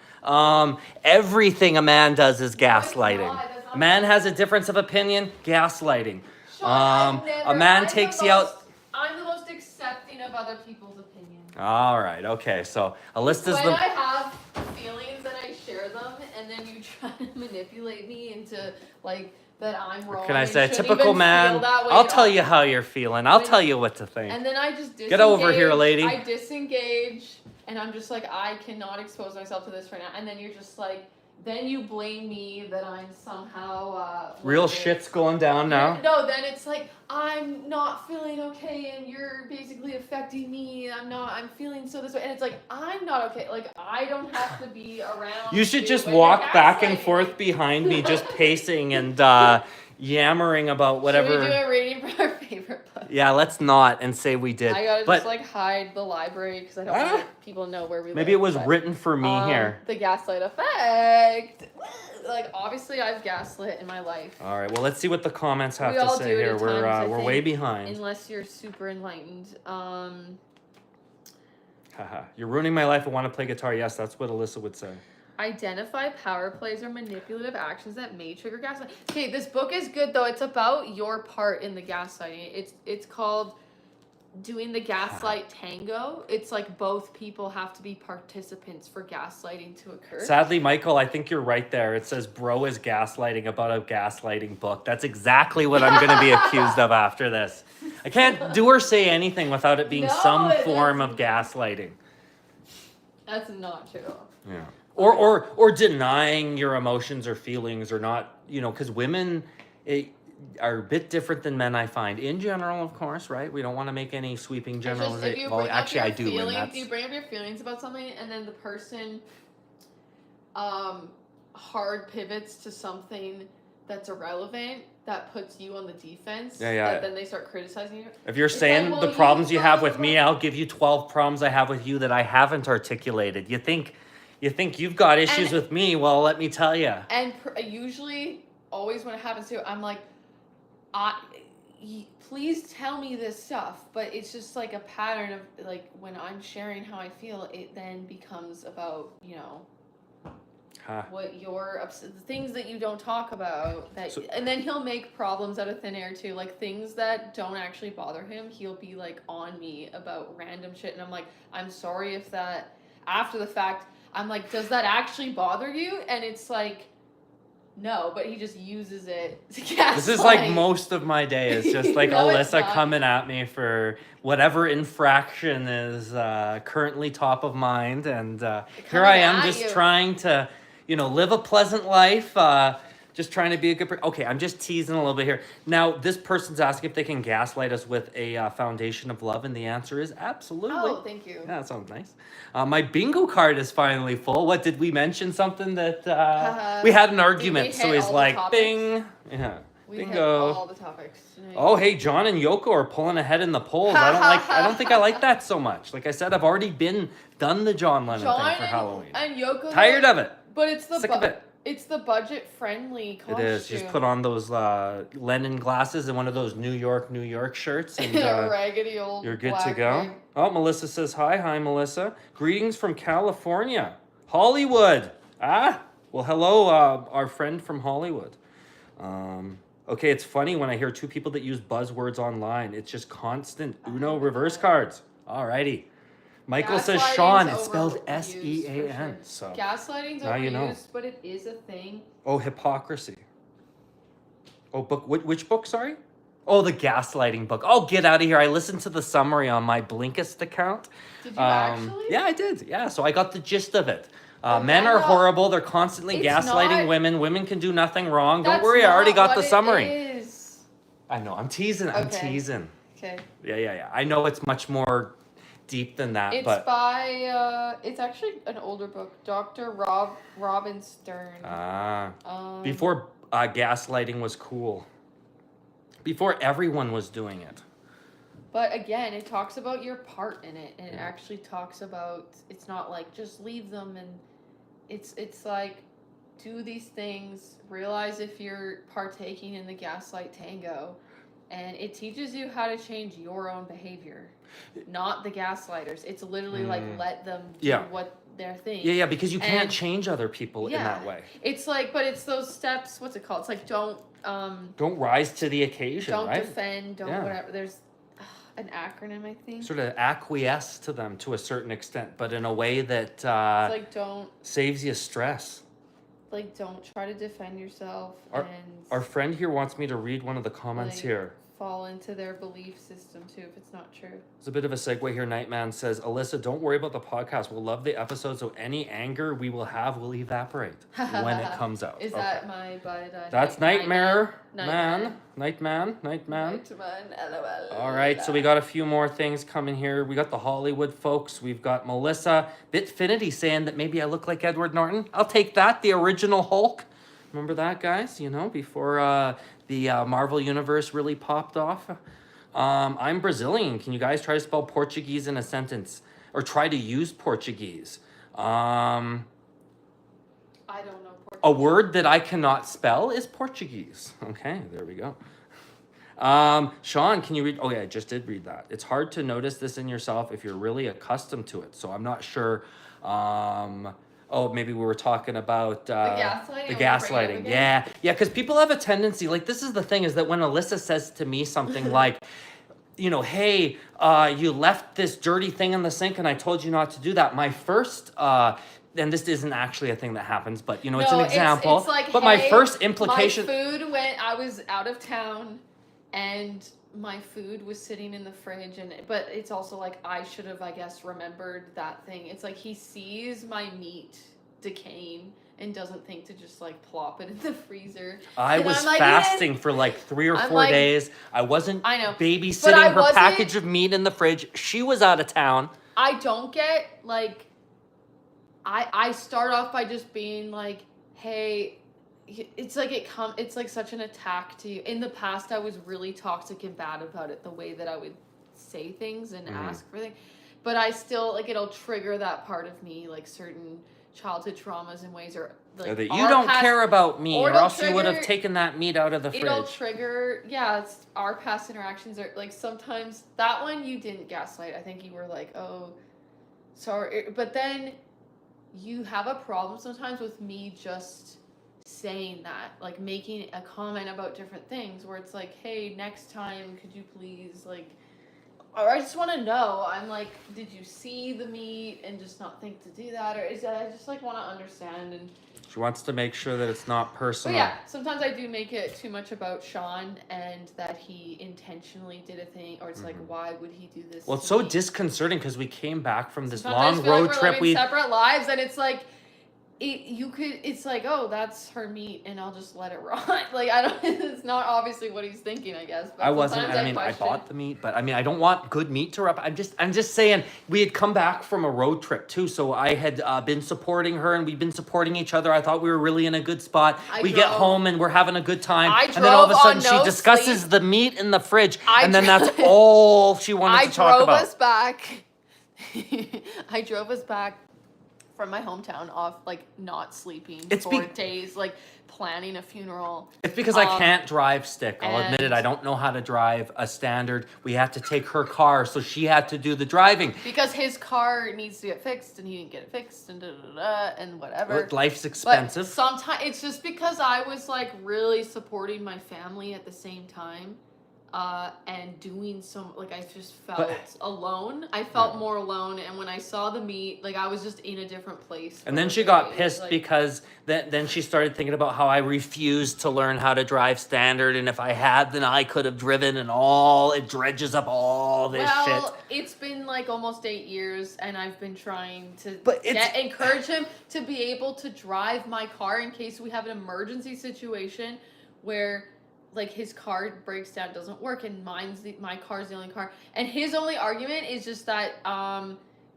everything a man does is gaslighting. A man has a difference of opinion, gaslighting. Sean, a man takes you out. I'm the most accepting of other people's opinions. All right, okay, so Alyssa's when I have feelings and I share them, and then you try to manipulate me into like that I'm wrong. Can I say, typical man? I'll tell you how you're feeling. I'll tell you what to think. And then I just disengage. Get over here, lady. I disengage, and I'm just like, I cannot expose myself to this right now. And then you're just like, then you blame me that I'm somehow real shit's going down now. No, then it's like, I'm not feeling okay and you're basically affecting me. I'm feeling so this way. And it's like, I'm not okay. Like, I don't have to be around. You should just walk back and forth behind me, just pacing and yammering about whatever. Should we do a reading for our favorite book? Yeah, let's not and say we did. I gotta just like hide the library because I don't want people to know where we live. Maybe it was written for me here. The gaslight effect. Like, obviously I've gaslit in my life. All right, well, let's see what the comments have to say here. We're way behind. Unless you're super enlightened. Haha, you're ruining my life. I want to play guitar. Yes, that's what Alyssa would say. Identify power plays or manipulative actions that may trigger gaslighting. Okay, this book is good though. It's about your part in the gaslighting. It's called Doing the Gaslight Tango. It's like both people have to be participants for gaslighting to occur. Sadly, Michael, I think you're right there. It says bro is gaslighting about a gaslighting book. That's exactly what I'm going to be accused of after this. I can't do or say anything without it being some form of gaslighting. That's not true. Yeah. Or denying your emotions or feelings, or not, because women are a bit different than men, I find, in general, of course, right? We don't want to make any sweeping generalizations. Well, actually, I do. You bring up your feelings about something, and then the person hard pivots to something that's irrelevant, that puts you on the defense. Yeah. Then they start criticizing you. If you're saying the problems you have with me, I'll give you 12 problems I have with you that I haven't articulated. You think you've got issues with me? Well, let me tell you. And usually, always when it happens to, I'm like, please tell me this stuff. But it's just like a pattern of like when I'm sharing how I feel, it then becomes about what you're upset, the things that you don't talk about, and then he'll make problems out of thin air too, like things that don't actually bother him. He'll be like on me about random shit, and I'm like, I'm sorry if that. After the fact, I'm like, does that actually bother you? And it's like, no, but he just uses it to gaslight. This is like most of my day. It's just like Alyssa coming at me for whatever infraction is currently top of mind, and here I am just trying to. Live a pleasant life, just trying to be a good person. Okay, I'm just teasing a little bit here. Now, this person's asking if they can gaslight us with a foundation of love, and the answer is absolutely. Oh, thank you. Yeah, that sounds nice. My bingo card is finally full. What, did we mention something that we had an argument, so he's like, bing. Yeah. We bingo. hit all the topics tonight. Oh, hey, John and Yoko are pulling ahead in the polls. I don't think I like that so much. Like I said, I've already done the John Lennon thing for Halloween. And Yoko. Tired of it. But it's sick of it. It's the budget-friendly costume. It is. Just put on those Lennon glasses and one of those New York shirts. And a raggedy old you're good to go. Ring. Oh, Melissa says hi. Hi, Melissa. Greetings from California. Hollywood. Well, hello, our friend from Hollywood. Okay, it's funny when I hear two people that use buzzwords online. It's just constant Uno reverse cards. Alrighty. Michael says Sean. It's spelled S-E-A-N. Sure. So gaslighting's overused, but it is a thing. Oh, hypocrisy. Oh, book. Which book? Sorry. Oh, the gaslighting book. Oh, get out of here! I listened to the summary on my Blinkist account. Did you actually? Yeah, I did. Yeah, so I got the gist of it. Men are horrible. They're constantly gaslighting women. Women can do nothing wrong. Don't worry, I already got the summary. I know. I'm teasing. I'm teasing. Okay. Yeah. I know it's much more deep than that. It's by it's actually an older book, Dr. Robin Stern. Before gaslighting was cool. Before everyone was doing it. But again, it talks about your part in it, and it actually talks about, it's not like just leave them, and it's like, do these things, realize if you're partaking in the gaslight tango, and it teaches you how to change your own behavior, not the gaslighters. It's literally like, let them do what their thing. Yeah, because you can't change other people in that way. It's like, but it's those steps, what's it called? It's like, don't rise to the occasion, don't right? defend, whatever. There's an acronym, I think. Sort of acquiesce to them to a certain extent, but in a way that like saves you stress. Like, don't try to defend yourself. Our friend here wants me to read one of the comments here. Fall into their belief system too if it's not true. There's a bit of a segue here. Nightman says, Alyssa, don't worry about the podcast. We'll love the episode, so any anger we will have will evaporate when it comes out. Is that my bud? That's Nightmare Man. Nightman, LOL. All right, so we got a few more things coming here. We got the Hollywood folks. We've got Melissa Bitfinity saying that maybe I look like Edward Norton. I'll take that, the original Hulk. Remember that, guys? Before the Marvel Universe really popped off. I'm Brazilian. Can you guys try to spell Portuguese in a sentence? Or try to use Portuguese? I don't know Portuguese. A word that I cannot spell is Portuguese. Okay, there we go. Sean, can you read? Oh, yeah, I just did read that. It's hard to notice this in yourself if you're really accustomed to it. So I'm not sure. Maybe we were talking about the gaslighting. Yeah, because people have a tendency, like, this is the thing, is that when Alyssa says to me something like, hey, you left this dirty thing in the sink and I told you not to do that. My first, and this isn't actually a thing that happens, but, it's an example. It's like, but my first implication. My food I was out of town and my food was sitting in the fridge, but it's also like I should have, I guess, remembered that thing. It's like he sees my meat decaying and doesn't think to just like plop it in the freezer. I was fasting for like 3 or 4 days. I wasn't babysitting her package of meat in the fridge. She was out of town. I don't get like, I start off by just being like, hey, it's like it's like such an attack to you. In the past, I was really toxic and bad about it, the way that I would say things and ask for things. But I still, like, it'll trigger that part of me, like certain childhood traumas in ways, or like that you don't care about me, or else you would have taken that meat out of the fridge. It'll trigger, it's our past interactions are like, sometimes that one you didn't gaslight. I think you were like, oh, sorry, but then you have a problem sometimes with me just saying that, like making a comment about different things where it's like, hey, next time could you please, like, or I just want to know, I'm like, did you see the meat and just not think to do that, or is that I just like want to understand. And she wants to make sure that it's not personal. But yeah, sometimes I do make it too much about Sean and that he intentionally did a thing, or it's like, why would he do this? Well, it's so disconcerting because we came back from this long road trip. We separate lives, and it's like, it's like, oh, that's her meat, and I'll just let it rot. Like, I don't. It's not obviously what he's thinking, I guess. But I wasn't. I mean, I bought the meat, but I mean, I don't want good meat to rot. I'm just saying. We had come back from a road trip too, so I had been supporting her, and we've been supporting each other. I thought we were really in a good spot. We get home and we're having a good time, and then all of a sudden she discusses the meat in the fridge, and then that's all she wanted to talk about. I drove us back. I drove us back from my hometown off, like, not sleeping for days, like planning a funeral. It's because I can't drive stick. I'll admit it. I don't know how to drive a standard. We had to take her car, so she had to do the driving. Because his car needs to get fixed, and he didn't get it fixed, and and whatever. Life's expensive. But sometimes it's just because I was like really supporting my family at the same time. And doing some, like, I just felt alone. I felt more alone, and when I saw the meat, like, I was just in a different place. And then she got pissed, like, because then she started thinking about how I refused to learn how to drive standard, and if I had, then I could have driven, and it dredges up all this shit. Well, it's been like almost 8 years, and I've been trying to encourage him to be able to drive my car in case we have an emergency situation where, like, his car breaks down, doesn't work, and my car's the only car. And his only argument is just that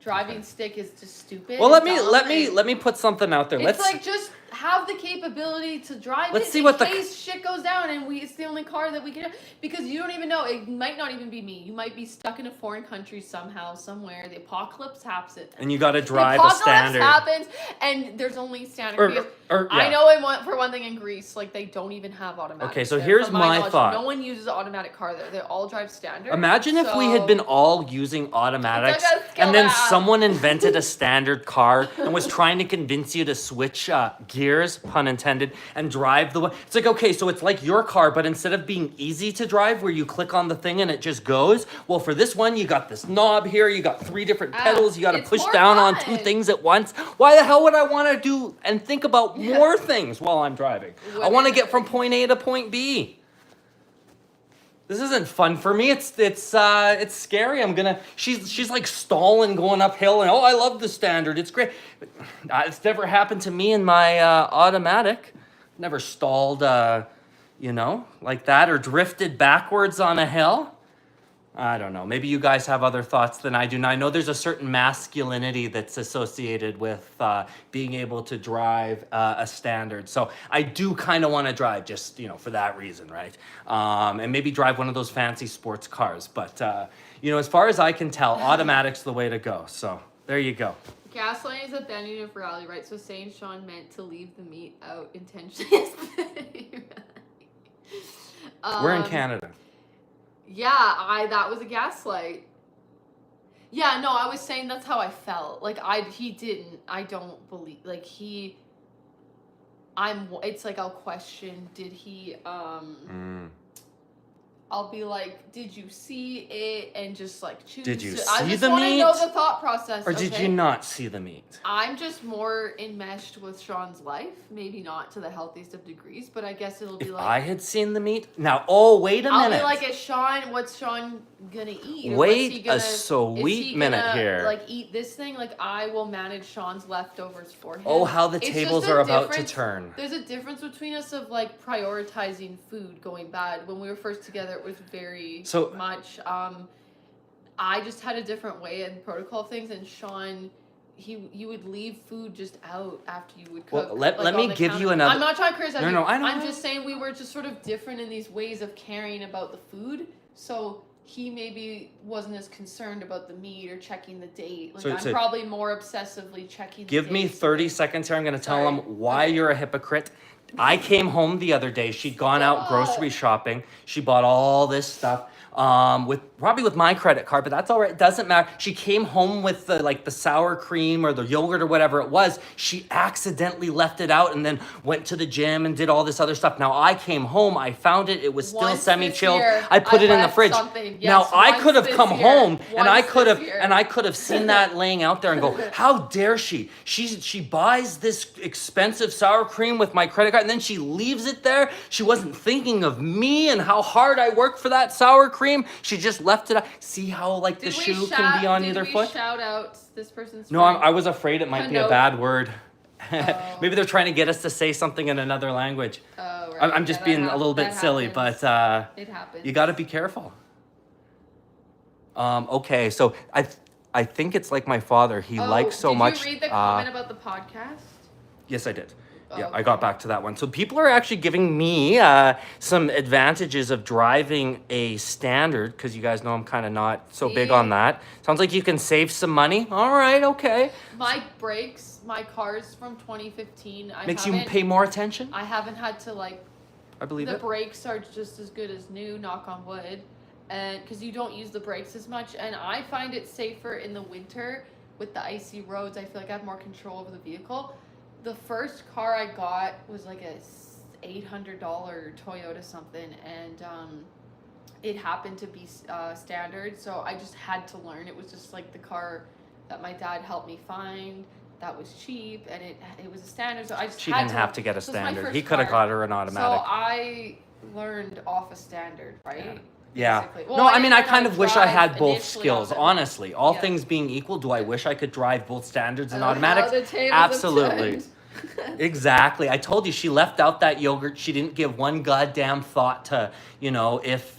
driving stick is just stupid. Well, let me put something out there. It's like, just have the capability to drive in case shit goes down, and it's the only car that we can have. Because you don't even know, it might not even be me. You might be stuck in a foreign country somehow, somewhere. The apocalypse happens. And you got to drive a standard. The apocalypse happens, and there's only standard. I know, for one thing, in Greece, like, they don't even have automatic. Okay, so here's my thought. No one uses automatic car there. They all drive standard. Imagine if we had been all using automatics, and then someone invented a standard car and was trying to convince you to switch gears, pun intended, and drive the way. It's like, okay, so it's like your car, but instead of being easy to drive where you click on the thing and it just goes, well, for this one, you got this knob here, you got 3 different pedals, you got to push down on 2 things at once. Why the hell would I want to do and think about more things while I'm driving? I want to get from point A to point B. This isn't fun for me. It's scary. She's like stalling going uphill, and I love the standard. It's great. But, it's never happened to me in my automatic. Never stalled, like that, or drifted backwards on a hill. I don't know. Maybe you guys have other thoughts than I do. Now, I know there's a certain masculinity that's associated with being able to drive a standard. So I do kind of want to drive just, for that reason, right? And maybe drive one of those fancy sports cars. But, as far as I can tell, automatic's the way to go. So there you go. Gaslighting is a bending of reality, right? So saying Sean meant to leave the meat out intentionally. We're in Canada. Yeah, that was a gaslight. Yeah, no, I was saying that's how I felt. Like, I don't believe, like, it's like, I'll question, did he, I'll be like, did you see it? And just like choose. Did you I see just the want to meat? know the thought process. Or did you not see the meat? I'm just more enmeshed with Sean's life. Maybe not to the healthiest of degrees, but I guess it'll be If like. I had seen the meat. Now, oh, wait a minute. I'll be like, is Sean, what's Sean gonna eat? Or Wait what's he gonna, a sweet minute here. Like eat this thing? Like I will manage Sean's leftovers for him. Oh, how the tables are about to turn. There's a difference between us of like prioritizing food going bad. When we were first together, it was very much. I just had a different way and protocol of things, and Sean. You would leave food just out after you would cook. Well, let me give you another. I'm not trying to criticize you. No, I know. I'm just saying we were just sort of different in these ways of caring about the food. So he maybe wasn't as concerned about the meat or checking the date. Like I'm probably more obsessively checking. Give me 30 seconds here. I'm going to tell him why you're a hypocrite. I came home the other day. She'd gone out grocery shopping. She bought all this stuff. With my credit card, but that's all right. It doesn't matter. She came home with the sour cream or the yogurt or whatever it was. She accidentally left it out and then went to the gym and did all this other stuff. Now I came home, I found it. It was still semi-chilled. I put it in the fridge. Yes, now I could have come home and I could have seen that laying out there and go, how dare she? She buys this expensive sour cream with my credit card and then she leaves it there. She wasn't thinking of me and how hard I worked for that sour cream. She just left it out. See how the shoe can be on either foot? Shout out this person's No, I was afraid it might be a bad word. Maybe they're trying to get us to say something in another language. Oh, right. I'm just being a little bit silly, but it happens. You got to be careful. Okay, so I think it's like my father. He likes so much. Did you read the comment about the podcast? Yes, I did. Yeah, I got back to that one. So people are actually giving me some advantages of driving a standard, because you guys know I'm kind of not so big on that. Sounds like you can save some money. All right, okay. My brakes, my car's from 2015. Makes you pay more attention? I haven't had to I believe the brakes are just as good as new, knock on wood, and because you don't use the brakes as much. And I find it safer in the winter with the icy roads. I feel like I have more control over the vehicle. The first car I got was like a $800 Toyota something, and it happened to be standard, so I just had to learn. It was just like the car that my dad helped me find that was cheap, and it was a standard, so I just She didn't have to get a standard. He could have got her an automatic. So I learned off a standard, right? Yeah. Well, no, I mean, I kind of wish I had both initially skills, honestly. All things being equal, do I wish I could drive both standards and automatics? Absolutely. Exactly. I told you she left out that yogurt. She didn't give one goddamn thought to, if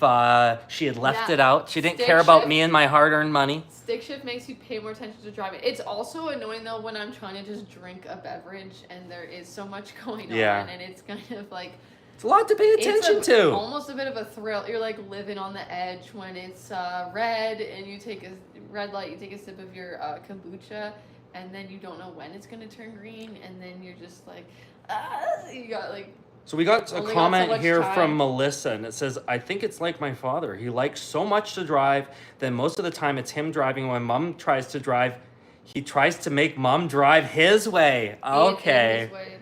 she had left it out. She didn't care about me and my hard-earned money. Stick shift makes you pay more attention to driving. It's also annoying, though, when I'm trying to just drink a beverage and there is so much going on, and it's kind of like... It's a lot to pay attention to. Almost a bit of a thrill. You're like living on the edge when it's red and you take a red light, you take a sip of your kombucha, and then you don't know when it's going to turn green, and then you're just like, you got like... So we got a comment here from Melissa, and it says, I think it's like my father. He likes so much to drive, then most of the time it's him driving. When mom tries to drive, he tries to make mom drive his way. Okay. His way.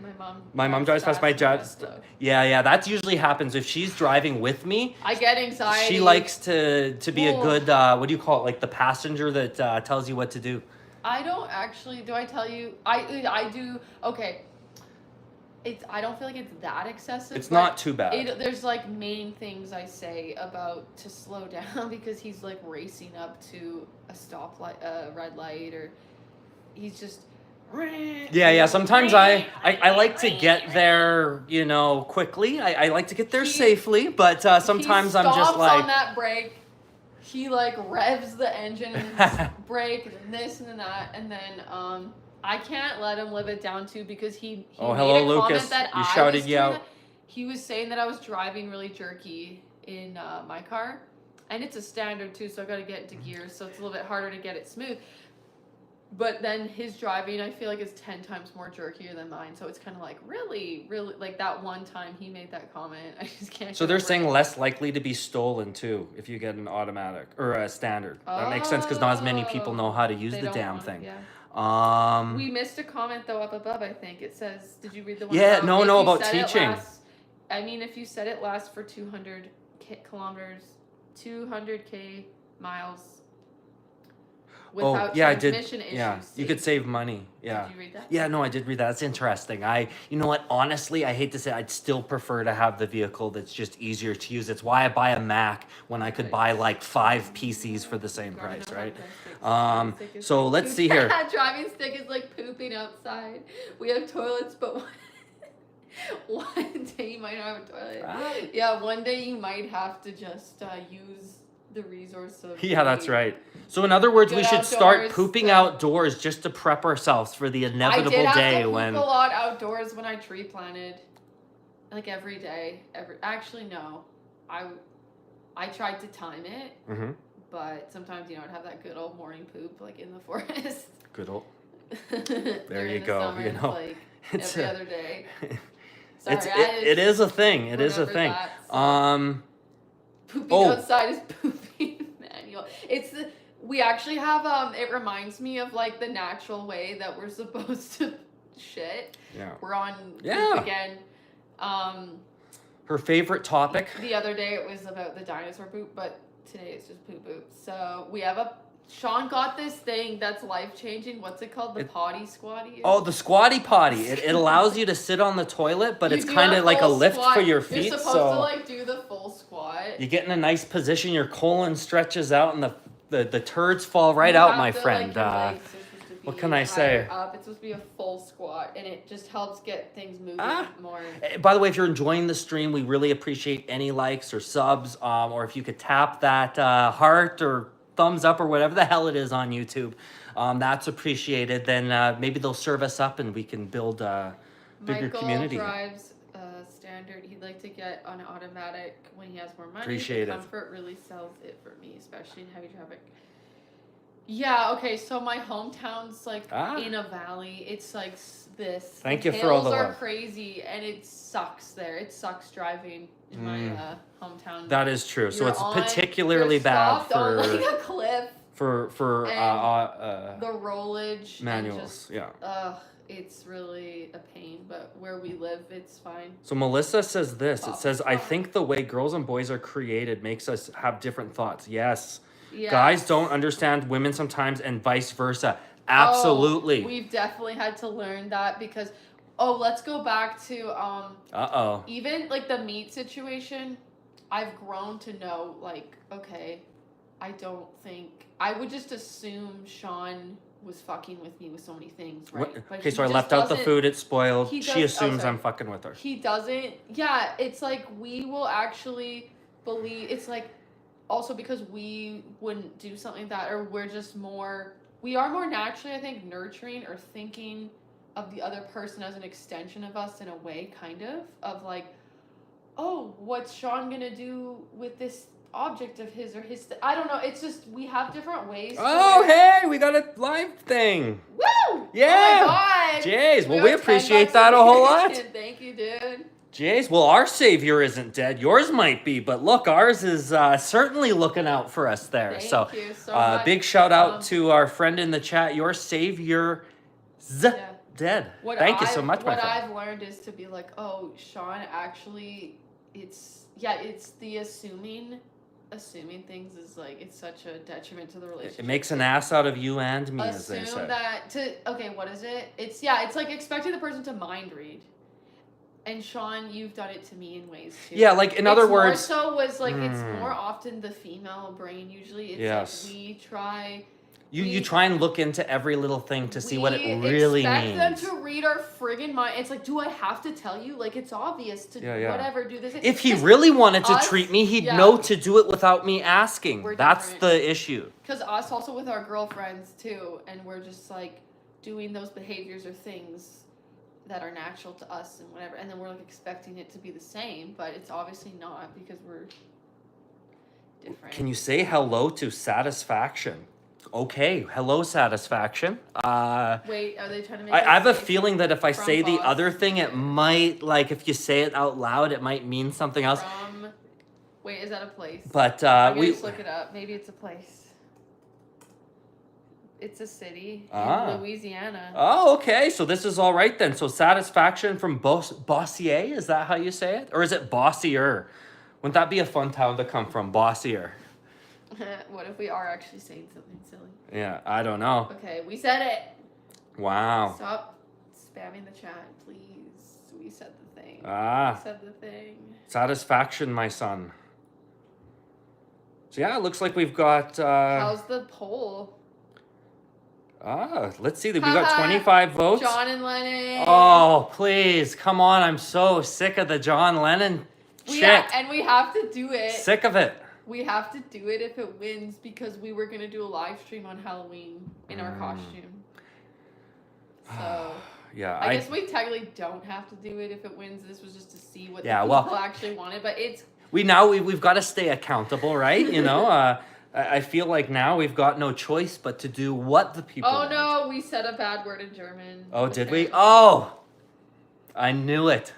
My mom drives past my job. Yeah, that usually happens. If she's driving with me, I get anxiety. She likes to be a good, what do you call it, like the passenger that tells you what to do. I don't actually, do I tell you? I do, okay. I don't feel like it's that excessive. It's not too bad. There's like main things I say about to slow down because he's like racing up to a stoplight, a red light, or he's just... Yeah. Sometimes I like to get there, quickly. I like to get there safely, but sometimes I'm just like... on that brake. He like revs the engine and brake and this and then that, and then I can't let him live it down too because he made a Lucas. comment that you shouted you out. He was saying that I was driving really jerky in my car, and it's a standard too, so I got to get into gear, so it's a little bit harder to get it smooth. But then his driving, I feel like, is 10 times more jerkier than mine. So it's kind of like, really, like that one time he made that comment. I just can't. So they're saying less likely to be stolen, too, if you get an automatic or a standard. That makes sense because not as many people know how to use the damn thing. Yeah. We missed a comment, though, up above, I think. It says, did you read the one? No, about teaching. If you said it lasts for 200 kilometers 200K miles Oh, without yeah, I did. transmission issues. Yeah, you could save money. Yeah. Did you read that? Yeah, no, I did read that. That's interesting. You know what? Honestly, I hate to say, I'd still prefer to have the vehicle that's just easier to use. It's why I buy a Mac when I could buy like 5 PCs for the same price, right? So let's see here. Driving stick is like pooping outside. We have toilets, but one day you might not have a toilet. Yeah, one day you might have to just use the resource of. Yeah, that's right. So in other words, we should start pooping outdoors just to prep ourselves for the inevitable day when. I did have to poop a lot outdoors when I tree planted, like every day. Actually, no, I tried to time it, but sometimes I'd have that good old morning poop like in the forest. Good old. There you go. Summer, like every other day. Sorry, it is a thing. It is a thing. Pooping outside is pooping manual. We actually have it reminds me of like the natural way that we're supposed to shit. Yeah. We're on poop again. Her favorite topic. The other day it was about the dinosaur poop, but today it's just poop poop. So we have Sean got this thing that's life-changing. What's it called? The potty squatty? Oh, the squatty potty. It allows you to sit on the toilet, but it's kind of like a lift for your feet. You're supposed to like do the full squat. You get in a nice position, your colon stretches out, and the turds fall right out, my friend. What can I say? It's supposed to be a full squat, and it just helps get things moving more. By the way, if you're enjoying the stream, we really appreciate any likes or subs, or if you could tap that heart or thumbs up or whatever the hell it is on YouTube. That's appreciated. Then maybe they'll serve us up and we can build a bigger community. Michael drives standard. He'd like to get on automatic when he has more money. Appreciate it. Comfort really sells it for me, especially in heavy traffic. Yeah, okay, so my hometown's like in a valley. It's like this. Thank you for all the love. Hills are crazy and it sucks there. It sucks driving in my hometown. That is true. So it's particularly bad for like a cliff. For the rollage manuals. It's really a pain, but where we live, it's fine. So Melissa says this. It says, I think the way girls and boys are created makes us have different thoughts. Yes. Guys don't understand women sometimes and vice versa. Absolutely. We've definitely had to learn that because, let's go back to, even like the meat situation. I've grown to know, like, okay, I don't think, I would just assume Sean was fucking with me with so many things, right? Okay, so I left out the food, it's spoiled. She assumes I'm fucking with her. He doesn't, it's like we will actually believe, it's like, also because we wouldn't do something like that, or we are more naturally, I think, nurturing or thinking of the other person as an extension of us in a way, kind of like, what's Sean gonna do with this object of his or his? I don't know. It's just we have different ways. Hey, we got a live thing. Woo! Yeah. Oh my God. Jeez, well, we appreciate that a whole lot. Thank you, dude. Jeez, well, our savior isn't dead. Yours might be, but look, ours is certainly looking out for us there. Thank you so much. Big shout out to our friend in the chat. Your savior's dead. Thank you so much, my friend. What I've learned is to be like, Sean, actually, it's the assuming things is like, it's such a detriment to the relationship. It makes an ass out of you and me, as they say. What is it? It's like expecting the person to mind read. And Sean, you've done it to me in ways too. Yeah, like in other words. More so was like it's more often the female brain usually. It's like we try. You try and look into every little thing to see what it really means. We expect them to read our friggin' mind. It's like, do I have to tell you? Like, it's obvious to whatever, do this. If he really wanted to treat me, he'd know to do it without me asking. That's the issue. Because us also with our girlfriends too, and we're just like doing those behaviors or things that are natural to us and whatever, and then we're like expecting it to be the same, but it's obviously not because we're different. Can you say hello to Satisfaction? Okay, hello Satisfaction. Wait, are they trying to make I have a feeling that if I say the other thing, it might, like, if you say it out loud, it might mean something else. Wait, is that a place? But we just look it up. Maybe it's a place. It's a city in Louisiana. Oh, okay. So this is all right then. So Satisfaction from Bossier, is that how you say it? Or is it Bossier? Wouldn't that be a fun town to come from? Bossier. What if we are actually saying something silly? Yeah, I don't know. Okay, we said it. Wow. Stop spamming the chat, please. We said the thing. Ah. We said the thing. Satisfaction, my son. So yeah, it looks like we've got... How's the poll? Let's see. We got 25 votes. John and Lennon. Oh, please. Come on. I'm so sick of the John Lennon shit. And we have to do it. Sick of it. We have to do it if it wins because we were going to do a live stream on Halloween in our costume. So... Yeah, I guess we technically don't have to do it if it wins. This was just to see what the people actually wanted, but it's... We've got to stay accountable, right? You know, I feel like now we've got no choice but to do what the people want. No, we said a bad word in German. Oh, did we? Oh, I knew it.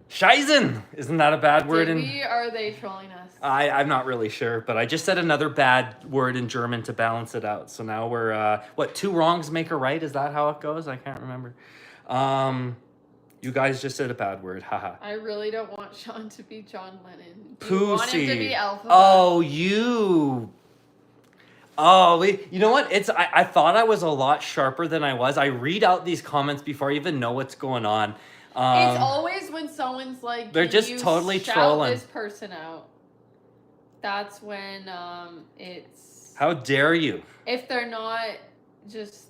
Scheißen! Isn't that a bad word? Did we, or are they trolling us? I'm not really sure, but I just said another bad word in German to balance it out. So now we're, two wrongs make a right? Is that how it goes? I can't remember. You guys just said a bad word. Haha. I really don't want Sean to be John Lennon. Pussy. You want him to be Alpha. Oh, you. Oh, you know what? I thought I was a lot sharper than I was. I read out these comments before I even know what's going on. It's always when someone's like, they're just totally trolling this person out. That's when it's... How dare you? If they're not just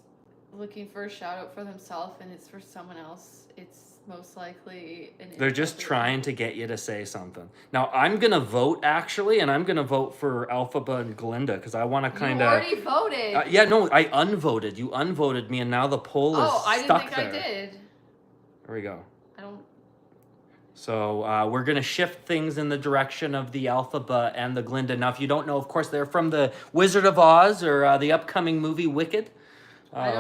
looking for a shout out for themselves and it's for someone else, it's most likely... They're just trying to get you to say something. Now, I'm going to vote, actually, and I'm going to vote for Alphaba and Glinda, because I want to kind of... You already voted. Yeah, no, I unvoted. You unvoted me, and now the poll is stuck there. I didn't think I did. There we go. I don't... So we're going to shift things in the direction of the Alphaba and the Glinda. Now, if you don't know, of course, they're from the Wizard of Oz, or the upcoming movie Wicked.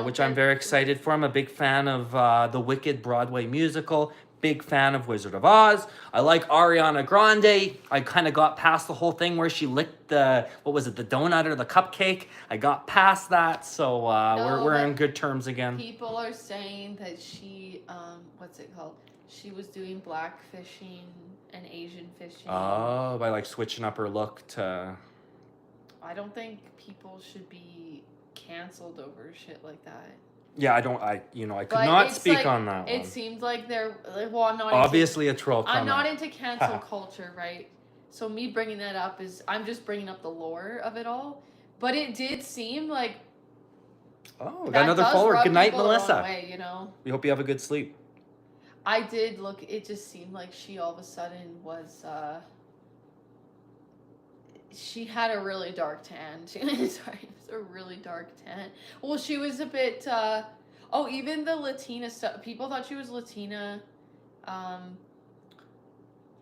Which I'm very excited for. I'm a big fan of the Wicked Broadway musical. Big fan of Wizard of Oz. I like Ariana Grande. I kind of got past the whole thing where she licked the, what was it, the donut or the cupcake. I got past that, so we're in good terms again. People are saying that she, what's it called? She was doing black fishing and Asian fishing. Oh, by like switching up her look to... I don't think people should be canceled over shit like that. Yeah, I could not speak on that one. It seems like they're, well, I'm not obviously a troll comment. I'm not into cancel culture, right? So me bringing that up is, I'm just bringing up the lore of it all. But it did seem like... Oh, we got another follower. Good night, Melissa. Way, you know? We hope you have a good sleep. I did look, it just seemed like she all of a sudden was, she had a really dark tan. Sorry, it was a really dark tan. Well, she was a bit, even the Latina stuff, people thought she was Latina,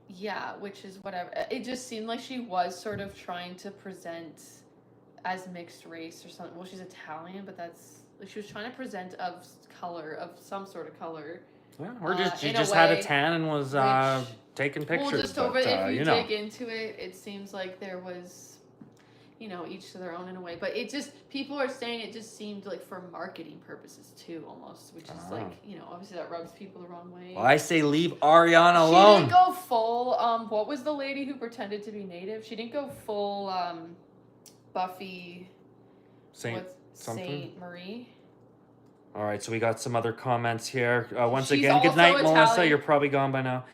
yeah, which is whatever. It just seemed like she was sort of trying to present as mixed race or something. Well, she's Italian, but that's, like, she was trying to present of color, of some sort of color. Yeah, or she just had a tan and was taking pictures. Well, just over, if you dig into it, it seems like there was, each to their own in a way. But it just, people are saying it just seemed like for marketing purposes too, almost, which is like, obviously that rubs people the wrong way. Well, I say leave Ariana alone. She didn't go full, what was the lady who pretended to be native? She didn't go full, Buffy, Saint Marie. All right, so we got some other comments here. Once again, good night, Italian. Melissa. You're probably gone by now.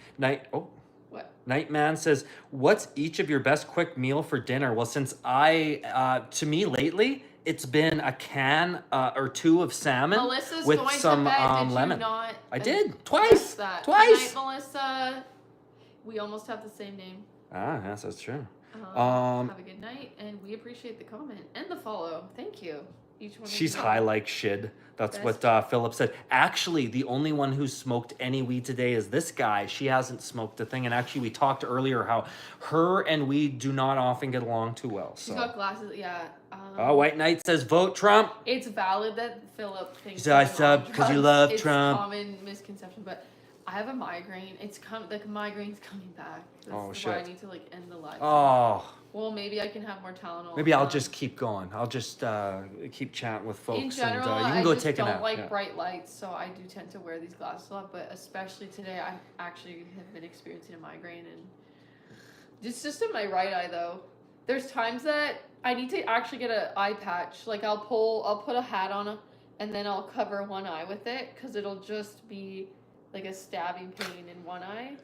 What? Nightman says, "What's each of your best quick meal for dinner?" Well, since to me lately, it's been a can or two of salmon Melissa's with going some to bed. Did lemon. You not I did twice. That. Twice. Good night, Melissa. We almost have the same name. Ah, yes, that's true. Have a good night, and we appreciate the comment and the follow. Thank you. Each one. She's high like shit. That's what Philip said. Actually, the only one who smoked any weed today is this guy. She hasn't smoked a thing. And actually, we talked earlier how her and weed do not often get along too well. She's got glasses. Yeah. White Knight says, vote Trump. It's valid that Philip thinks I sub because you love Trump. It's a common misconception, but I have a migraine. The migraine's coming back. That's why I need to end the live. Oh. Well, maybe I can have more Tylenol. Maybe I'll just keep going. I'll just keep chatting with folks. In general, and, you can go take a nap. I don't like bright lights, so I do tend to wear these glasses a lot. But especially today, I actually have been experiencing a migraine, and it's just in my right eye, though. there's times that I need to actually get an eye patch. Like I'll put a hat on and then I'll cover one eye with it because it'll just be like a stabbing pain in one eye.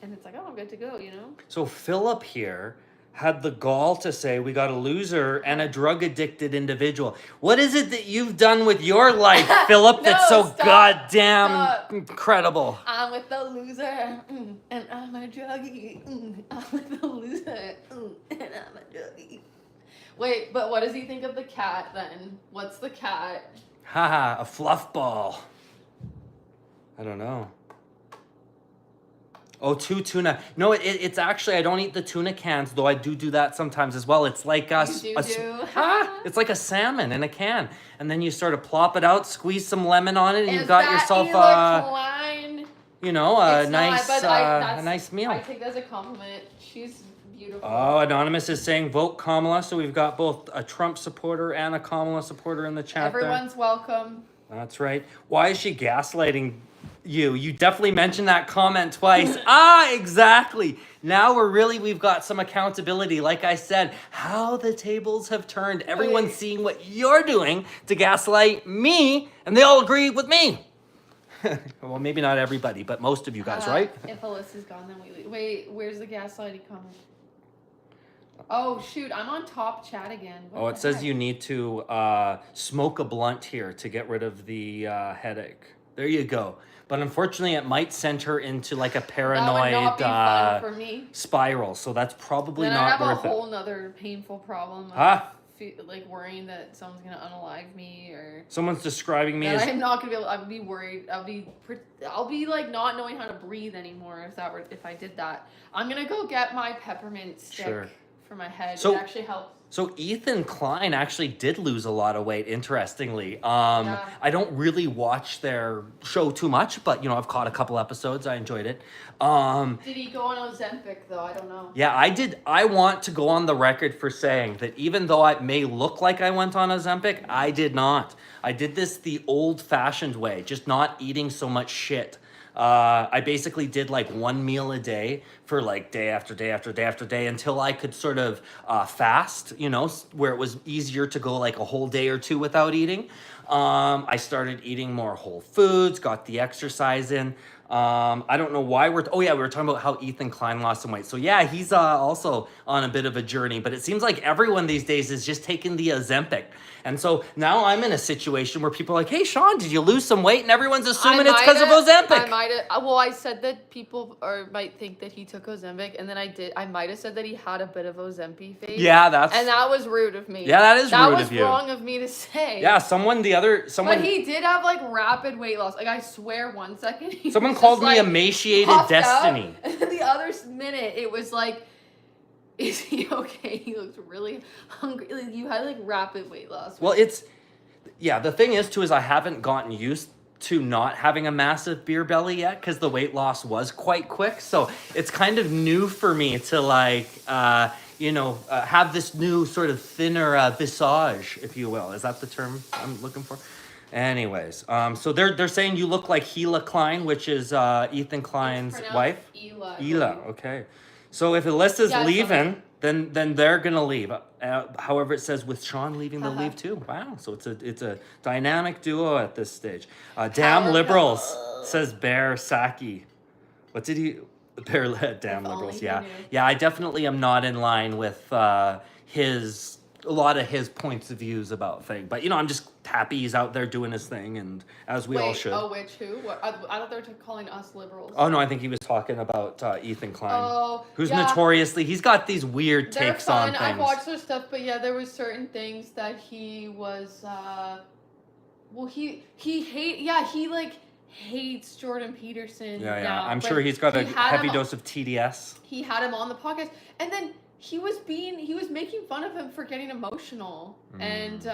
And it's like, oh, I'm good to go, you know? So Philip here had the gall to say we got a loser and a drug-addicted individual. What is it that you've done with your life, Philip, that's so goddamn incredible? I'm with the loser, and I'm a druggie. I'm with the loser, and I'm a druggie. Wait, but what does he think of the cat then? What's the cat? Haha, a fluff ball. I don't know. Oh, 2 tuna. No, it's actually, I don't eat the tuna cans, though I do that sometimes as well. It's like it's like a salmon in a can. And then you sort of plop it out, squeeze some lemon on it, and you've got yourself a nice meal. I take that as a compliment. She's beautiful. Oh, Anonymous is saying vote Kamala, so we've got both a Trump supporter and a Kamala supporter in the chat. Everyone's welcome. That's right. Why is she gaslighting you definitely mentioned that comment twice. Exactly. Now we've got some accountability. Like I said, how the tables have turned. Everyone's seeing what you're doing to gaslight me, and they all agree with me. Well, maybe not everybody, but most of you guys, right? If Alyssa's gone, then we leave. Wait, where's the gaslighting comment? Oh, shoot, I'm on top chat again. It says you need to smoke a blunt here to get rid of the headache. There you go. But unfortunately, it might send her into like a paranoid that would not be fun for me. Spiral. So that's probably then not worth it. I have a whole nother painful problem. Like worrying that someone's gonna unalive me or someone's describing me as I'm not gonna be able. I'll be worried. I'll be like not knowing how to breathe anymore if I did that. I'm gonna go get my peppermint stick for my head. It actually helps. So Ethan Klein actually did lose a lot of weight, interestingly. I don't really watch their show too much, but, I've caught a couple episodes. I enjoyed it. Did he go on Ozempic, though? I don't know. Yeah, I did. I want to go on the record for saying that even though I may look like I went on Ozempic, I did not. I did this the old-fashioned way, just not eating so much shit. I basically did like one meal a day for like day after day after day after day until I could sort of fast, where it was easier to go like a whole day or two without eating. I started eating more whole foods, got the exercise in. I don't know why we were talking about how Ethan Klein lost some weight. So yeah, he's also on a bit of a journey, but it seems like everyone these days is just taking the Ozempic. And so now I'm in a situation where people are like, hey, Sean, did you lose some weight? And everyone's assuming it's because of Ozempic. I said that people might think that he took Ozempic, and then I might have said that he had a bit of Ozempic face. Yeah, and that was rude of me. Yeah, that is rude of you. That was wrong of me to say. Yeah, someone. But he did have like rapid weight loss. Like I swear, 1 second. Someone called me emaciated destiny. And then the other minute, it was like, is he okay? He looks really hungry. Like, you had like rapid weight loss. Well, the thing is too, is I haven't gotten used to not having a massive beer belly yet because the weight loss was quite quick. So it's kind of new for me to like, have this new sort of thinner visage, if you will. Is that the term I'm looking for? Anyways, so they're saying you look like Hila Klein, which is Ethan Klein's wife. Hila, okay. So if Alyssa's leaving, then they're gonna leave. However, it says with Sean leaving, they'll leave too. Wow, so it's a dynamic duo at this stage. Damn liberals, says Bear Saki. What did he? Bear led damn liberals. Yeah. I definitely am not in line with a lot of his points of views about things. But I'm just happy he's out there doing his thing, and as we all should. Oh, who? What? I thought they were calling us liberals. Oh no, I think he was talking about Ethan Klein, who's notoriously he's got these weird takes on things. I've watched their stuff, but yeah, there was certain things that he was. He hates Jordan Peterson. Yeah. Now, I'm sure he's got a heavy dose of TDS. He had him on the podcast, and then he was making fun of him for getting emotional, and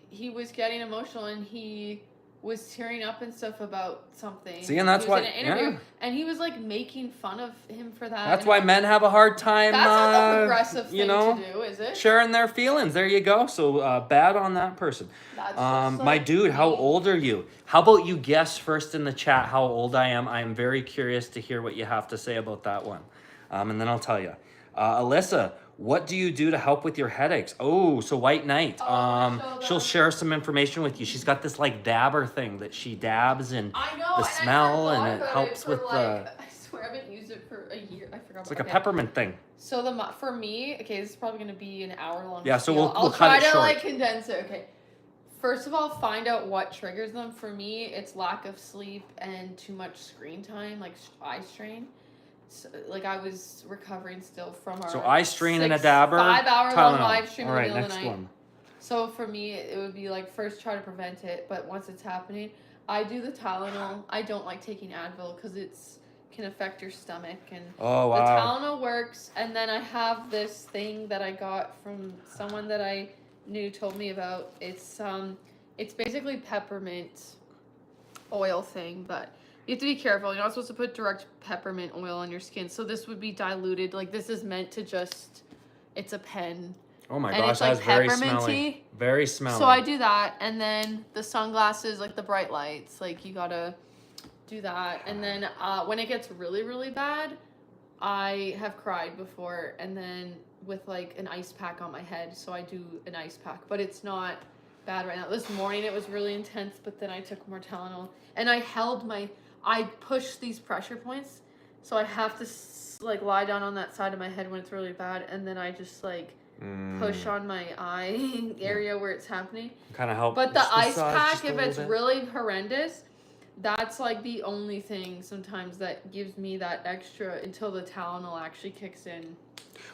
he was getting emotional, and he was tearing up and stuff about something. See, and that's why, in an interview, and he was like making fun of him for that. That's why men have a hard time. That's not the progressive thing to do, is it? Sharing their feelings. There you go. So bad on that person. That's my dude, how old are you? How about you guess first in the chat how old I am? I am very curious to hear what you have to say about that one, and then I'll tell you. Alyssa, what do you do to help with your headaches? Oh, so White Knight. She'll share some information with you. She's got this like dabber thing that she dabs and the smell, and it helps with the. I swear I haven't used it for a year. I forgot. It's like a peppermint thing. So for me, okay, this is probably gonna be an hour long. Yeah, so spiel. we'll cut it short. I'll try to like condense it. Okay. First of all, find out what triggers them. For me, it's lack of sleep and too much screen time, like eye strain. So, like I was recovering still from our eye strain and a dabber. 5-hour long live stream in the middle of the night. One. So for me, it would be like first try to prevent it, but once it's happening, I do the Tylenol. I don't like taking Advil because it's can affect your stomach, and the Tylenol works. And then I have this thing that I got from someone that I knew told me about. It's basically peppermint oil thing, but you have to be careful. You're not supposed to put direct peppermint oil on your skin. So this would be diluted. Like this is meant to just, it's a pen. Oh my and gosh, it's like that's very smelly. Very smelly. So I do that, and then the sunglasses, like the bright lights, like you gotta do that. And then when it gets really, really bad, I have cried before, and then with like an ice pack on my head. So I do an ice pack, but it's not bad right now. This morning it was really intense, but then I took more Tylenol, and I push these pressure points, so I have to like lie down on that side of my head when it's really bad, and then I just like push on my eye area where it's happening. Kind of help. But the ice pack, if it's really horrendous, that's like the only thing sometimes that gives me that extra until the Tylenol actually kicks in.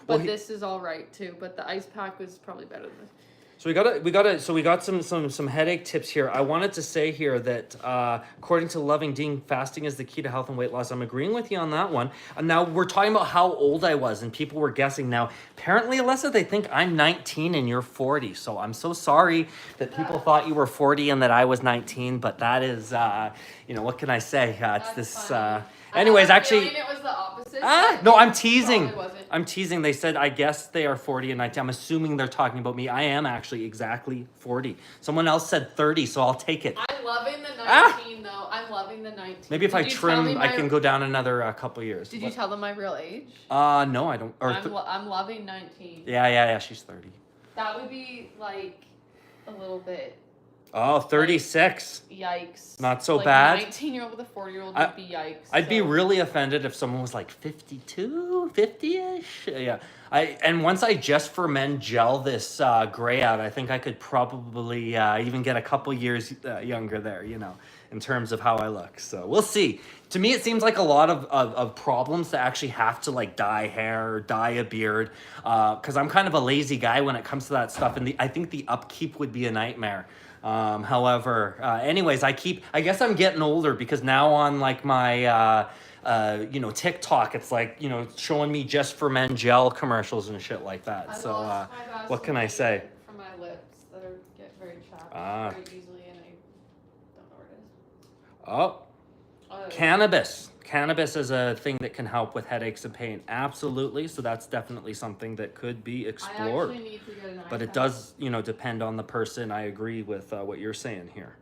But this is all right too. But the ice pack was probably better than this. So we got some headache tips here. I wanted to say here that according to Loving Dean, fasting is the key to health and weight loss. I'm agreeing with you on that one. And now we're talking about how old I was, and people were guessing. Now, apparently, Alyssa, they think I'm 19 and you're 40. So I'm so sorry that people thought you were 40 and that I was 19. But that is, what can I say? It's this. Anyways, actually, it was the opposite. No, I'm teasing. I'm teasing. They said, I guess they are 40 and 19. I'm assuming they're talking about me. I am actually exactly 40. Someone else said 30, so I'll take it. I'm loving the 19, though. I'm loving the 19. Maybe if I trim, I can go down another couple years. Did you tell them my real age? No, I don't. I'm loving 19. Yeah, she's 30. That would be, like, a little bit... Oh, 36. Yikes. Not so bad. A 19-year-old with a 40-year-old would be yikes. I'd be really offended if someone was like 52, 50-ish. Yeah. And once I Just for Men gel this gray out, I think I could probably even get a couple years younger there, in terms of how I look. So we'll see. To me, it seems like a lot of problems to actually have to like dye hair or dye a beard, because I'm kind of a lazy guy when it comes to that stuff. And I think the upkeep would be a nightmare. However, anyways, I guess I'm getting older because now on like my, TikTok, it's like, showing me Just for Men gel commercials and shit like that. So, what can I say? From my lips that get very chapped very easily, and I don't know where it is. Cannabis. Cannabis is a thing that can help with headaches and pain. Absolutely. So that's definitely something that could be explored. I actually need to get an but it does, depend on the person. I agree with what you're saying here.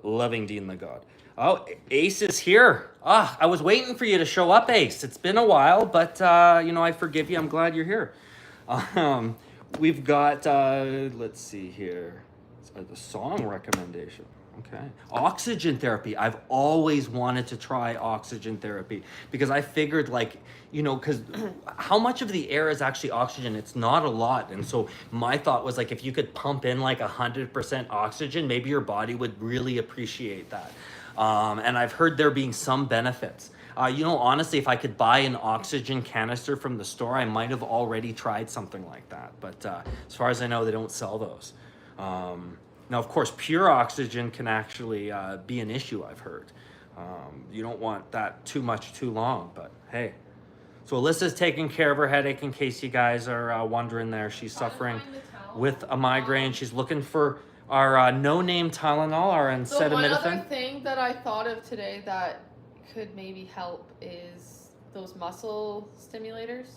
Loving Dean the God. Oh, Ace is here. I was waiting for you to show up, Ace. It's been a while, but, I forgive you. I'm glad you're here. We've got, let's see here. The song recommendation. Okay. Oxygen therapy. I've always wanted to try oxygen therapy because I figured because how much of the air is actually oxygen? It's not a lot. And so my thought was if you could pump in 100% oxygen, maybe your body would really appreciate that. And I've heard there being some benefits. Honestly, if I could buy an oxygen canister from the store, I might have already tried something like that. But as far as I know, they don't sell those. Now, of course, pure oxygen can actually be an issue, I've heard. You don't want that too much too long, but hey. So Alyssa's taking care of her headache, in case you guys are wondering there. She's suffering with a migraine. She's looking for our no-name Tylenol, our acetaminophen. One other thing that I thought of today that could maybe help is those muscle stimulators.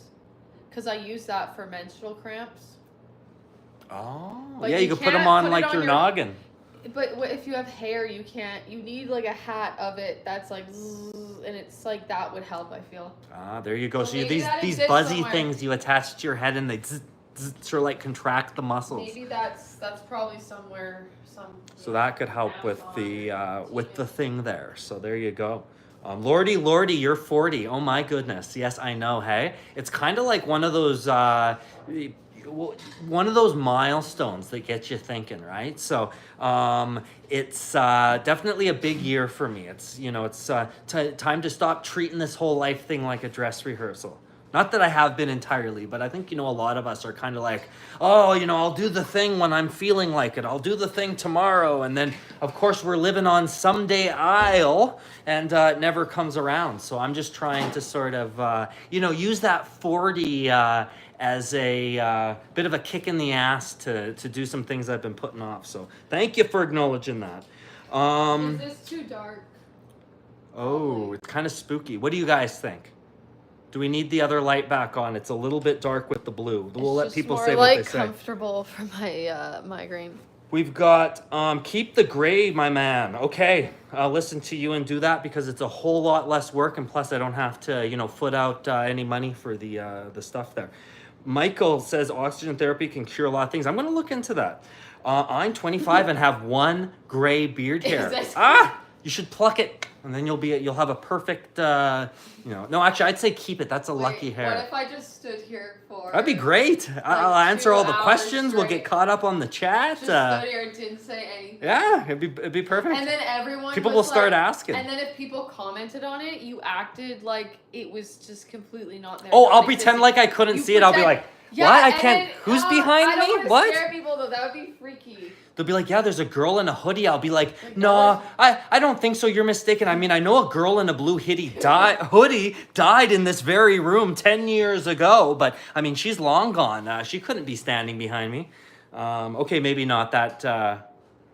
Because I use that for menstrual cramps. Oh, yeah, you could put them on your noggin. But if you have hair, you can't. You need like a hat of it that's like, zzz, and it's like that would help. I feel. Ah, there you go. So maybe these buzzy things you attach to your head and they sort of like contract the muscles. Maybe that's probably somewhere. So that could help with the thing there. So there you go. Lordy, you're 40. Oh my goodness. Yes, I know. Hey, it's kind of like one of those milestones that gets you thinking, right? So it's definitely a big year for me. It's it's time to stop treating this whole life thing like a dress rehearsal. Not that I have been entirely, but I think, a lot of us are kind of like, oh, I'll do the thing when I'm feeling like it. I'll do the thing tomorrow. And then, of course, we're living on someday I'll, and it never comes around. So I'm just trying to sort of, use that 40 as a bit of a kick in the ass to do some things I've been putting off. So thank you for acknowledging that. Is this too dark? Oh, it's kind of spooky. What do you guys think? Do we need the other light back on? It's a little bit dark with the blue. We'll let people say what they say. It's comfortable for my migraine. We've got keep the gray, my man. Okay, I'll listen to you and do that because it's a whole lot less work, and plus I don't have to foot out any money for the stuff there. Michael says oxygen therapy can cure a lot of things. I'm going to look into that. I'm 25 and have one gray beard hair. You should pluck it, and then you'll have a perfect, No, actually, I'd say keep it. That's a lucky hair. What if I just stood here for? That'd be great. I'll answer all the questions. We'll get caught up on the chat. Just stood here and didn't say anything. Yeah, it'd be perfect. And then people will start asking. And then if people commented on it, you acted like it was just completely not there. Oh, I'll pretend like I couldn't see it. I'll be like, what? I can't. Then, who's behind me? I don't What? Scare people though. That would be freaky. They'll be like, yeah, there's a girl in a hoodie. I'll be like, no, I don't think so. You're mistaken. I mean, I know a girl in a blue hoodie died in this very room 10 years ago. But, I mean, she's long gone. She couldn't be standing behind me. Okay, maybe not that.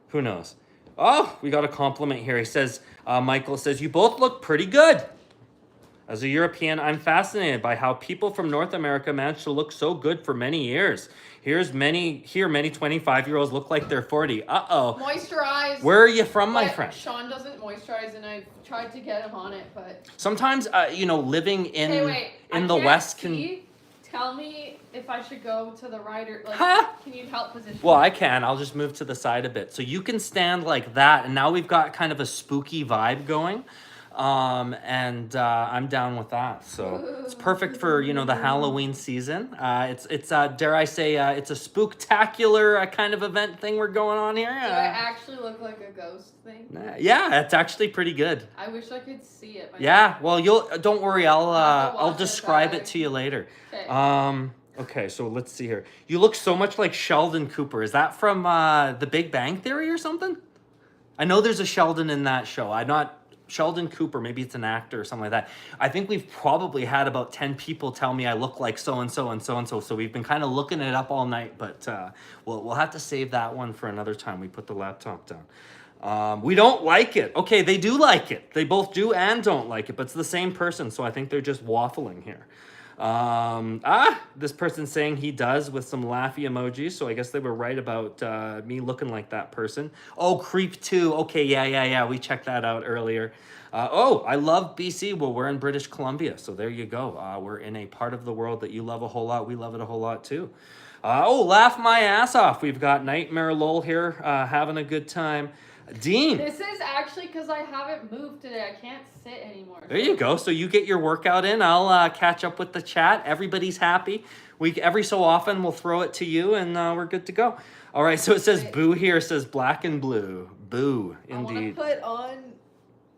Who knows? Oh, we got a compliment here. He says, Michael says, you both look pretty good. As a European, I'm fascinated by how people from North America manage to look so good for many years. Here, many 25-year-olds look like they're 40. Uh-oh. Moisturize. Where are you from, my friend? Sean doesn't moisturize, and I've tried to get him on it, but... Sometimes, living in the West can... Tell me if I should go to the right or... Can you help position? Well, I can. I'll just move to the side a bit. So you can stand like that, and now we've got kind of a spooky vibe going. I'm down with that. So it's perfect for, the Halloween season. It's dare I say, it's a spooktacular kind of event thing we're going on here. Do I actually look like a ghost thing? Yeah, it's actually pretty good. I wish I could see it. Yeah, well, don't worry. I'll describe it to you later. Okay. Okay, so let's see here. You look so much like Sheldon Cooper. Is that from The Big Bang Theory or something? I know there's a Sheldon in that show. Sheldon Cooper, maybe it's an actor or something like that. I think we've probably had about 10 people tell me I look like so-and-so and so-and-so. So we've been kind of looking it up all night, but we'll have to save that one for another time. We put the laptop down. We don't like it. Okay, they do like it. They both do and don't like it, but it's the same person, so I think they're just waffling here. This person's saying he does with some laughy emojis, so I guess they were right about me looking like that person. Oh, creep too. Okay, yeah. We checked that out earlier. I love BC. Well, we're in British Columbia, so there you go. We're in a part of the world that you love a whole lot. We love it a whole lot too. Laugh my ass off. We've got Nightmare Lol here, having a good time. Dean. This is actually because I haven't moved today. I can't sit anymore. There you go. So you get your workout in. I'll catch up with the chat. Everybody's happy. Every so often we'll throw it to you, and we're good to go. All right. So it says boo here. It says black and blue. Boo. Indeed. I want to put on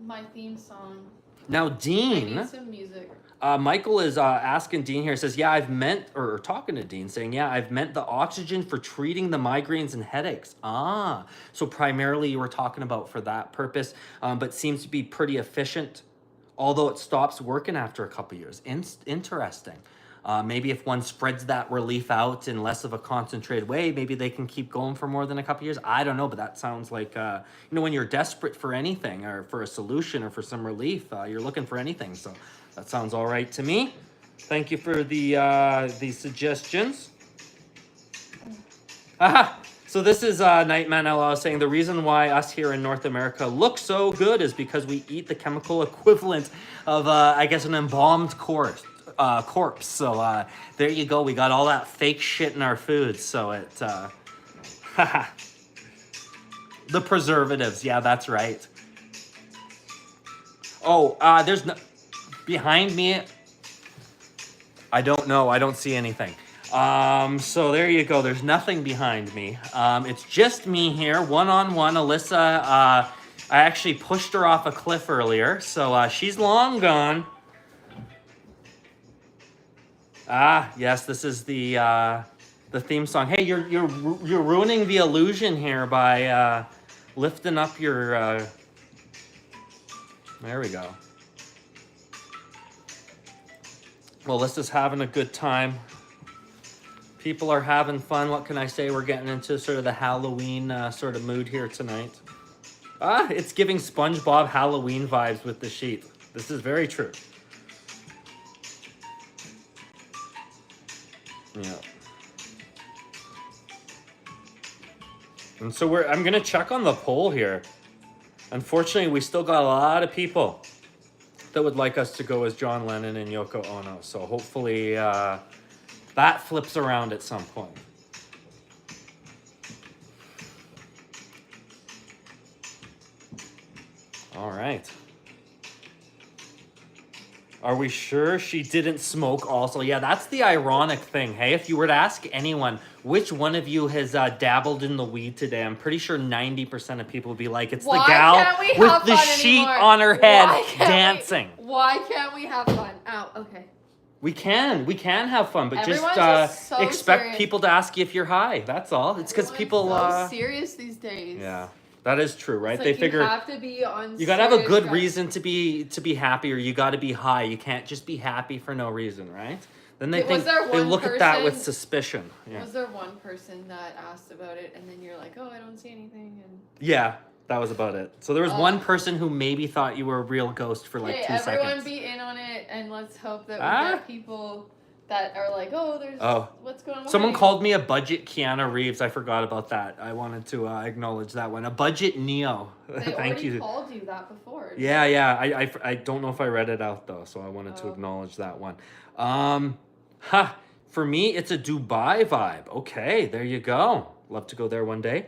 my theme song. Now, Dean. I need some music. Michael is asking Dean here. Says, yeah, talking to Dean, saying, yeah, I've meant the oxygen for treating the migraines and headaches. So primarily you were talking about for that purpose, but seems to be pretty efficient, although it stops working after a couple years. Interesting. Maybe if one spreads that relief out in less of a concentrated way, maybe they can keep going for more than a couple years. I don't know, but that sounds like, when you're desperate for anything or for a solution or for some relief, you're looking for anything. So that sounds all right to me. Thank you for the suggestions. So So this is Nightman LL saying the reason why us here in North America look so good is because we eat the chemical equivalent of, I guess, an embalmed corpse. So there you go. We got all that fake shit in our food. So it, the preservatives. Yeah, that's right. Oh, there's no behind me. I don't know. I don't see anything. So there you go. There's nothing behind me. It's just me here, one-on-one. Alyssa, I actually pushed her off a cliff earlier, so she's long gone. Ah, yes, this is the theme song. Hey, you're ruining the illusion here by lifting up your. There we go. Well, Alyssa's having a good time. People are having fun. What can I say? We're getting into sort of the Halloween sort of mood here tonight. It's giving SpongeBob Halloween vibes with the sheet. This is very true. Yeah. And so I'm gonna check on the poll here. Unfortunately, we still got a lot of people that would like us to go as John Lennon and Yoko Ono. So hopefully that flips around at some point. All right. Are we sure she didn't smoke also? Yeah, that's the ironic thing. Hey, if you were to ask anyone, which one of you has dabbled in the weed today, I'm pretty sure 90% of people would be like, it's the gal with the sheet on her head dancing. Why can't we have fun? Ow, okay. We can have fun, but Everyone's just so expect serious. People to ask you if you're high. That's all. It's because people so serious these days. Yeah. That is true, right? It's They like figure you have to be on. You gotta have a good reason to be happy, or you gotta be high. You can't just be happy for no reason, right? Then they look at that with suspicion. Yeah. Was there one person that asked about it, and then you're like, "Oh, I don't see anything," and yeah, that was about it. So there was one person who maybe thought you were a real ghost for like 2 seconds. Everyone be in on it, and let's hope that we get people that are like, what's going on? Someone called me a budget Keanu Reeves. I forgot about that. I wanted to acknowledge that one. A budget Neo. Thank you. They already called you that before. Yeah. I don't know if I read it out though, so I wanted to acknowledge that one. For me, it's a Dubai vibe. Okay, there you go. Love to go there one day.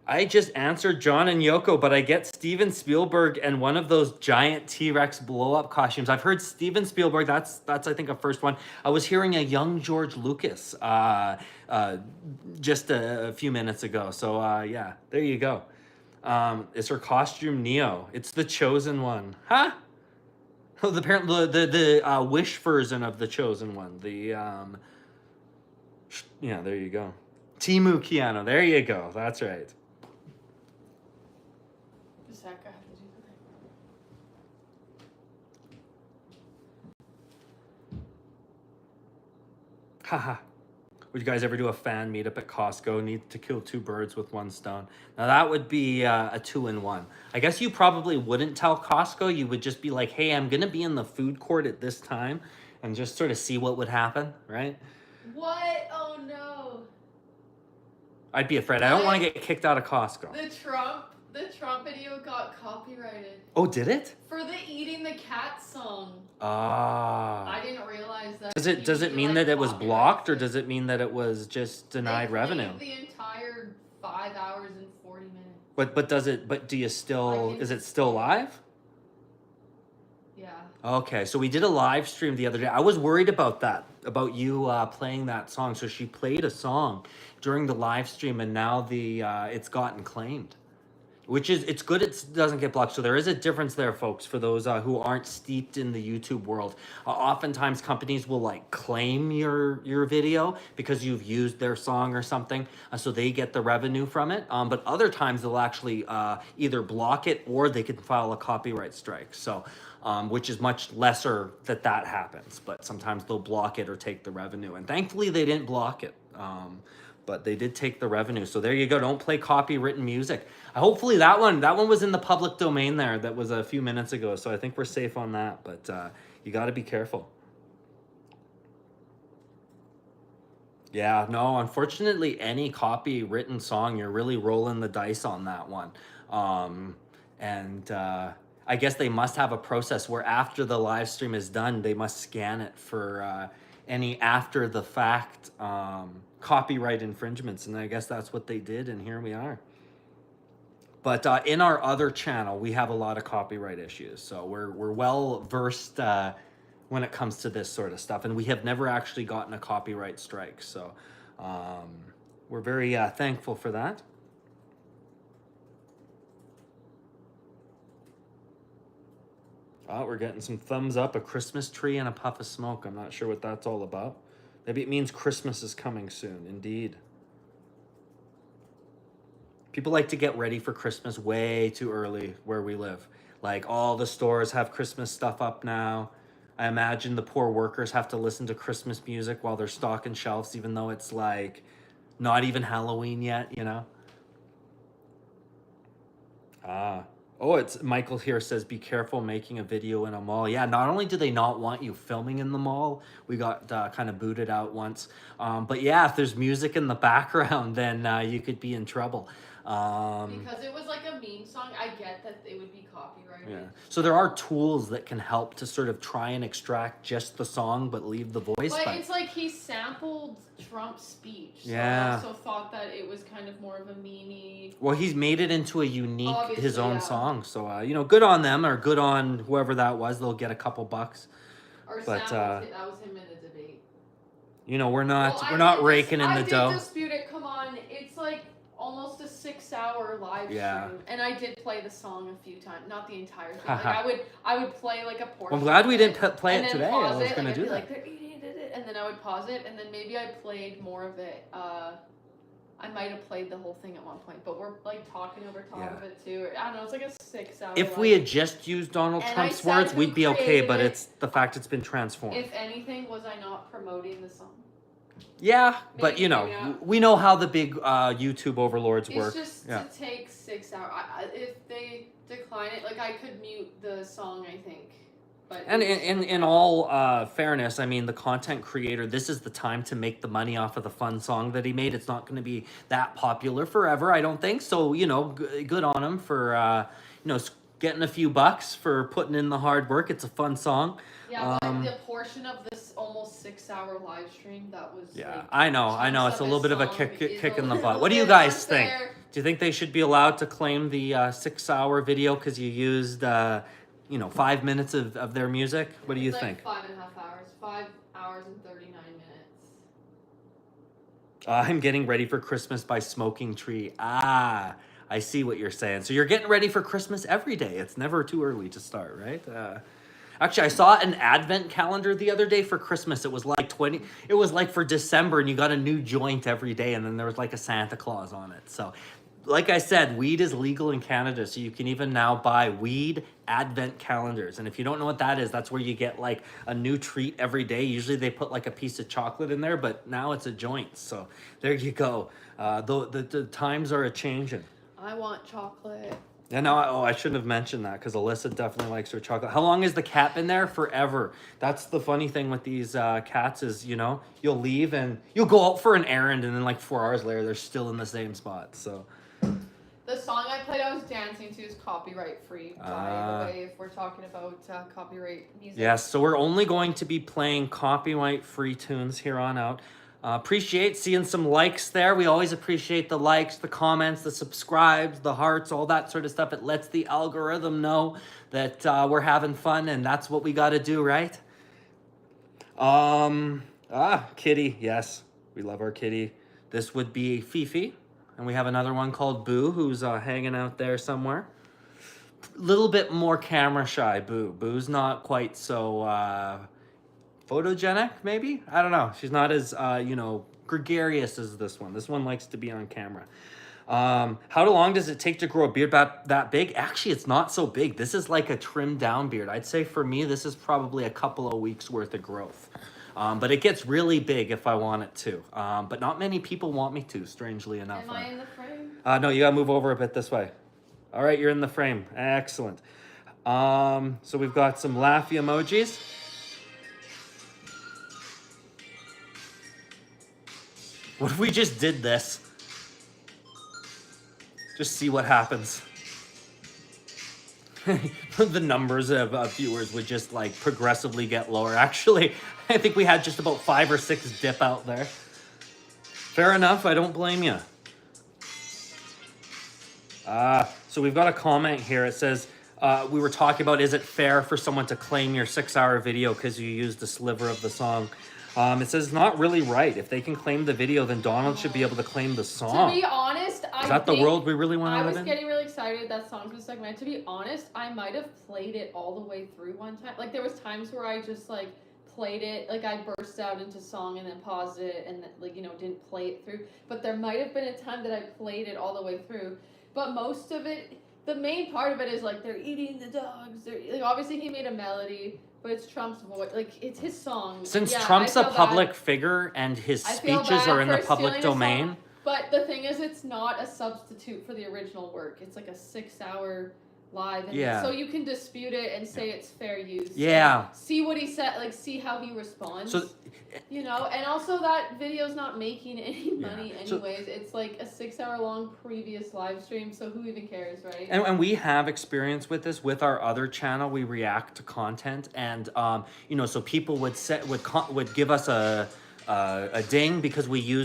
I just answered John and Yoko, but I get Steven Spielberg and one of those giant T-Rex blow-up costumes. I've heard Steven Spielberg. That's I think a first one. I was hearing a young George Lucas just a few minutes ago. So yeah, there you go. Is her costume Neo? It's the Chosen One. Huh? The Wish version of the Chosen One. Yeah, there you go. Teemu Keanu. There you go. That's right. Haha. Would you guys ever do a fan meetup at Costco? Need to kill 2 birds with 1 stone. Now that would be a 2-in-1. I guess you probably wouldn't tell Costco. You would just be like, hey, I'm going to be in the food court at this time and just sort of see what would happen, right? What? Oh, no. I'd be afraid. I don't want to get kicked out of Costco. The Trump video got copyrighted. Oh, did it? For the Eating the Cat song. I didn't realize that. Does it mean that it was blocked, or does it mean that it was just denied revenue? The entire 5 hours and 40 minutes. But do you still, is it still live? Yeah. Okay, so we did a live stream the other day. I was worried about that, about you playing that song. So she played a song during the live stream, and now it's gotten claimed. Which is, it's good it doesn't get blocked. So there is a difference there, folks, for those who aren't steeped in the YouTube world. Oftentimes companies will like claim your video because you've used their song or something, so they get the revenue from it. But other times they'll actually either block it or they can file a copyright strike. So, which is much lesser that happens. But sometimes they'll block it or take the revenue. And thankfully they didn't block it. But they did take the revenue. So there you go. Don't play copywritten music. Hopefully that one was in the public domain there. That was a few minutes ago. So I think we're safe on that. But you got to be careful. Yeah, no, unfortunately, any copywritten song, you're really rolling the dice on that one. And I guess they must have a process where after the live stream is done, they must scan it for any after the fact copyright infringements. And I guess that's what they did, and here we are. But in our other channel, we have a lot of copyright issues. So we're well versed when it comes to this sort of stuff. And we have never actually gotten a copyright strike. So we're very thankful for that. Oh, we're getting some thumbs up, a Christmas tree and a puff of smoke. I'm not sure what that's all about. Maybe it means Christmas is coming soon. Indeed. People like to get ready for Christmas way too early where we live. Like all the stores have Christmas stuff up now. I imagine the poor workers have to listen to Christmas music while they're stocking shelves, even though it's like not even Halloween yet, you know? Oh, it's Michael here says, be careful making a video in a mall. Yeah, not only do they not want you filming in the mall, we got kind of booted out once. But yeah, if there's music in the background, then you could be in trouble. Because it was like a meme song, I get that it would be copyrighted. Yeah. So there are tools that can help to sort of try and extract just the song but leave the voice. But it's like he sampled Trump's speech. So yeah. I also thought that it was kind of more of a meme-y. Well, he's made it into a unique, his own song. So, you know, good on them, or good on whoever that was. They'll get a couple bucks. Or but, that was him in a debate. You know, we're not raking in the dough. I did dispute it. Come on. It's like almost a 6-hour live stream, and I did play the song a few times, not the entire thing. Like I would play like a portion. Well, I'm glad we didn't play it today. I was going to do that. Like, they're eating it, and then I would pause it, and then maybe I played more of it. I might have played the whole thing at one point, but we're like talking over top of it too. I don't know. It's like a 6-hour. If we had just used Donald Trump's words, we'd be okay. But it's the fact it's been transformed. If anything, was I not promoting the song? Yeah, maybe, but you know, we know how the big YouTube overlords work. It's just to take 6 hours. If they decline it, like I could mute the song, I think. But and in all fairness, I mean, the content creator, this is the time to make the money off of the fun song that he made. It's not going to be that popular forever, I don't think. So, you know, good on him for, you know, getting a few bucks for putting in the hard work. It's a fun song. Yeah, but the portion of this almost 6-hour live stream that was. Yeah, like, I know. It's a little bit of a kick in the butt. What do you guys think? Do you think they should be allowed to claim the 6-hour video because you used, you know, 5 minutes of their music? What do you think? 5.5 hours. 5 hours and 39 minutes. I'm getting ready for Christmas by smoking tree. I see what you're saying. So you're getting ready for Christmas every day. It's never too early to start, right? Actually, I saw an advent calendar the other day for Christmas. It was like it was like for December, and you got a new joint every day, and then there was like a Santa Claus on it. So, like I said, weed is legal in Canada, so you can even now buy weed advent calendars. And if you don't know what that is, that's where you get like a new treat every day. Usually they put like a piece of chocolate in there, but now it's a joint. So there you go. The times are a-changing. I want chocolate. Yeah, no, I shouldn't have mentioned that because Alyssa definitely likes her chocolate. How long has the cat been there? Forever. That's the funny thing with these cats is, you know, you'll leave and you'll go out for an errand and then like 4 hours later, they're still in the same spot. So the song I played, I was dancing to, is copyright free, by the way, if we're talking about copyright music. Yes, so we're only going to be playing copyright free tunes here on out. Appreciate seeing some likes there. We always appreciate the likes, the comments, the subscribes, the hearts, all that sort of stuff. It lets the algorithm know that we're having fun, and that's what we got to do, right? Kitty. Yes, we love our kitty. This would be Fifi, and we have another one called Boo, who's hanging out there somewhere. Little bit more camera shy, Boo. Boo's not quite so photogenic, maybe? I don't know. She's not as, you know, gregarious as this one. This one likes to be on camera. How long does it take to grow a beard that big? Actually, it's not so big. This is like a trimmed down beard. I'd say for me, this is probably a couple of weeks worth of growth. But it gets really big if I want it to. But not many people want me to, strangely enough. Am I in the frame? No, you gotta move over a bit this way. All right, you're in the frame. Excellent. So we've got some laughy emojis. What if we just did this? Just see what happens. The numbers of viewers would just like progressively get lower. Actually, I think we had just about 5 or 6 dip out there. Fair enough. I don't blame you. So we've got a comment here. It says, we were talking about, is it fair for someone to claim your 6-hour video because you used a sliver of the song? It says not really right. If they can claim the video, then Donald should be able to claim the song. To be honest, is that the world we really want to live in? I was getting really excited that song was segmented. To be honest, I might have played it all the way through one time. Like there was times where I just like played it, like I burst out into song and then paused it and like didn't play it through. But there might have been a time that I played it all the way through. But most of it, the main part of it is like they're eating the dogs. Like obviously he made a melody. But it's Trump's voice, like it's his song. Since Trump's a public figure and his speeches are in the public domain. But the thing is, it's not a substitute for the original work. It's like a 6-hour live. And so you can dispute it and say it's fair use. Yeah. See what he said, like see how he responds. So, and also that video's not making any money anyways. It's like a 6-hour long previous live stream, so who even cares, right? And we have experience with this with our other channel. We react to content, and so people would give us a ding because we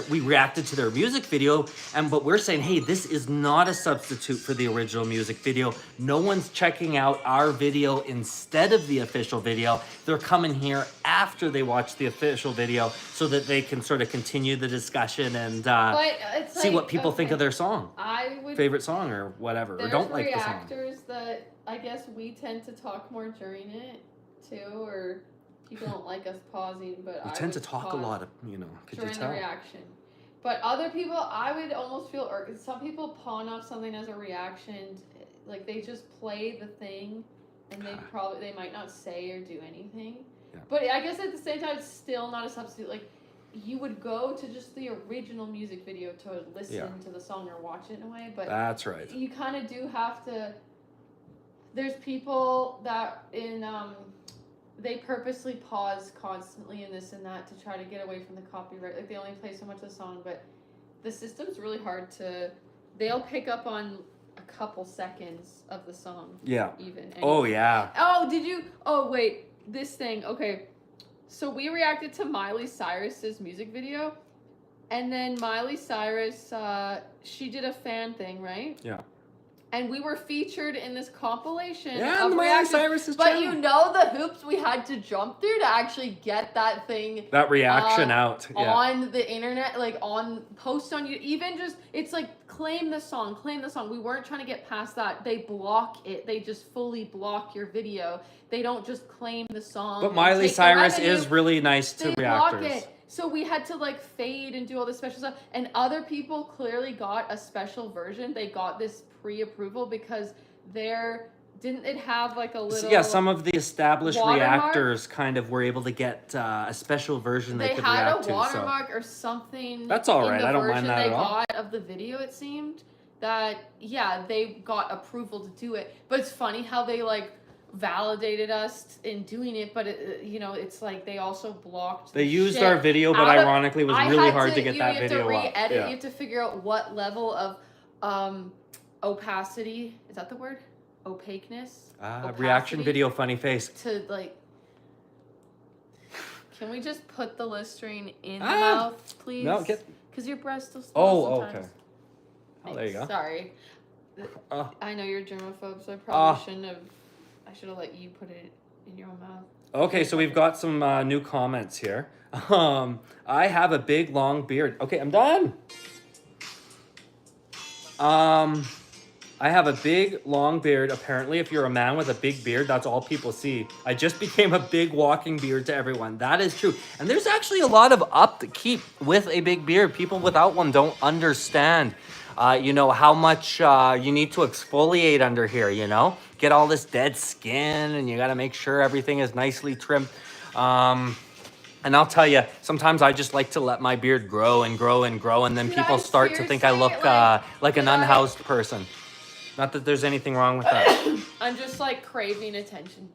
reacted to their music video, but we're saying, hey, this is not a substitute for the original music video. No one's checking out our video instead of the official video. They're coming here after they watch the official video so that they can sort of continue the discussion and see what people think of their song. Favorite song or whatever, or don't like the song. There's reactors that I guess we tend to talk more during it too, or people don't like us pausing, but we tend to talk a lot, could during you tell? The reaction. But other people, I would almost feel, or some people pawn off something as a reaction, like they just play the thing, and they might not say or do anything. Yeah. But I guess at the same time, it's still not a substitute. Like you would go to just the original music video to listen to the song or watch it in a way, but that's right. You kind of do have to. There's people that they purposely pause constantly and this and that to try to get away from the copyright. Like they only play so much of the song, but the system's really hard to. They'll pick up on a couple seconds of the song. Yeah. Even. Anyway. Oh yeah. Oh, did you? Oh wait, this thing. Okay, so we reacted to Miley Cyrus's music video, and then Miley Cyrus, she did a fan thing, right? Yeah. And we were featured in this compilation. Yeah, of Miley Cyrus's channel. But the hoops we had to jump through to actually get that thing. That reaction out. Yeah. On the internet, like post on you. Even just, it's like claim the song. We weren't trying to get past that. They block it. They just fully block your video. They don't just claim the song. But Miley Cyrus is really nice to reactors. Block it. So we had to like fade and do all this special stuff. And other people clearly got a special version. They got this pre-approval because didn't it have like a little... Yeah, some of the established reactors kind of were able to get a special version they could react to. They had a watermark or something. That's all right. I don't mind that at all. They got of the video, it seemed, that, they got approval to do it. But it's funny how they like validated us in doing it, but it's like they also blocked. They used our video, but ironically, it was really hard to get that video up. You have to re-edit. You have to figure out what level of opacity, is that the word? Opaqueness? Reaction video funny face. To like, can we just put the Listerine in the mouth, please? No, because your breath still smells sometimes. Okay. Oh, there you go. Sorry. I know you're germaphobe, so I probably shouldn't have. I should have let you put it in your own mouth. Okay, so we've got some new comments here. I have a big long beard. Okay, I'm done. I have a big long beard. Apparently, if you're a man with a big beard, that's all people see. I just became a big walking beard to everyone. That is true. And there's actually a lot of upkeep with a big beard. People without one don't understand, how much you need to exfoliate under here, Get all this dead skin, and you got to make sure everything is nicely trimmed. And I'll tell you, sometimes I just like to let my beard grow and grow and grow, and then people start to think I look like an unhoused person. Not that there's anything wrong with that. I'm just like craving attention.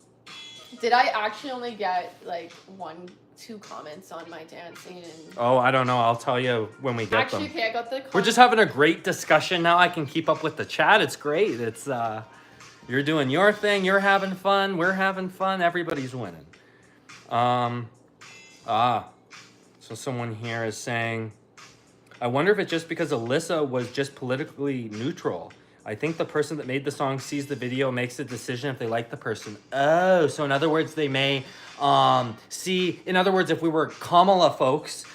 Did I actually only get like one 2 comments on my dancing. And oh, I don't know. I'll tell you when we get them. okay, I got the. We're just having a great discussion now. I can keep up with the chat. It's great. It's you're doing your thing. You're having fun. We're having fun. Everybody's winning. So someone here is saying, I wonder if it's just because Alyssa was just politically neutral. I think the person that made the song sees the video, makes a decision if they like the person. Oh, so in other words, they may see, in other words, if we were Kamala folks,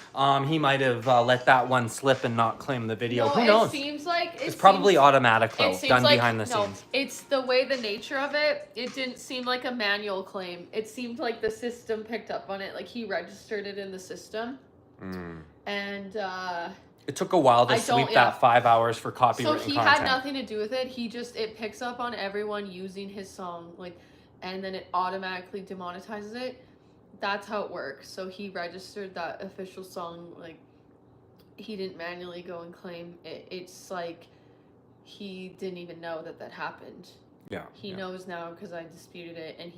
he might have let that one slip and not claim the video. Who knows? It seems like it's probably automatic though, done like, behind the scenes. It's the way the nature of it. It didn't seem like a manual claim. It seemed like the system picked up on it. Like he registered it in the system. And it took a while to sweep that 5 hours for copyright. So he had nothing to do with it. It picks up on everyone using his song, like, and then it automatically demonetizes it. That's how it works. So he registered that official song, like, he didn't manually go and claim it. It's like he didn't even know that happened. Yeah. He knows now because I disputed it, and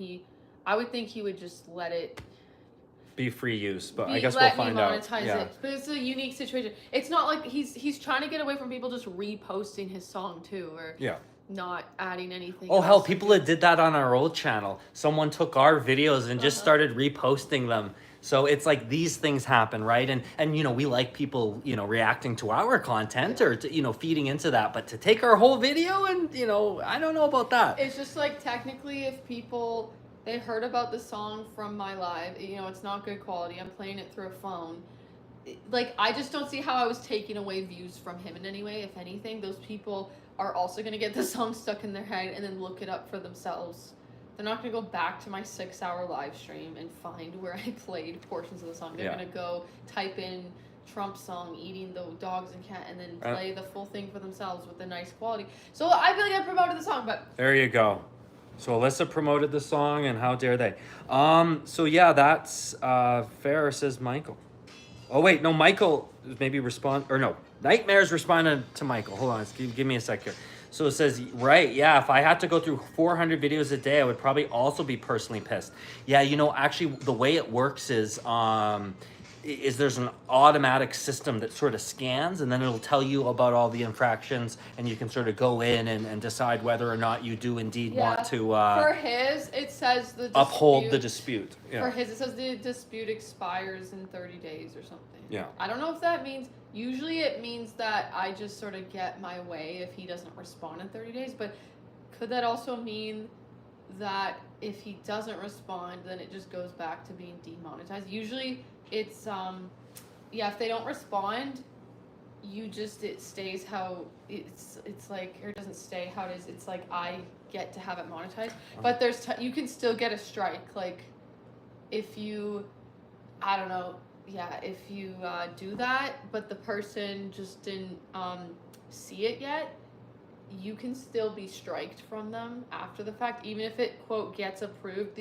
I would think he would just let it be free use, but I guess we'll find out. It. But it's a unique situation. It's not like he's trying to get away from people just reposting his song too, or not adding anything. Oh, hell, people that did that on our old channel. Someone took our videos and just started reposting them. So it's like these things happen, right? And you know, we like people, you know, reacting to our content or to, you know, feeding into that, but to take our whole video and, you know, I don't know about that. It's just like technically if people they heard about the song from my live, you know, it's not good quality. I'm playing it through a phone. Like, I just don't see how I was taking away views from him in any way. If anything, those people are also going to get the song stuck in their head and then look it up for themselves. They're not going to go back to my 6-hour live stream and find where I played portions of the song. They're going to go type in Trump song, eating the dogs and cat, and then play the full thing for themselves with a nice quality. So I feel like I promoted the song, but... There you go. So Alyssa promoted the song, and how dare they? So yeah, that's fair, says Michael. Oh wait, no, Michael maybe Nightmare's responding to Michael. Hold on, give me a sec here. So it says, right, yeah, if I had to go through 400 videos a day, I would probably also be personally pissed. Yeah, you know, actually, the way it works is there's an automatic system that sort of scans, and then it'll tell you about all the infractions, and you can sort of go in and decide whether or not you do indeed want to for his, it says the dispute, uphold the dispute. Yeah. For his, it says the dispute expires in 30 days or something. Yeah. I don't know if that means, usually it means that I just sort of get my way if he doesn't respond in 30 days, but could that also mean that if he doesn't respond, then it just goes back to being demonetized? Usually it's if they don't respond, it stays how it's like, or it doesn't stay how it is. It's like I get to have it monetized, but you can still get a strike. Like if you, I don't know, if you do that, but the person just didn't see it yet, you can still be striked from them after the fact, even if it quote gets approved.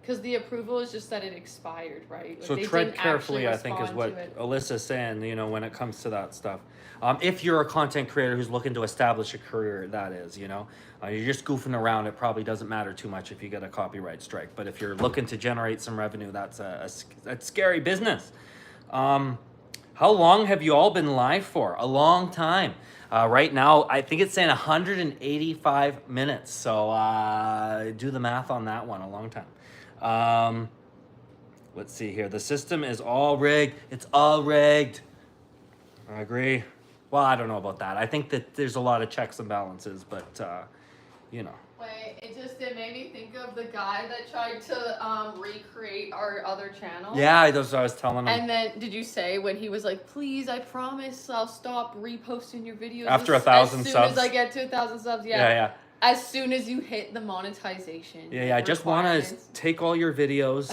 Because the approval is just that it expired, right? Like so tread carefully, I think, is what Alyssa's saying, you know, when it comes to that stuff. If you're a content creator who's looking to establish a career, that is, you know, you're just goofing around, it probably doesn't matter too much if you get a copyright strike. But if you're looking to generate some revenue, that's scary business. How long have you all been live for? A long time. Right now, I think it's saying 185 minutes. So do the math on that one, a long time. Let's see here. The system is all rigged. It's all rigged. I agree. Well, I don't know about that. I think that there's a lot of checks and balances, but, you know. Wait, it made me think of the guy that tried to recreate our other channel. Yeah, that's what I was telling him. And then, did you say when he was like, please, I promise I'll stop reposting your videos after 1,000 subs? As soon as I get to 1,000 subs, yeah. As soon as you hit the monetization. Yeah, I just want to take all your videos,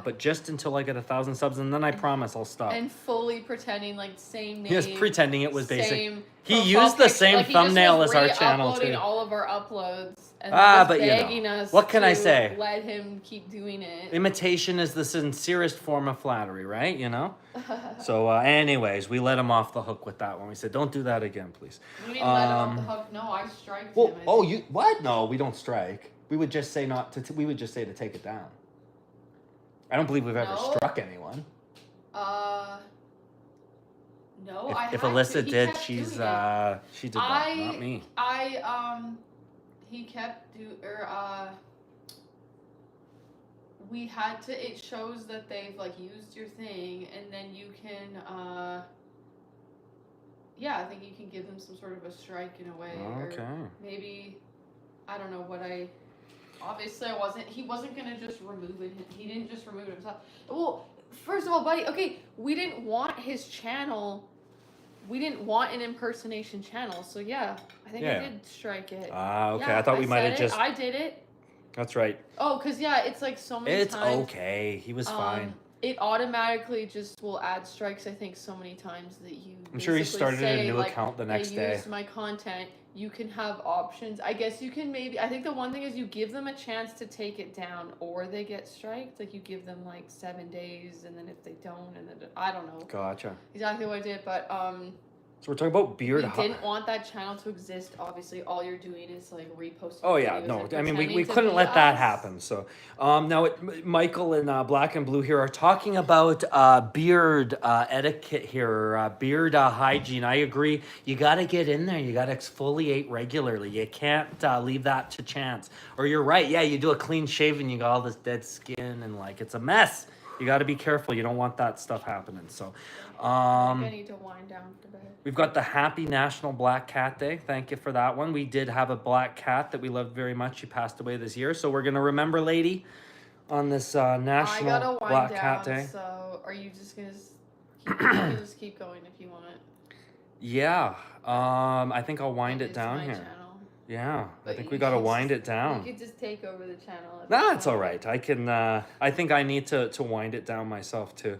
but just until I get 1,000 subs, and then I promise I'll stop. And fully pretending like same name. He was pretending it was basic. He used the same thumbnail as our channel too. All of our uploads. And but begging us what can I say? Let him keep doing it. Imitation is the sincerest form of flattery, right? You know. So, anyways, we let him off the hook with that one. We said, "Don't do that again, please." You didn't let him off the hook. No, I striked him. You what? No, we don't strike. We would just say not to. We would just say to take it down. I don't believe we've ever struck anyone. No, if Alyssa did, she did that, not me. He kept we had to, it shows that they've like used your thing, and then you can I think you can give them some sort of a strike in a way. Okay. Or maybe, I don't know what obviously he wasn't gonna just remove it. He didn't just remove it himself. Well, first of all, buddy, okay, we didn't want his channel. We didn't want an impersonation channel, so yeah, I think I did strike it. Okay. Yeah, I thought we might have just... I did it. That's right. Oh, because it's like so many times. It's okay. He was fine. It automatically just will add strikes, I think, so many times that you... I'm sure he started a new account the next day. Used my content. You can have options. I guess you can maybe... I think the one thing is you give them a chance to take it down, or they get striked. Like, you give them, like, 7 days, and then if they don't, and then... I don't know. Gotcha. Exactly what I did, but... So we're talking about beard. We didn't want that channel to exist. Obviously, all you're doing is like reposting. Oh yeah, no. I mean, we couldn't let that happen. So, now Michael and Black and Blue here are talking about beard etiquette here, beard hygiene. I agree. You got to get in there. You got to exfoliate regularly. You can't leave that to chance. Or you're right. Yeah, you do a clean shave and you got all this dead skin and like it's a mess. You got to be careful. You don't want that stuff happening. So, I need to wind down for bed. We've got the Happy National Black Cat Day. Thank you for that one. We did have a black cat that we loved very much. She passed away this year. So we're going to remember Lady on this National Black Cat Day. So are you just going to just keep going if you want? Yeah. I think I'll wind it down here. Channel. Yeah, but I think we got to wind it down. You could just take over the channel. Nah, it's all right. I can, I think I need to wind it down myself too.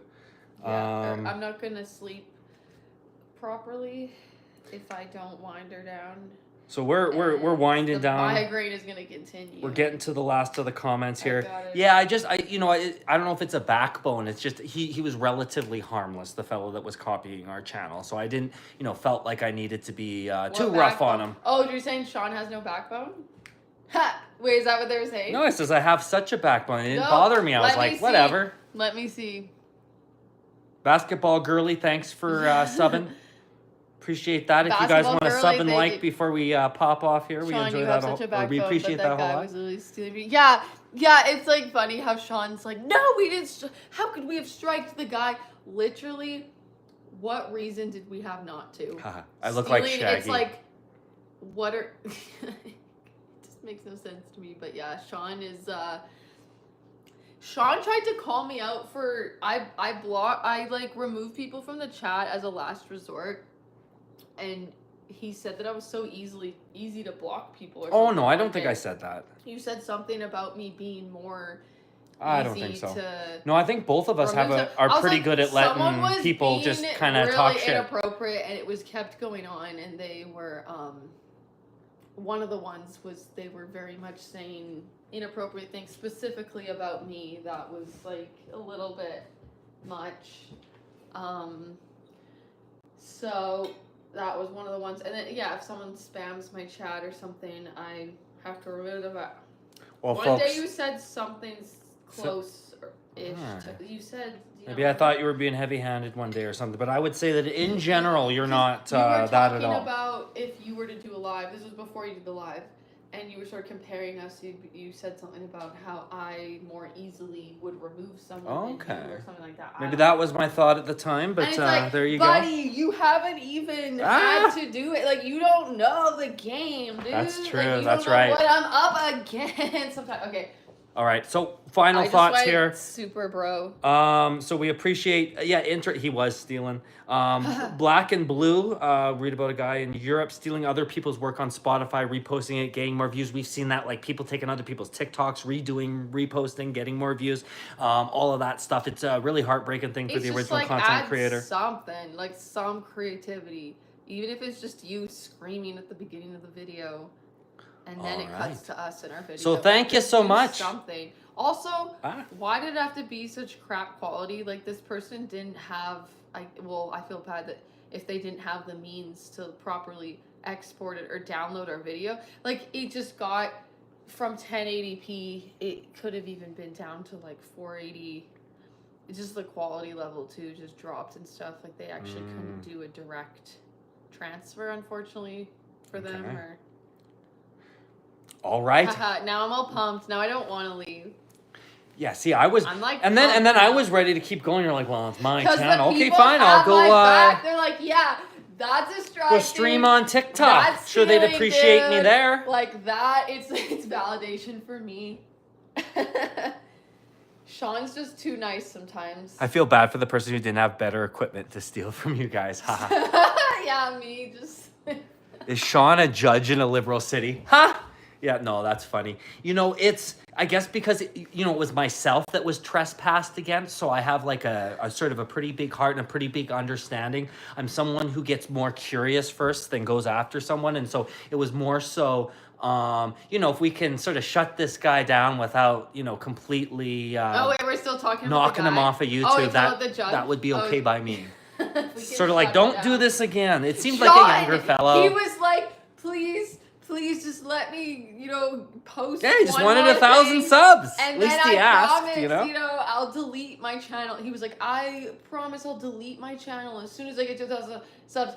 Yeah, I'm not going to sleep properly if I don't wind her down. So we're winding down. The migraine is going to continue. We're getting to the last of the comments here. Yeah, I don't know if it's a backbone. It's just he was relatively harmless, the fellow that was copying our channel. So I didn't, felt like I needed to be too rough on him. Oh, you're saying Sean has no backbone? Ha! Wait, is that what they were saying? No, it says I have such a backbone. It didn't bother me. I was like, whatever. Let me see. Basketball girly, thanks for subbing. Appreciate that. If you guys want to sub and like before we pop off here, we enjoy that all. We appreciate that whole lot. Yeah, it's like funny how Sean's like, no, we didn't. How could we have striked the guy? Literally, what reason did we have not to? I look like Shaggy. It's like, what are? It just makes no sense to me. But yeah, Sean is. Sean tried to call me out for I remove people from the chat as a last resort. And he said that I was so easy to block people. Oh no, I don't think I said that. You said something about me being more. I don't think so. No, I think both of us are pretty good at letting people just kind of talk shit. Inappropriate, and it was kept going on, and they were one of the ones was they were very much saying inappropriate things specifically about me. That was like a little bit much. So. That was one of the ones. And then, if someone spams my chat or something, I have to remove them. Well, one day you said something's close-ish. You said... Maybe I thought you were being heavy-handed one day or something. But I would say that in general, you're not that at all. You were talking about if you were to do a live. This was before you did the live. And you were sort of comparing us. You said something about how I more easily would remove someone than you or something like that. Maybe that was my thought at the time, but there you go. Buddy, you haven't even had to do it. Like, you don't know the game, dude. That's true. Like, That's don't know what I'm up against sometimes. Okay. All right, so final thoughts here. Super bro. So we appreciate, he was stealing. Black and Blue, read about a guy in Europe stealing other people's work on Spotify, reposting it, getting more views. We've seen that, like people taking other people's TikToks, reposting, getting more views, all of that stuff. It's a really heartbreaking thing for the original content creator. Something, like some creativity, even if it's just you screaming at the beginning of the video. And then it cuts to us in our video. So thank you so much. Something. Also, why did it have to be such crap quality? Like, this person didn't have... I feel bad that if they didn't have the means to properly export it or download our video. Like, it just got from 1080p, it could have even been down to like 480 it's just the quality level too just dropped and stuff. Like they actually couldn't do a direct transfer, unfortunately, for them. Or all right. Now I'm all pumped. Now I don't want to leave. Yeah, see, I was, I'm like, and then I was ready to keep going. You're like, well, it's my channel. Okay, people fine, I'll have go. my back. They're like, yeah, that's a strike. Go stream on TikTok. That's sure, they'd appreciate dude. me there. Like that, it's validation for me. Sean's just too nice sometimes. I feel bad for the person who didn't have better equipment to steal from you guys. Yeah, me just. Is Sean a judge in a liberal city? Yeah, no, that's funny. You know, it's, I guess because, it was myself that was trespassed against, so I have like a sort of a pretty big heart and a pretty big understanding. I'm someone who gets more curious first than goes after someone, and so it was more so, if we can sort of shut this guy down without, completely we're still talking about knocking him off of YouTube, that would be okay by me. Sort of like, don't do this again. It seemed like a younger fellow. He was like, please just let me, post. Yeah, he just wanted 1,000 subs. And at least then he asked, promised, I'll delete my channel. He was like, I promise I'll delete my channel as soon as I get to 1,000 subs.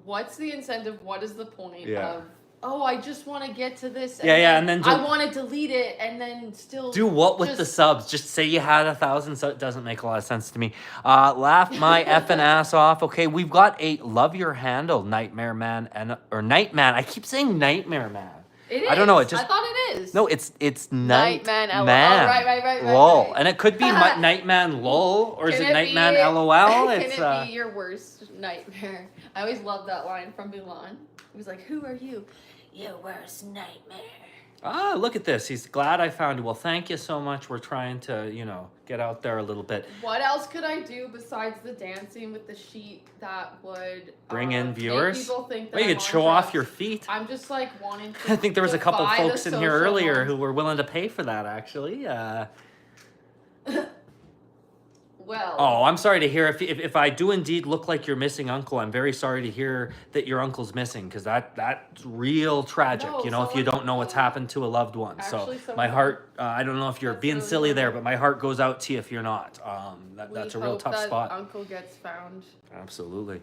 What's the incentive? What is the point of, I just want to get to this. And then I want to delete it and then still do what with the subs? Just say you had 1,000, so it doesn't make a lot of sense to me. Laugh my effing ass off. Okay, we've got a love your handle, Nightmare Man or Nightman. I keep saying Nightmare Man. It is. I don't know. It just. I thought it is. No, it's Nightman. Oh, right. Lol, and it could be Nightman lol, or is it Nightman LOL? Can it be your worst nightmare? I always loved that line from Mulan. He was like, "Who are you? Your worst nightmare." Ah, look at this. He's glad I found you. Well, thank you so much. We're trying to, get out there a little bit. What else could I do besides the dancing with the sheet that would bring in viewers? Make people think that you could show off your feet. I'm just like wanting to. I think there was a couple folks in here earlier norms. who were willing to pay for that, actually. Well. Oh, I'm sorry to hear if I do indeed look like your missing uncle. I'm very sorry to hear that your uncle's missing, because that's real tragic. No, if you don't know what's happened to a loved one. Actually, so my heart. I don't know if you're being silly there, but my heart goes out to you if you're not. That's a real tough spot. Uncle gets found. Absolutely.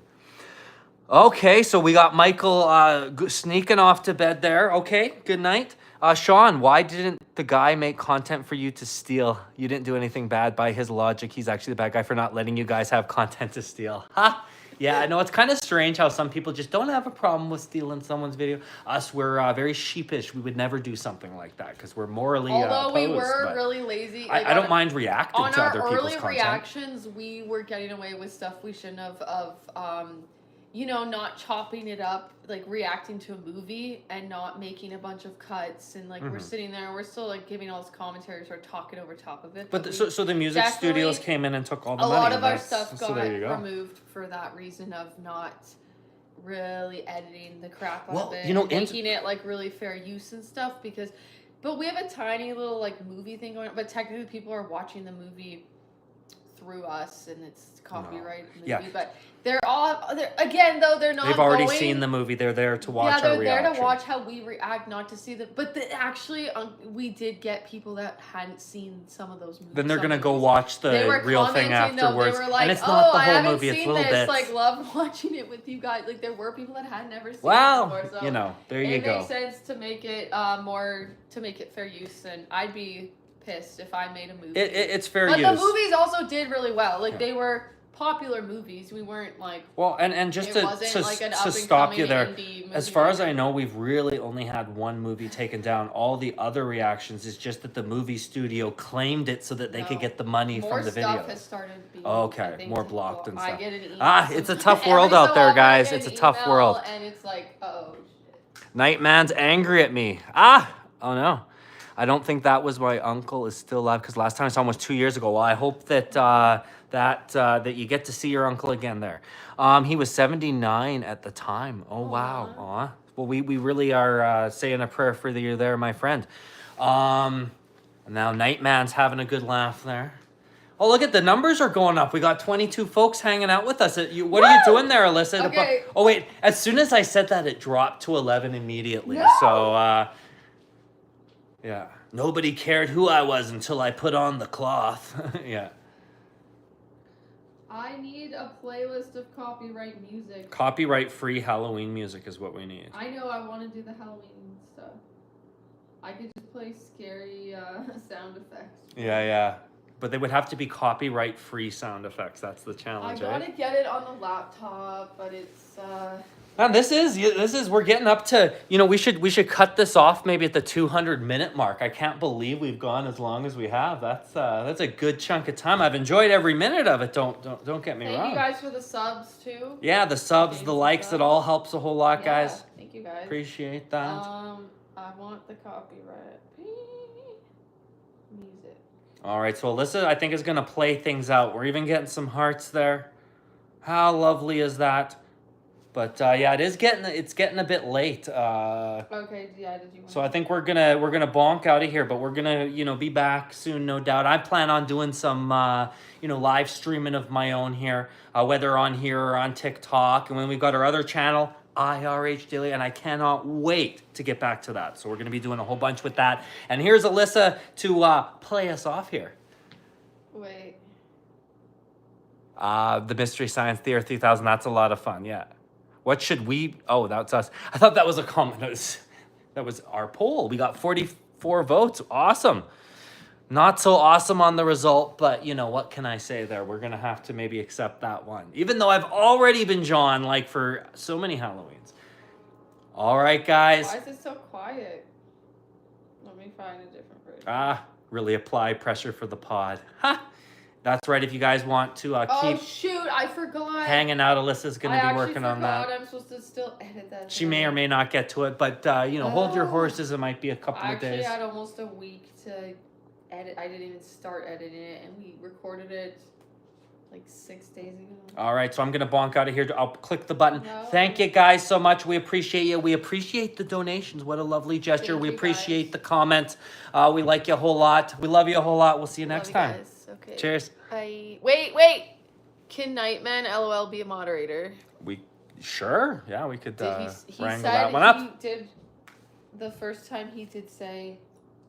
Okay, so we got Michael sneaking off to bed there. Okay, good night. Sean, why didn't the guy make content for you to steal? You didn't do anything bad. By his logic, he's actually the bad guy for not letting you guys have content to steal. Ha! Yeah, I know it's kind of strange how some people just don't have a problem with stealing someone's video. Us, we're very sheepish. We would never do something like that because we're morally Although opposed, we were really lazy. Like, I don't mind reacting to other people's content. On our early reactions, we were getting away with stuff we shouldn't have, not chopping it up, like reacting to a movie and not making a bunch of cuts, and like we're sitting there and we're still like giving all this commentary, sort of talking over top of it. But so the music studios came in and took all the money. A lot of our stuff got removed for that reason of not really editing the crap out of it, and making it like really fair use and stuff. But we have a tiny little like movie thing going on, but technically people are watching the movie through us, and it's copyright movie. Yeah. But they're not. They've already seen the movie. They're there to watch. Yeah, they're there to watch how we react, not to see the. But actually, we did get people that hadn't seen some of those movies. Then they're gonna go watch the real thing afterwards, they were like, and it's not the whole movie. It's little bits. Like, love watching it with you guys. Like, there were people that had never seen it before. So there you go. It makes sense to make it to make it fair use, and I'd be pissed if I made a movie. It's fair use. But the movies also did really well. Like, they were popular movies. We weren't like, and just to stop you there, as far as I know, we've really only had one movie taken down. All the other reactions is just that the movie studio claimed it so that they could get the money from the video. More stuff has started being more blocked and stuff. I get an email. It's a tough world out there, guys. It's a tough world. And it's like, oh shit. Nightman's angry at me. Oh no. I don't think that was my uncle is still alive, because last time I saw him was 2 years ago. Well, I hope that that you get to see your uncle again there. He was 79 at the time. Oh, wow. Aww. Well, we really are saying a prayer for you there, my friend. Now Nightman's having a good laugh there. Oh, look at the numbers are going up. We got 22 folks hanging out with us. What are you doing there, Alyssa? Okay. Oh, wait. As soon as I said that, it dropped to 11 immediately. No! So, yeah. Nobody cared who I was until I put on the cloth. Yeah. I need a playlist of copyright music. Copyright-free Halloween music is what we need. I know, I want to do the Halloween stuff. I could just play scary sound effects. Yeah. But they would have to be copyright-free sound effects. That's the challenge, I gotta get it on the laptop, but it's... And this is we're getting up to, we should cut this off maybe at the 200-minute mark. I can't believe we've gone as long as we have. That's a good chunk of time. I've enjoyed every minute of it. Don't get me wrong. Thank you guys for the subs too. Yeah, the subs, the likes, it all helps a whole lot, guys. Thank you guys. Appreciate that. I want the copyright music. All right, so Alyssa, I think is gonna play things out. We're even getting some hearts there. How lovely is that? But yeah, it's getting a bit late. Okay, yeah. Did you? So I think we're gonna bonk out of here, but we're gonna be back soon, no doubt. I plan on doing some live streaming of my own here, whether on here or on TikTok, and when we've got our other channel, IRH Daily, and I cannot wait to get back to that. So we're gonna be doing a whole bunch with that. And here's Alyssa to play us off here. Wait. The Mystery Science Theater 3000. That's a lot of fun. Yeah. What should we... Oh, that's us. I thought that was a comment. That was our poll. We got 44 votes. Awesome. Not so awesome on the result, but, what can I say there? We're going to have to maybe accept that one. Even though I've already been John, for so many Halloweens. All right, guys. Why is it so quiet? Let me find a different version. Really apply pressure for the pod. Ha! That's right. If you guys want to keep... Oh, shoot. I forgot. Hanging out, Alyssa's going to be working on that. I'm supposed to still edit that. She may or may not get to it, but, hold your horses. It might be a couple of days. I actually had almost a week to edit. I didn't even start editing it, and we recorded it 6 days ago. All right, so I'm going to bonk out of here. I'll click the button. No. Thank you guys so much. We appreciate you. We appreciate the donations. What a lovely gesture. We appreciate the comments. We like you a whole lot. We love you a whole lot. We'll see you next time. Guys. Okay. Cheers. Wait. Can Nightman LOL be a moderator? Sure. Yeah, we could he wrangle said that one up. He did the first time he did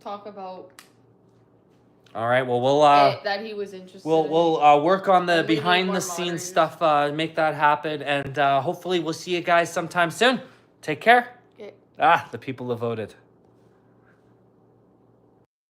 talk about. All right. Well, we'll that he was interested. We'll work on the behind the scenes stuff. Make that happen, and hopefully we'll see you guys sometime soon. Take care. Okay. The people have voted.